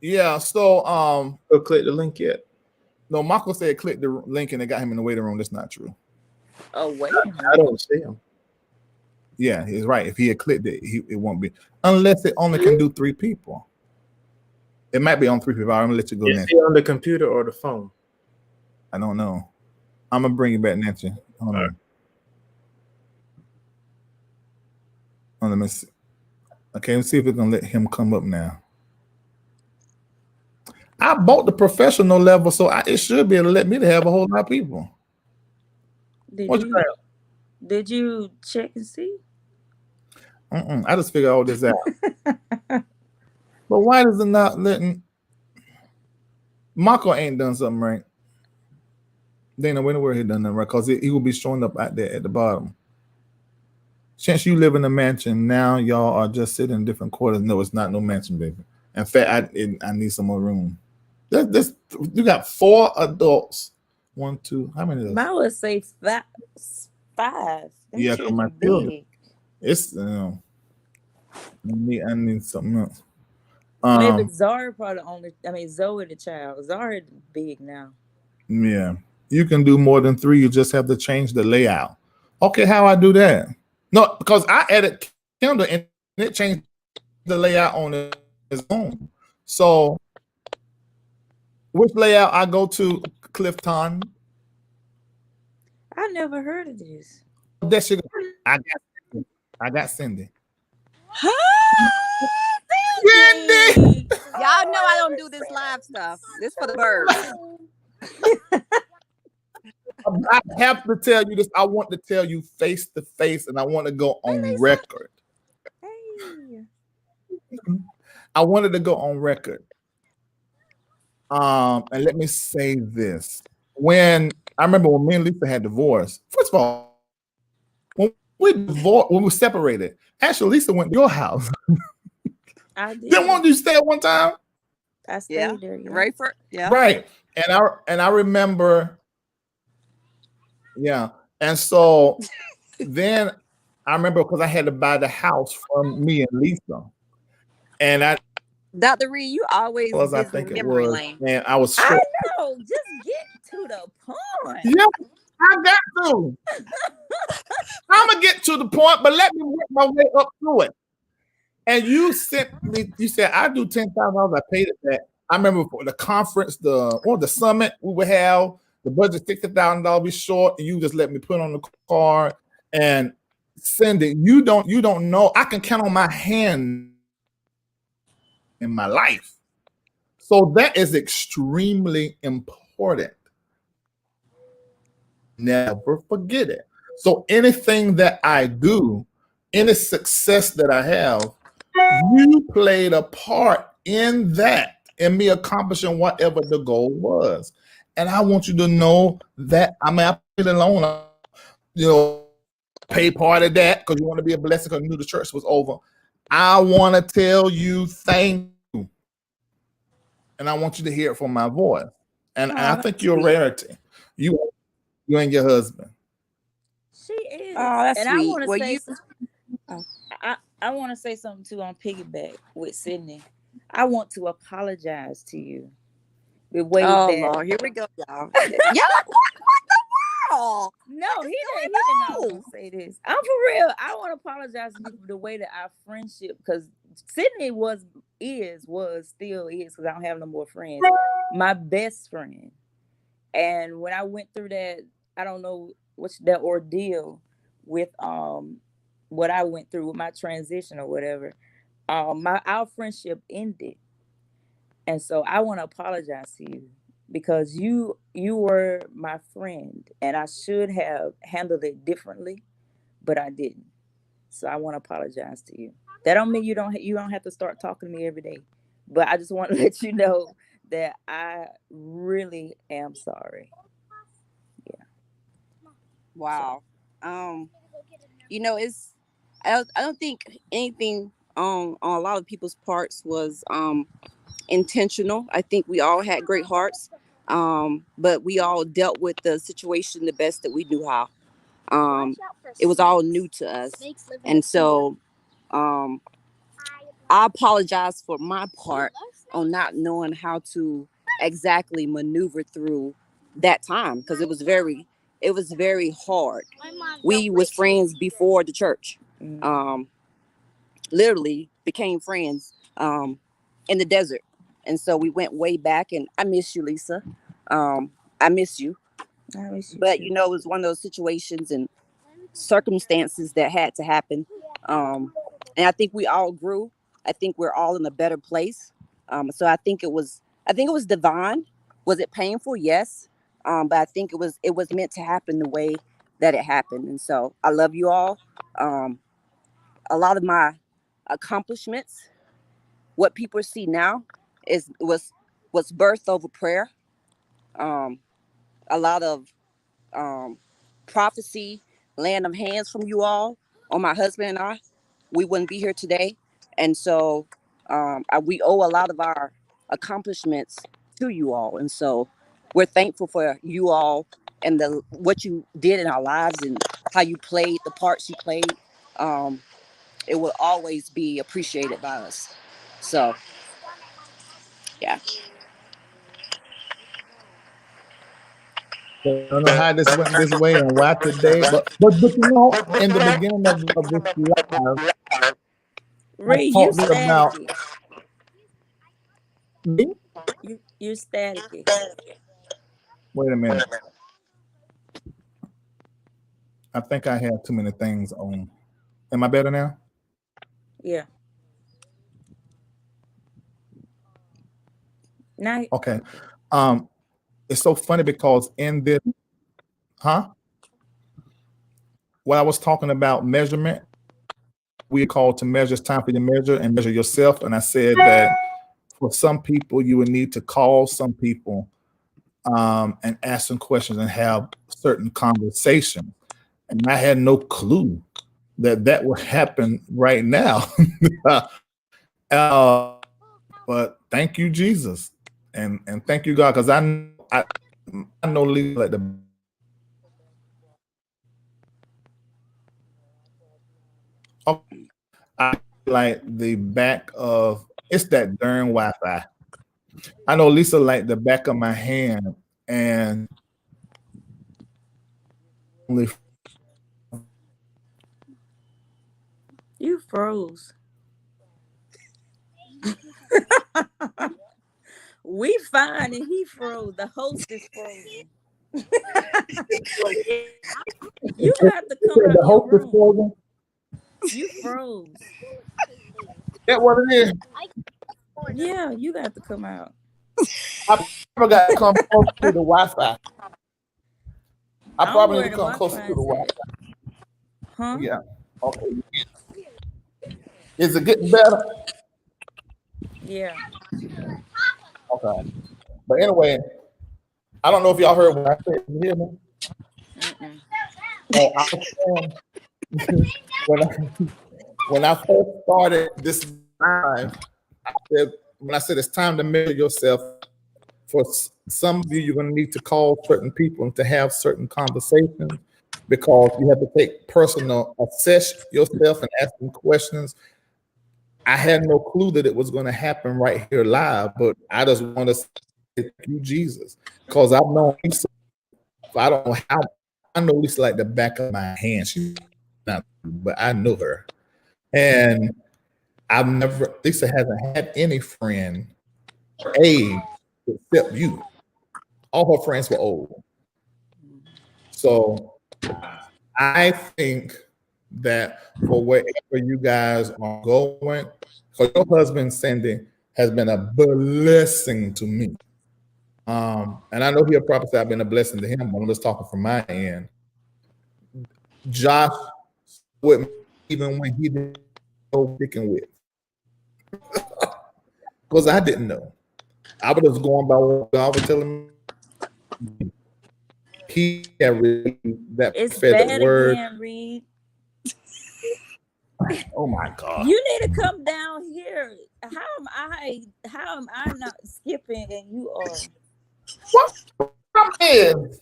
Yeah, so Go click the link yet. No, Marco said click the link and it got him in the waiting room. That's not true. Oh, wait. I don't see him. Yeah, he's right. If he had clicked it, it won't be. Unless it only can do 3 people. It might be on 3 people. I'm going to let you go Is Nancy. he on the computer or the phone? I don't know. I'm going to bring you back, Nancy. Hold on. Right. Oh, let me see. Okay, let's see if we can let him come up now. I bought the professional level, so it should be able to let me to have a whole lot of people. Did you check and see? I just figured all this out. But why is it not letting? Marco ain't done something right. They know where he done nothing right because he will be showing up out there at the bottom. Since you live in a mansion, now y'all are just sitting in different quarters. No, it's not no mansion, baby. In fact, I need some more room. You got 4 adults. 1, 2. How many? I would say 5. Yeah, for my children. It's I need something else. Maybe Zara probably only. I mean, Zoe the child. Zara big now. Yeah, you can do more than 3. You just have to change the layout. Okay, how I do that? No, because I added Kindle and it changed the layout on its own. So, which layout I go to, Clifton? I never heard of this. That should I got Cindy. Cindy! Y'all know I don't do this live stuff. This for the birds. I have to tell you this. I want to tell you face to face, and I want to go on record. Hey. I wanted to go on record. And let me say this. When I remember when me and Lisa had divorced, first of all, when we separated, actually Lisa went to your house. I did. Didn't want you to stay at one time. I stayed there. Yeah. Right for Right. And I remember, yeah. And so then I remember because I had to buy the house from me and Lisa. And Dr. Reid, you always I visit think it memory was, lane. and I was I short. know. Just get to the point. Yeah, I got to. I'm gonna get to the point, but let me work my way up to it. And you said I do $10,000. I paid it back. I remember for the conference, the summit we would have, the budget $60,000 be short, and you just let me put on the card and send it. You don't know. I can count on my hand in my life. So that is extremely important. Never forget it. So anything that I do, any success that I have, you played a part in that, in me accomplishing whatever the goal was. And I want you to know that I paid a loan, pay part of that because you want to be a blessing because you knew the church was over. I want to tell you thank you. And I want you to hear it from my voice. And I think you're a rarity. You and your husband. She is. Oh, that's and sweet. I want to Well, say, Oh. I want to say something too on piggyback with Sydney. I want to apologize to you. The way Lord, here we go, y'all. What the world? No, he didn't know say this. I'm for real. I want to apologize to you for the way that our friendship, because Sydney still is, because I don't have no more friends. My best friend. And when I went through that, I don't know that ordeal with what I went through with my transition or whatever, our friendship ended. And so I want to apologize to you because you were my friend and I should have handled it differently, but I didn't. So I want to apologize to you. That don't mean you don't have to start talking to me every day, but I just want to let you know that I really am sorry. Yeah. Wow. It's I don't think anything on a lot of people's parts was intentional. I think we all had great hearts, but we all dealt with the situation the best that we knew how. It was all new to us, and so I apologize for my part on not knowing how to exactly maneuver through that time because it was very hard. We was friends before the church. Literally became friends in the desert. And so we went way back, and I miss you, Lisa. I miss you. I miss you But too. it was one of those situations and circumstances that had to happen. And I think we all grew. I think we're all in a better place. So I think it was divine. Was it painful? Yes. But I think it was meant to happen the way that it happened. And so I love you all. A lot of my accomplishments, what people see now, was birth over prayer. A lot of prophecy, laying of hands from you all on my husband and I. We wouldn't be here today, and so we owe a lot of our accomplishments to you all, and so we're thankful for you all and what you did in our lives and how you played the parts you played. It will always be appreciated by us. So, yeah. I don't know how this went this way and why today, but in the beginning of this live, I Reid, you talked about staticky. me. You're staticky. Wait a minute. I think I have too many things on. Am I better now? Yeah. Now, Okay. It's so funny because in this Huh? When I was talking about measurement, we are called to measure. It's time for you to measure and measure yourself. And I said that for some people, you would need to call some people and ask some questions and have certain conversations. And I had no clue that would happen right now. But thank you, Jesus, and thank you, God, because I know Lisa like the I like the back of it's that darn Wi-Fi. I know Lisa like the back of my hand, and only You froze. We fine and he froze. The host is frozen. You got to come out the your host is room. frozen. You froze. That what it is. Yeah, you got to come out. I probably got to come close to the Wi-Fi. I probably need to come closer to the Wi-Fi. Huh? Yeah. Okay. Is it getting better? Yeah. Okay. But anyway, I don't know if y'all heard what I said. You hear me? Oh, I was saying, when I first started this live, when I said it's time to measure yourself, for some of you, you're going to need to call certain people and to have certain conversations because you have to take personal assess yourself and ask them questions. I had no clue that it was going to happen right here live, but I just want to say thank you, Jesus, because I've known Lisa. I don't know how. I know Lisa like the back of my hand. She's not, but I know her, and Lisa hasn't had any friend her age except you. All her friends were old. So I think that for wherever you guys are going, because your husband Cindy has been a blessing to me. And I know he'll probably say I've been a blessing to him, but I'm just talking from my end. Josh with me even when he didn't know sticking with. Because I didn't know. I was just going by what God was telling me. He had really that It's prophetic bad word. again, Reid. Oh my God. You need to come down here. How am I not skipping and you are? What is?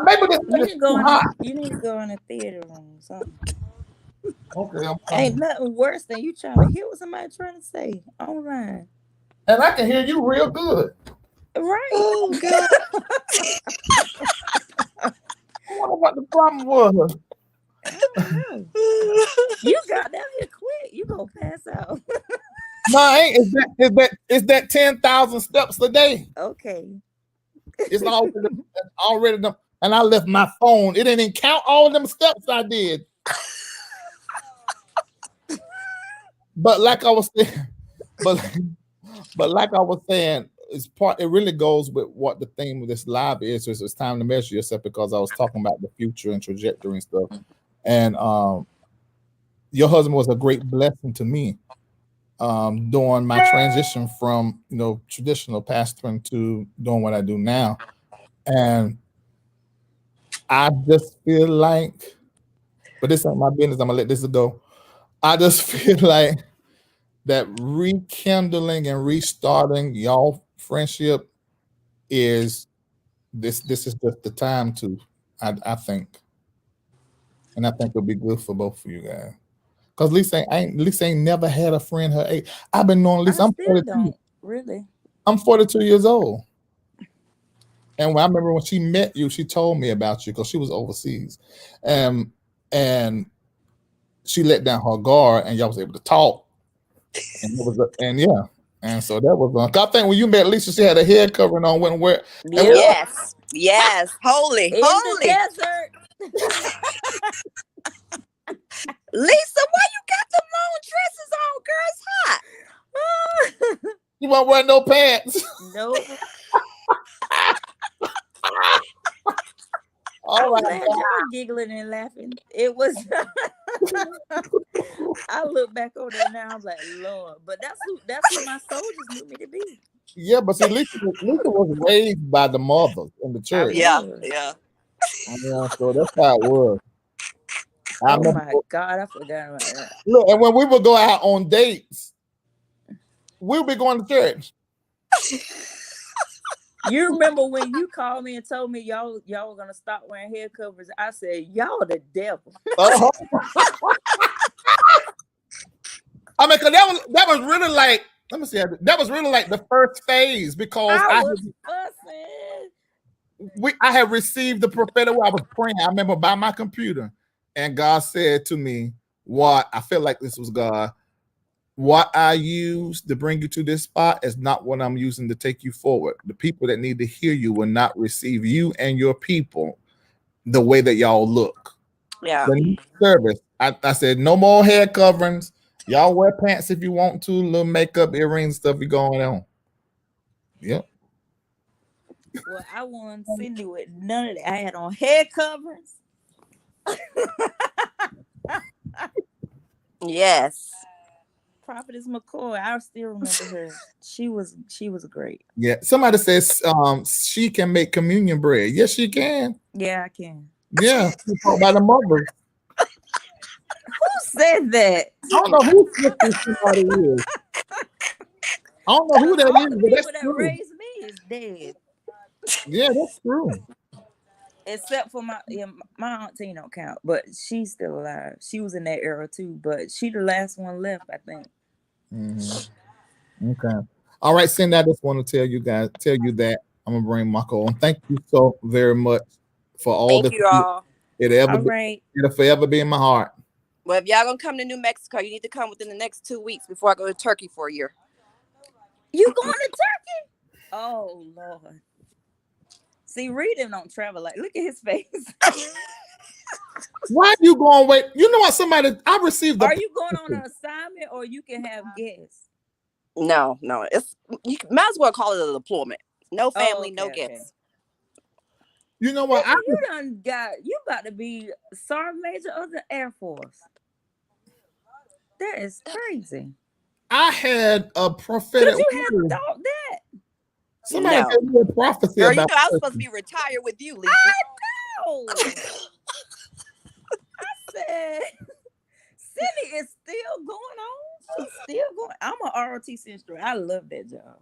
Maybe this You is need to go too in hot. you need to go in the theater room or something. Okay, I'm Ain't coming. nothing worse than you trying to hear what somebody trying to say online. And I can hear you real good. Right. Oh God. I wonder what the problem was. You got down here quick. You gonna pass out. No, I ain't. Is that 10,000 steps a day? Okay. It's already them. And I left my phone. It didn't even count all of them steps I did. But like I was saying, but like I was saying, it really goes with what the theme of this live is. So it's time to measure yourself because I was talking about the future and trajectory and stuff. And your husband was a great blessing to me during my transition from traditional pastoring to doing what I do now. And I just feel like, but this ain't my business. I'm gonna let this go. I just feel like that rekindling and restarting y'all friendship is this is just the time to, I think. And I think it'll be good for both of you guys. Because Lisa ain't never had a friend her age. I've been knowing Lisa. I'm 42. Don't really. I'm 42 years old. And I remember when she met you, she told me about you because she was overseas. And she let down her guard and y'all was able to talk. And yeah. And so that was I think when you met Lisa, she had a head covering on, wouldn't wear. Yeah. Yes. Holy. In the desert. Lisa, why you got the long dresses on, girl? It's hot. You won't wear no pants. No. I'm right. glad y'all giggling and laughing. It was. I look back over there now. I'm like, Lord, but that's who my soldiers knew me to be. Yeah, but see, Lisa was raised by the mothers in the I church. Yeah, was. yeah. Yeah, so that's how it was. I Oh remember, my God, I forgot about that. look, and when we would go out on dates, we'll be going to church. You remember when you called me and told me y'all were gonna stop wearing head covers? I said, y'all the devil. Uh-huh. I mean, cause that was really like, let me see, that was really like the first phase because I was fussing. I had received the prophetic word. I was praying. I remember by my computer, and God said to me, "What I felt like this was God. What I used to bring you to this spot is not what I'm using to take you forward. The people that need to hear you will not receive you and your people the way that y'all look. Yeah. The new service. I said no more head coverings. Y'all wear pants if you want to, little makeup, earrings, stuff be going on. Yep. Well, I wasn't Cindy with none of that. I had on head coverings. Yes. Prophetess McCoy, I still remember her. She was great. Yeah. Somebody says she can make communion bread. Yes, she can. Yeah, I can. Yeah. She taught by the mother. Who said that? I don't know who somebody is. I don't know who that All is, the but that's people that true. raised me is dead. Yeah, that's true. Except for my auntie don't count, but she's still alive. She was in that era too, but she the last one left, I think. Mm-hmm. Okay. All right, Cindy, I just want to tell you that I'm gonna bring Marco on. Thank you so very much for all Thank you all. All right. It'll forever be in my heart. Well, if y'all gonna come to New Mexico, you need to come within the next 2 weeks before I go to Turkey for a year. You going to Turkey? Oh Lord. See, Reid don't travel like. Look at his face. Why you going wait? You know what? I received. Are you going on an assignment or you can have guests? No, it's you might as well call it a deployment. No family, no guests. You know what? You about to be Sergeant Major of the Air Force. That is crazy. I had a prophetic. Could you have thought that? Somebody gave me a prophecy Girl, about. you know I was supposed to be retired with you, Lisa. I know. I said, Cindy is still going on. She's still going. I'm an ROTC instructor. I love that job.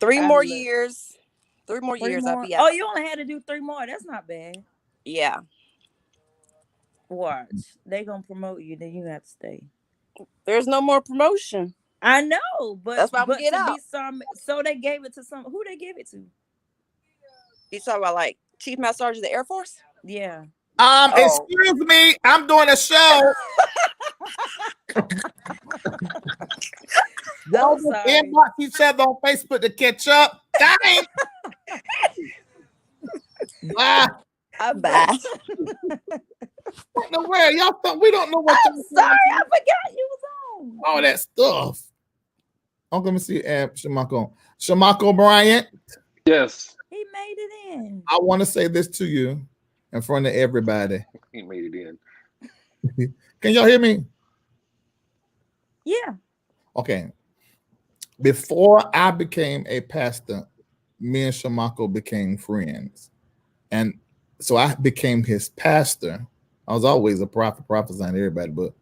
3 more years. 3 more years. I'll be out. Oh, you only had to do 3 more. That's not bad. Yeah. Watch. They gonna promote you, then you have to stay. There's no more promotion. I know, but that's why I'm gonna get out. So they gave it to who they gave it to? You talking about like Chief Master Sergeant of the Air Force? Yeah. Excuse me, I'm doing a show. Y'all inbox each other on Facebook to catch up. Dang. Bye. Bye. What the world? Y'all thought we don't know what. I'm sorry, I forgot you was on. All that stuff. I'm gonna see Shamako Bryant. Yes. He made it in. I want to say this to you in front of everybody. He made it in. Can y'all hear me? Yeah. Okay. Before I became a pastor, me and Shamako became friends. And so I became his pastor. I was always a prophet, prophesying to everybody, but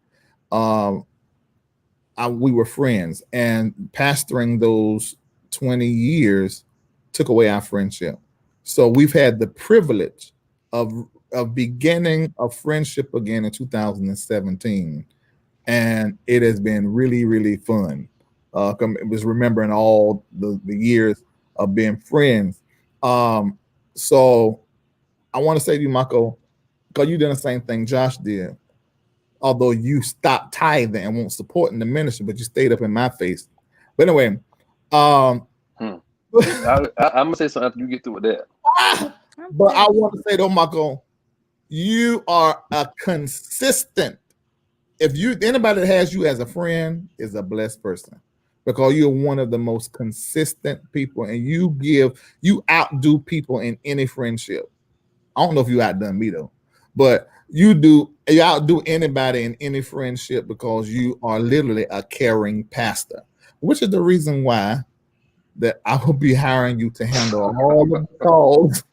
we were friends. And pastoring those 20 years took away our friendship. So we've had the privilege of beginning a friendship again in 2017. And it has been really, really fun. It was remembering all the years of being friends. So I want to say to you, Marco, because you did the same thing Josh did. Although you stopped tithing and won't support in the ministry, but you stayed up in my face. But anyway, I'm gonna say something after you get through with that. But I want to say though, Marco, you are a consistent. If anybody that has you as a friend is a blessed person, because you're one of the most consistent people, and you outdo people in any friendship. I don't know if you outdone me though, but you outdo anybody in any friendship because you are literally a caring pastor, which is the reason why that I will be hiring you to handle all of the calls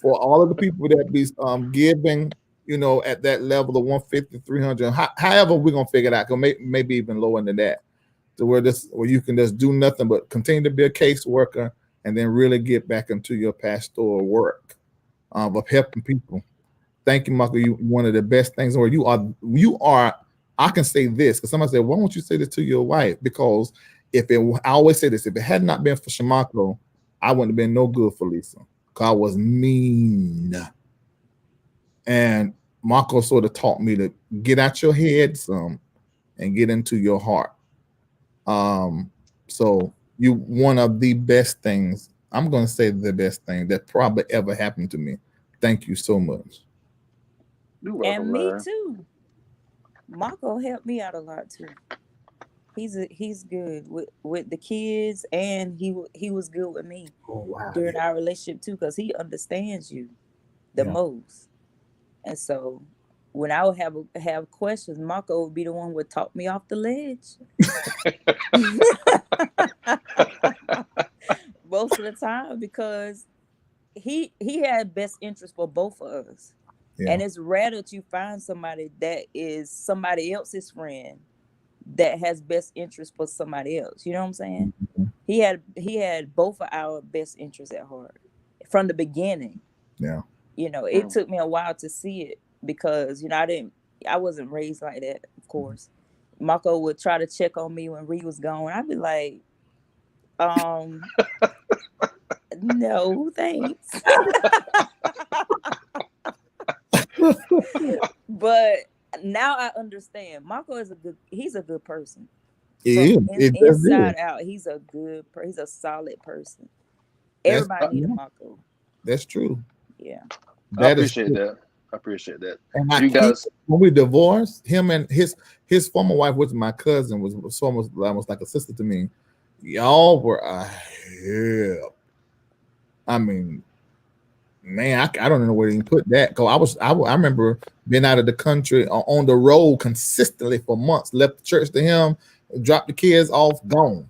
for all of the people that be giving, at that level of 150, 300, however we're gonna figure it out, maybe even lower than that, to where you can just do nothing but continue to be a caseworker and then really get back into your pastoral work of helping people. Thank you, Michael. You one of the best things, or you are. I can say this because somebody said, "Why won't you say this to your wife?" Because I always say this, if it had not been for Shamako, I wouldn't have been no good for Lisa. Cause I was mean, and Marco sort of taught me to get out your head some and get into your heart. So you one of the best things. I'm going to say the best thing that probably ever happened to me. Thank you so much. You're welcome, And me Larry. too. Marco helped me out a lot too. He's good with the kids, and he was good with me during our relationship too, because he understands you the most. And so when I would have questions, Marco would be the one who would talk me off the ledge. Most of the time, because he had best interest for both of us. And it's rare that you find somebody that is somebody else's friend that has best interest for somebody else. You know what I'm saying? Mm-hmm. He had both of our best interests at heart from the beginning. Yeah. It took me a while to see it because, I wasn't raised like that, of course. Marco would try to check on me when Reid was gone. I'd be like, no, thanks. But now I understand. Marco he's a good person. Inside out, he's a solid person. Everybody needs Marco. That's true. Yeah. I appreciate that. And you guys, when we divorced, him and his former wife, which my cousin was almost like a sister to me. Y'all were a help. I mean, man, I don't know where to even put that. Cause I remember being out of the country on the road consistently for months. Left the church to him, dropped the kids off, gone.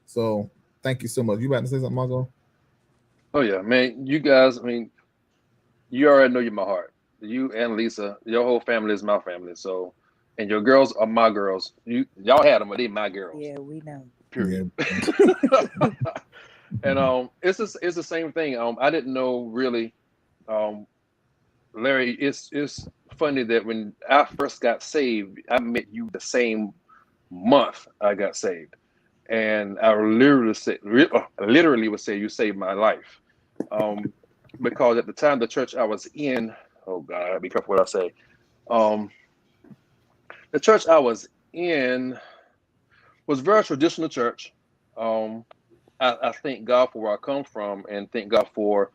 So thank you so much. You about to say something, Marco? Oh yeah, man. You guys, I mean, you already know you're my heart. You and Lisa, your whole family is my family. So, and your girls are my girls. Y'all had them, but they my girls. Yeah, we know. Period. Yeah. And it's the same thing. I didn't know really, Larry. It's funny that when I first got saved, I met you the same month I got saved, and I literally would say you saved my life, because at the time the church I was in, oh God, I gotta be careful what I say. The church I was in was a very traditional church. I thank God for where I come from, and thank God for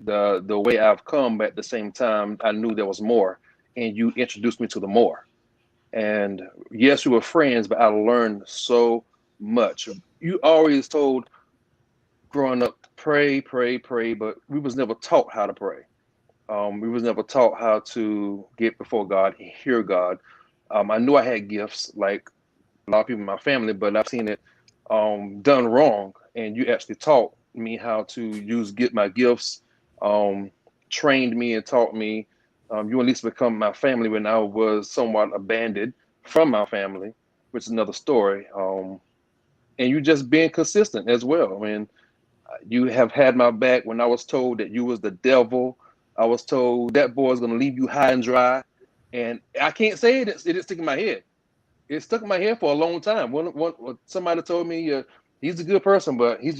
the way I've come. But at the same time, I knew there was more, and you introduced me to the more. And yes, we were friends, but I learned so much. You always told growing up, pray, pray, pray, but we was never taught how to pray. We was never taught how to get before God and hear God. I knew I had gifts like a lot of people in my family, but I've seen it done wrong. And you actually taught me how to get my gifts, trained me and taught me. You at least become my family when I was somewhat abandoned from my family, which is another story. And you just being consistent as well. I mean, you have had my back when I was told that you was the devil. I was told that boy is going to leave you high and dry. And I can't say it didn't stick in my head. It stuck in my head for a long time. When somebody told me he's a good person, but he's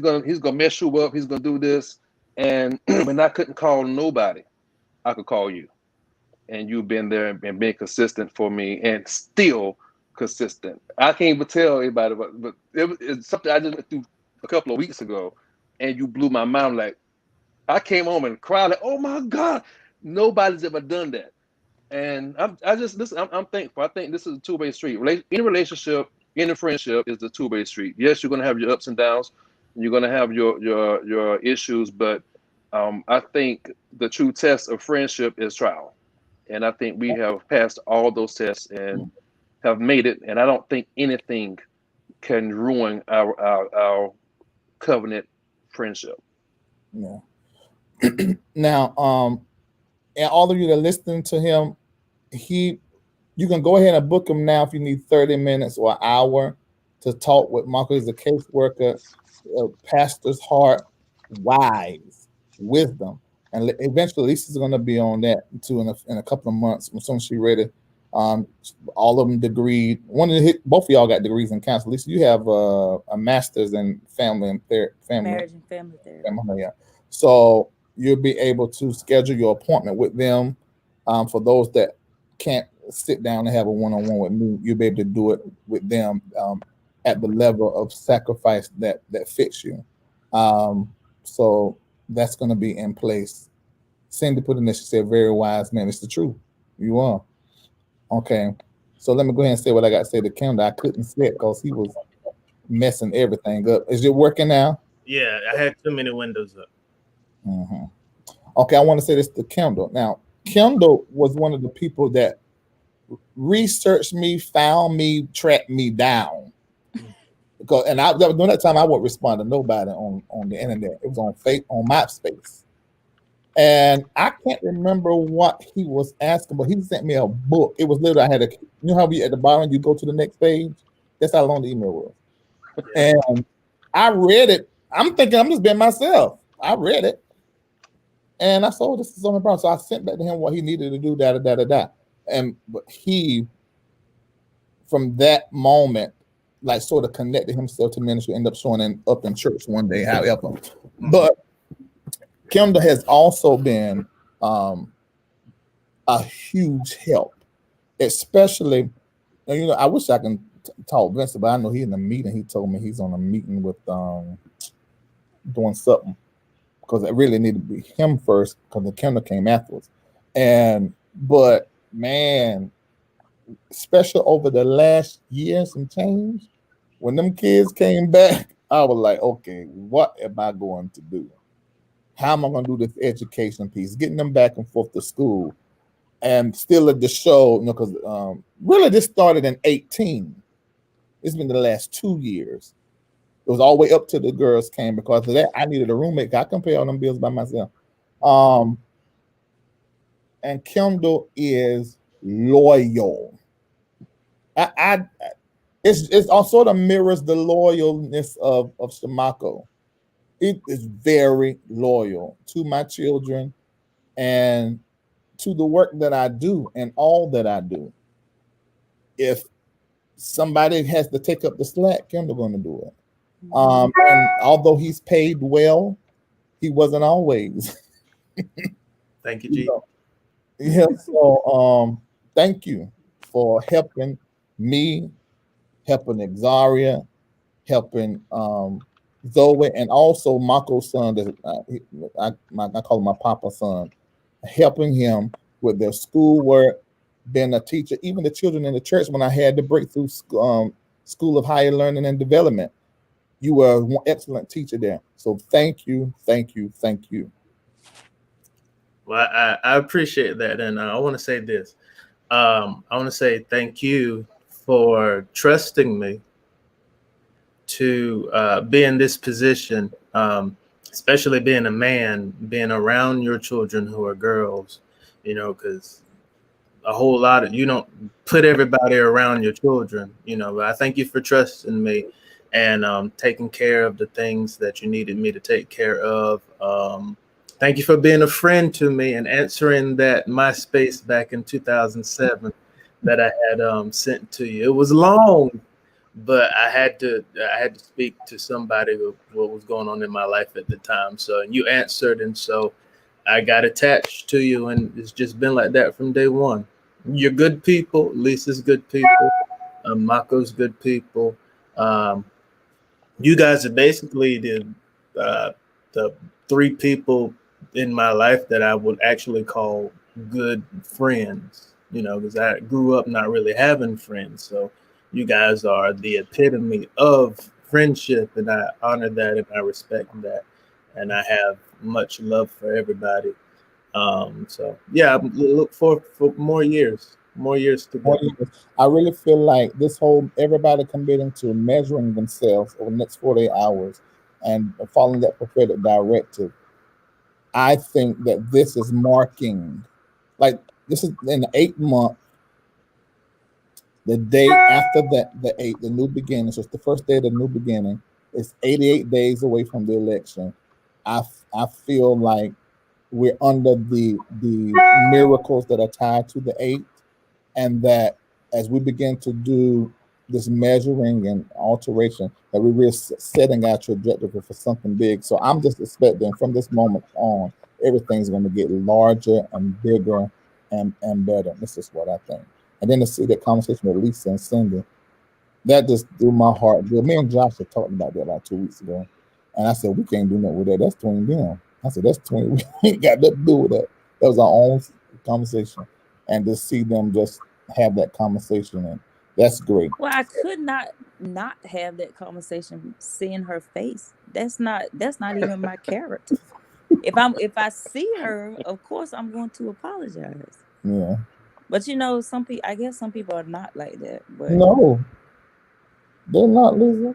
gonna mess you up. He's gonna do this. And when I couldn't call nobody, I could call you, and you've been there and been consistent for me, and still consistent. I can't even tell anybody, but it's something I just went through a couple of weeks ago, and you blew my mind. Like I came home and cried, like, "Oh my God, nobody's ever done that." And I'm thankful. I think this is a two-way street. Any relationship, any friendship is a two-way street. Yes, you're gonna have your ups and downs, and you're gonna have your issues, but I think the true test of friendship is trial. And I think we have passed all those tests and have made it. And I don't think anything can ruin our covenant friendship. Yeah. Now, and all of you that are listening to him, you can go ahead and book him now if you need 30 minutes or an hour to talk with Marco. He's a caseworker, pastor's heart, wise, wisdom. And eventually Lisa's going to be on that too in a couple of months as soon as she's ready. All of them degreed. Both of y'all got degrees in counseling. Lisa, you have a master's in family and Marriage and family therapy. yeah. So you'll be able to schedule your appointment with them. For those that can't sit down and have a one-on-one with me, you'll be able to do it with them at the level of sacrifice that fits you. So that's going to be in place. Cindy put in there, she said, very wise man. It's the truth. You are. Okay. So let me go ahead and say what I got to say to Kendall. I couldn't say it because he was messing everything up. Is it working now? Yeah, I had too many windows up. Mm-hmm. Okay, I want to say this to Kendall. Now, Kendall was one of the people that researched me, found me, tracked me down. Because during that time I wouldn't respond to nobody on the internet. It was on MySpace. And I can't remember what he was asking, but he sent me a book. It was literally, you know how we at the bottom you go to the next page? That's how long the email was. And I read it. I'm thinking I'm just being myself. I read it. And I saw this is on the problem. So I sent back to him what he needed to do, da. But he, from that moment, like sort of connected himself to ministry, ended up showing up in church one day, however. But Kendall has also been a huge help, especially, you know, I wish I can talk Vincent, but I know he's in a meeting. He told me he's on a meeting with doing something because it really needed to be him first because the Kendall came afterwards. But man, especially over the last year and change, when them kids came back, I was like, okay, what am I going to do? How am I going to do this education piece? Getting them back and forth to school and still at the show, you know, because really this started in 2018. It's been the last 2 years. It was all the way up to the girls came because of that. I needed a roommate. I couldn't pay all them bills by myself. And Kendall is loyal. It's also sort of mirrors the loyalness of Shamako. It is very loyal to my children and to the work that I do and all that I do. If somebody has to take up the slack, Kendall's going to do it. And although he's paid well, he wasn't always. Thank you, G. Yeah. So thank you for helping me, helping Exaria, helping Zoe, and also Mako's son. I call him my papa's son. Helping him with their schoolwork, being a teacher, even the children in the church when I had the Breakthrough School of Higher Learning and Development. You were an excellent teacher there. So thank you. Well, I appreciate that. And I want to say this. I want to say thank you for trusting me to be in this position, especially being a man, being around your children who are girls, you know, because a whole lot of, you don't put everybody around your children, you know. But I thank you for trusting me and taking care of the things that you needed me to take care of. Thank you for being a friend to me and answering that MySpace back in 2007 that I had sent to you. It was long, but I had to speak to somebody of what was going on in my life at the time. So you answered, and so I got attached to you, and it's just been like that from day one. You're good people. Lisa's good people. Mako's good people. You guys are basically the three people in my life that I would actually call good friends, you know, because I grew up not really having friends. So you guys are the epitome of friendship, and I honor that and I respect that. And I have much love for everybody. So yeah, look for more years together. I really feel like this whole everybody committing to measuring themselves over the next 48 hours and following that prophetic directive. I think that this is marking, like this is in the 8th month, the day after that, the new beginning. So it's the first day of the new beginning. It's 88 days away from the election. I feel like we're under the miracles that are tied to the 8th, and that as we begin to do this measuring and alteration, that we're really setting our trajectory for something big. So I'm just expecting from this moment on, everything's going to get larger and bigger and better. This is what I think. And then to see that conversation with Lisa and Cindy, that just threw my heart good. Me and Josh had talked about that about 2 weeks ago. And I said, we can't do nothing with that. That's between them. I said, that's between, we ain't got nothing to do with that. That was our own conversation. And to see them just have that conversation, and that's great. Well, I could not have that conversation seeing her face. That's not even my character. If I see her, of course I'm going to apologize. Yeah. But some people, I guess some people are not like that. But no, they're not, Lisa.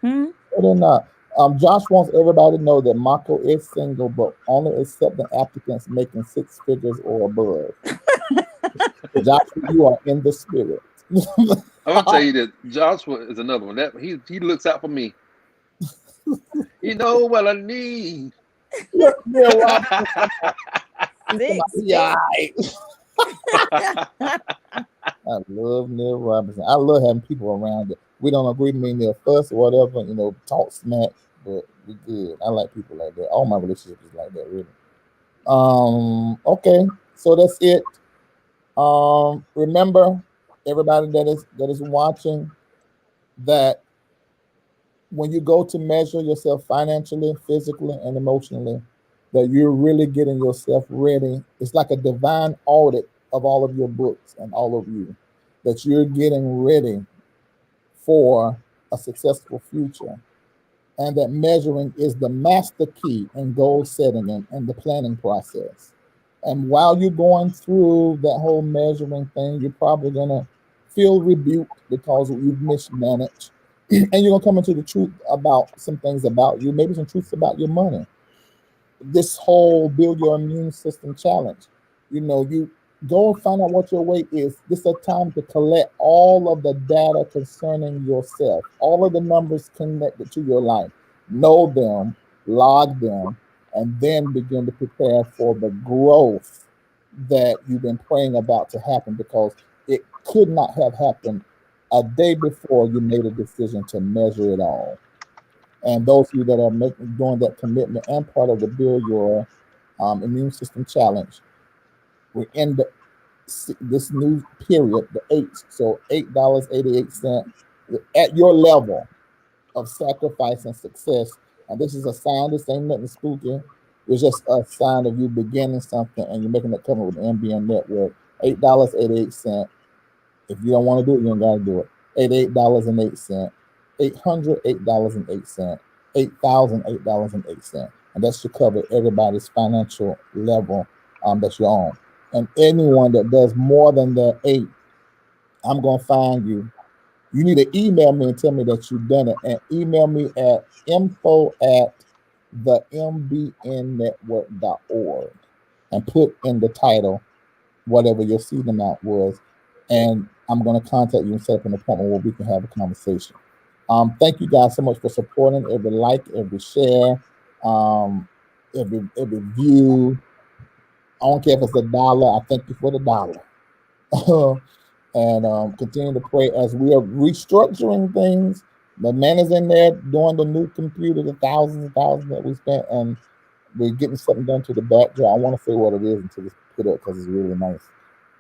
No, they're not. Josh wants everybody to know that Marco is single, but only accepting applicants making 6 figures or above. Josh, you are in the spirit. I'm gonna tell you that Joshua is another one. That he looks out for me. You know what I need. Yeah. I love Neil Robinson. I love having people around that we don't agree with me, they'll fuss or whatever, talk smack, but we good. I like people like that. All my relationships is like that, really. Okay, so that's it. Remember, everybody that is watching, that when you go to measure yourself financially, physically, and emotionally, that you're really getting yourself ready. It's like a divine audit of all of your books and all of you, that you're getting ready for a successful future. And that measuring is the master key in goal setting and the planning process. And while you're going through that whole measuring thing, you're probably going to feel rebuked because you've mismanaged. And you're going to come into the truth about some things about you, maybe some truths about your money. This whole build your immune system challenge, you go and find out what your weight is. This is a time to collect all of the data concerning yourself, all of the numbers connected to your life. Know them, log them, and then begin to prepare for the growth that you've been praying about to happen, because it could not have happened a day before you made a decision to measure it all. And those of you that are doing that commitment and part of the Build Your Immune System Challenge, we're in this new period, the 8th. So $8.88 at your level of sacrifice and success. And this is a sign. This ain't nothing spooky. It's just a sign of you beginning something and you're making that coming with the MBN Network. $8.88. If you don't want to do it, you don't got to do it. $88.08. $808.08. $8,008.08. And that should cover everybody's financial level that you're on. And anyone that does more than the 8, I'm going to find you. You need to email me and tell me that you've done it. And email me at info@thembnnetwork.org and put in the title whatever your seed amount was. And I'm going to contact you and set up an appointment where we can have a conversation. Thank you guys so much for supporting. Every like, every share, every view. I don't care if it's $1. I thank you for the $1. And continue to pray as we are restructuring things. The man is in there doing the new computer, the thousands and thousands that we spent, and we're getting something done to the backdrop. I want to say what it is until it's put up because it's really nice.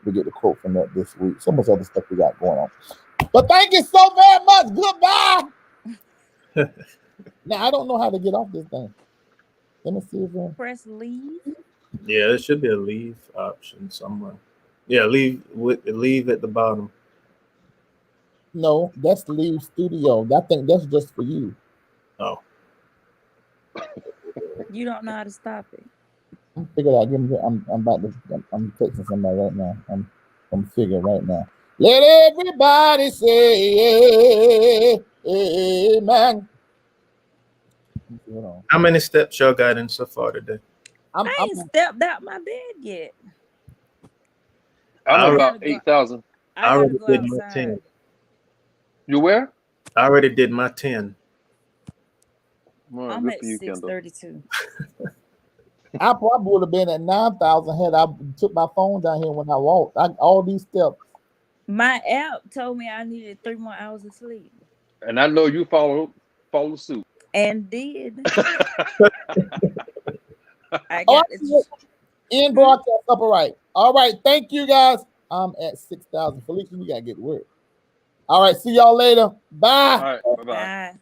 We get the quote from that this week. So much other stuff we got going on. But thank you so very much. Goodbye. Now, I don't know how to get off this thing. Let me see if press leave. Yeah, there should be a leave option somewhere. Yeah, leave at the bottom. No, that's leave studio. I think that's just for you. Oh. You don't know how to stop it. Figure it out. I'm texting somebody right now. I'm figuring right now. Let everybody say amen. Hold on. How many steps y'all got in so far today? I ain't stepped out my bed yet. I'm I about 8,000. I gotta already go did my outside. 10. You where? I already did my 10. Well, I'm good at for you, Kendall. 6:32. I probably would have been at 9,000 had I took my phone down here when I walked. All these steps. My app told me I needed 3 more hours of sleep. And I know you follow suit. And did. I Oh, got it. in broadcast upper right. All right, thank you guys. I'm at 6,000. Felicia, you gotta get to work. All right, see y'all later. Bye. All right, bye-bye. Bye.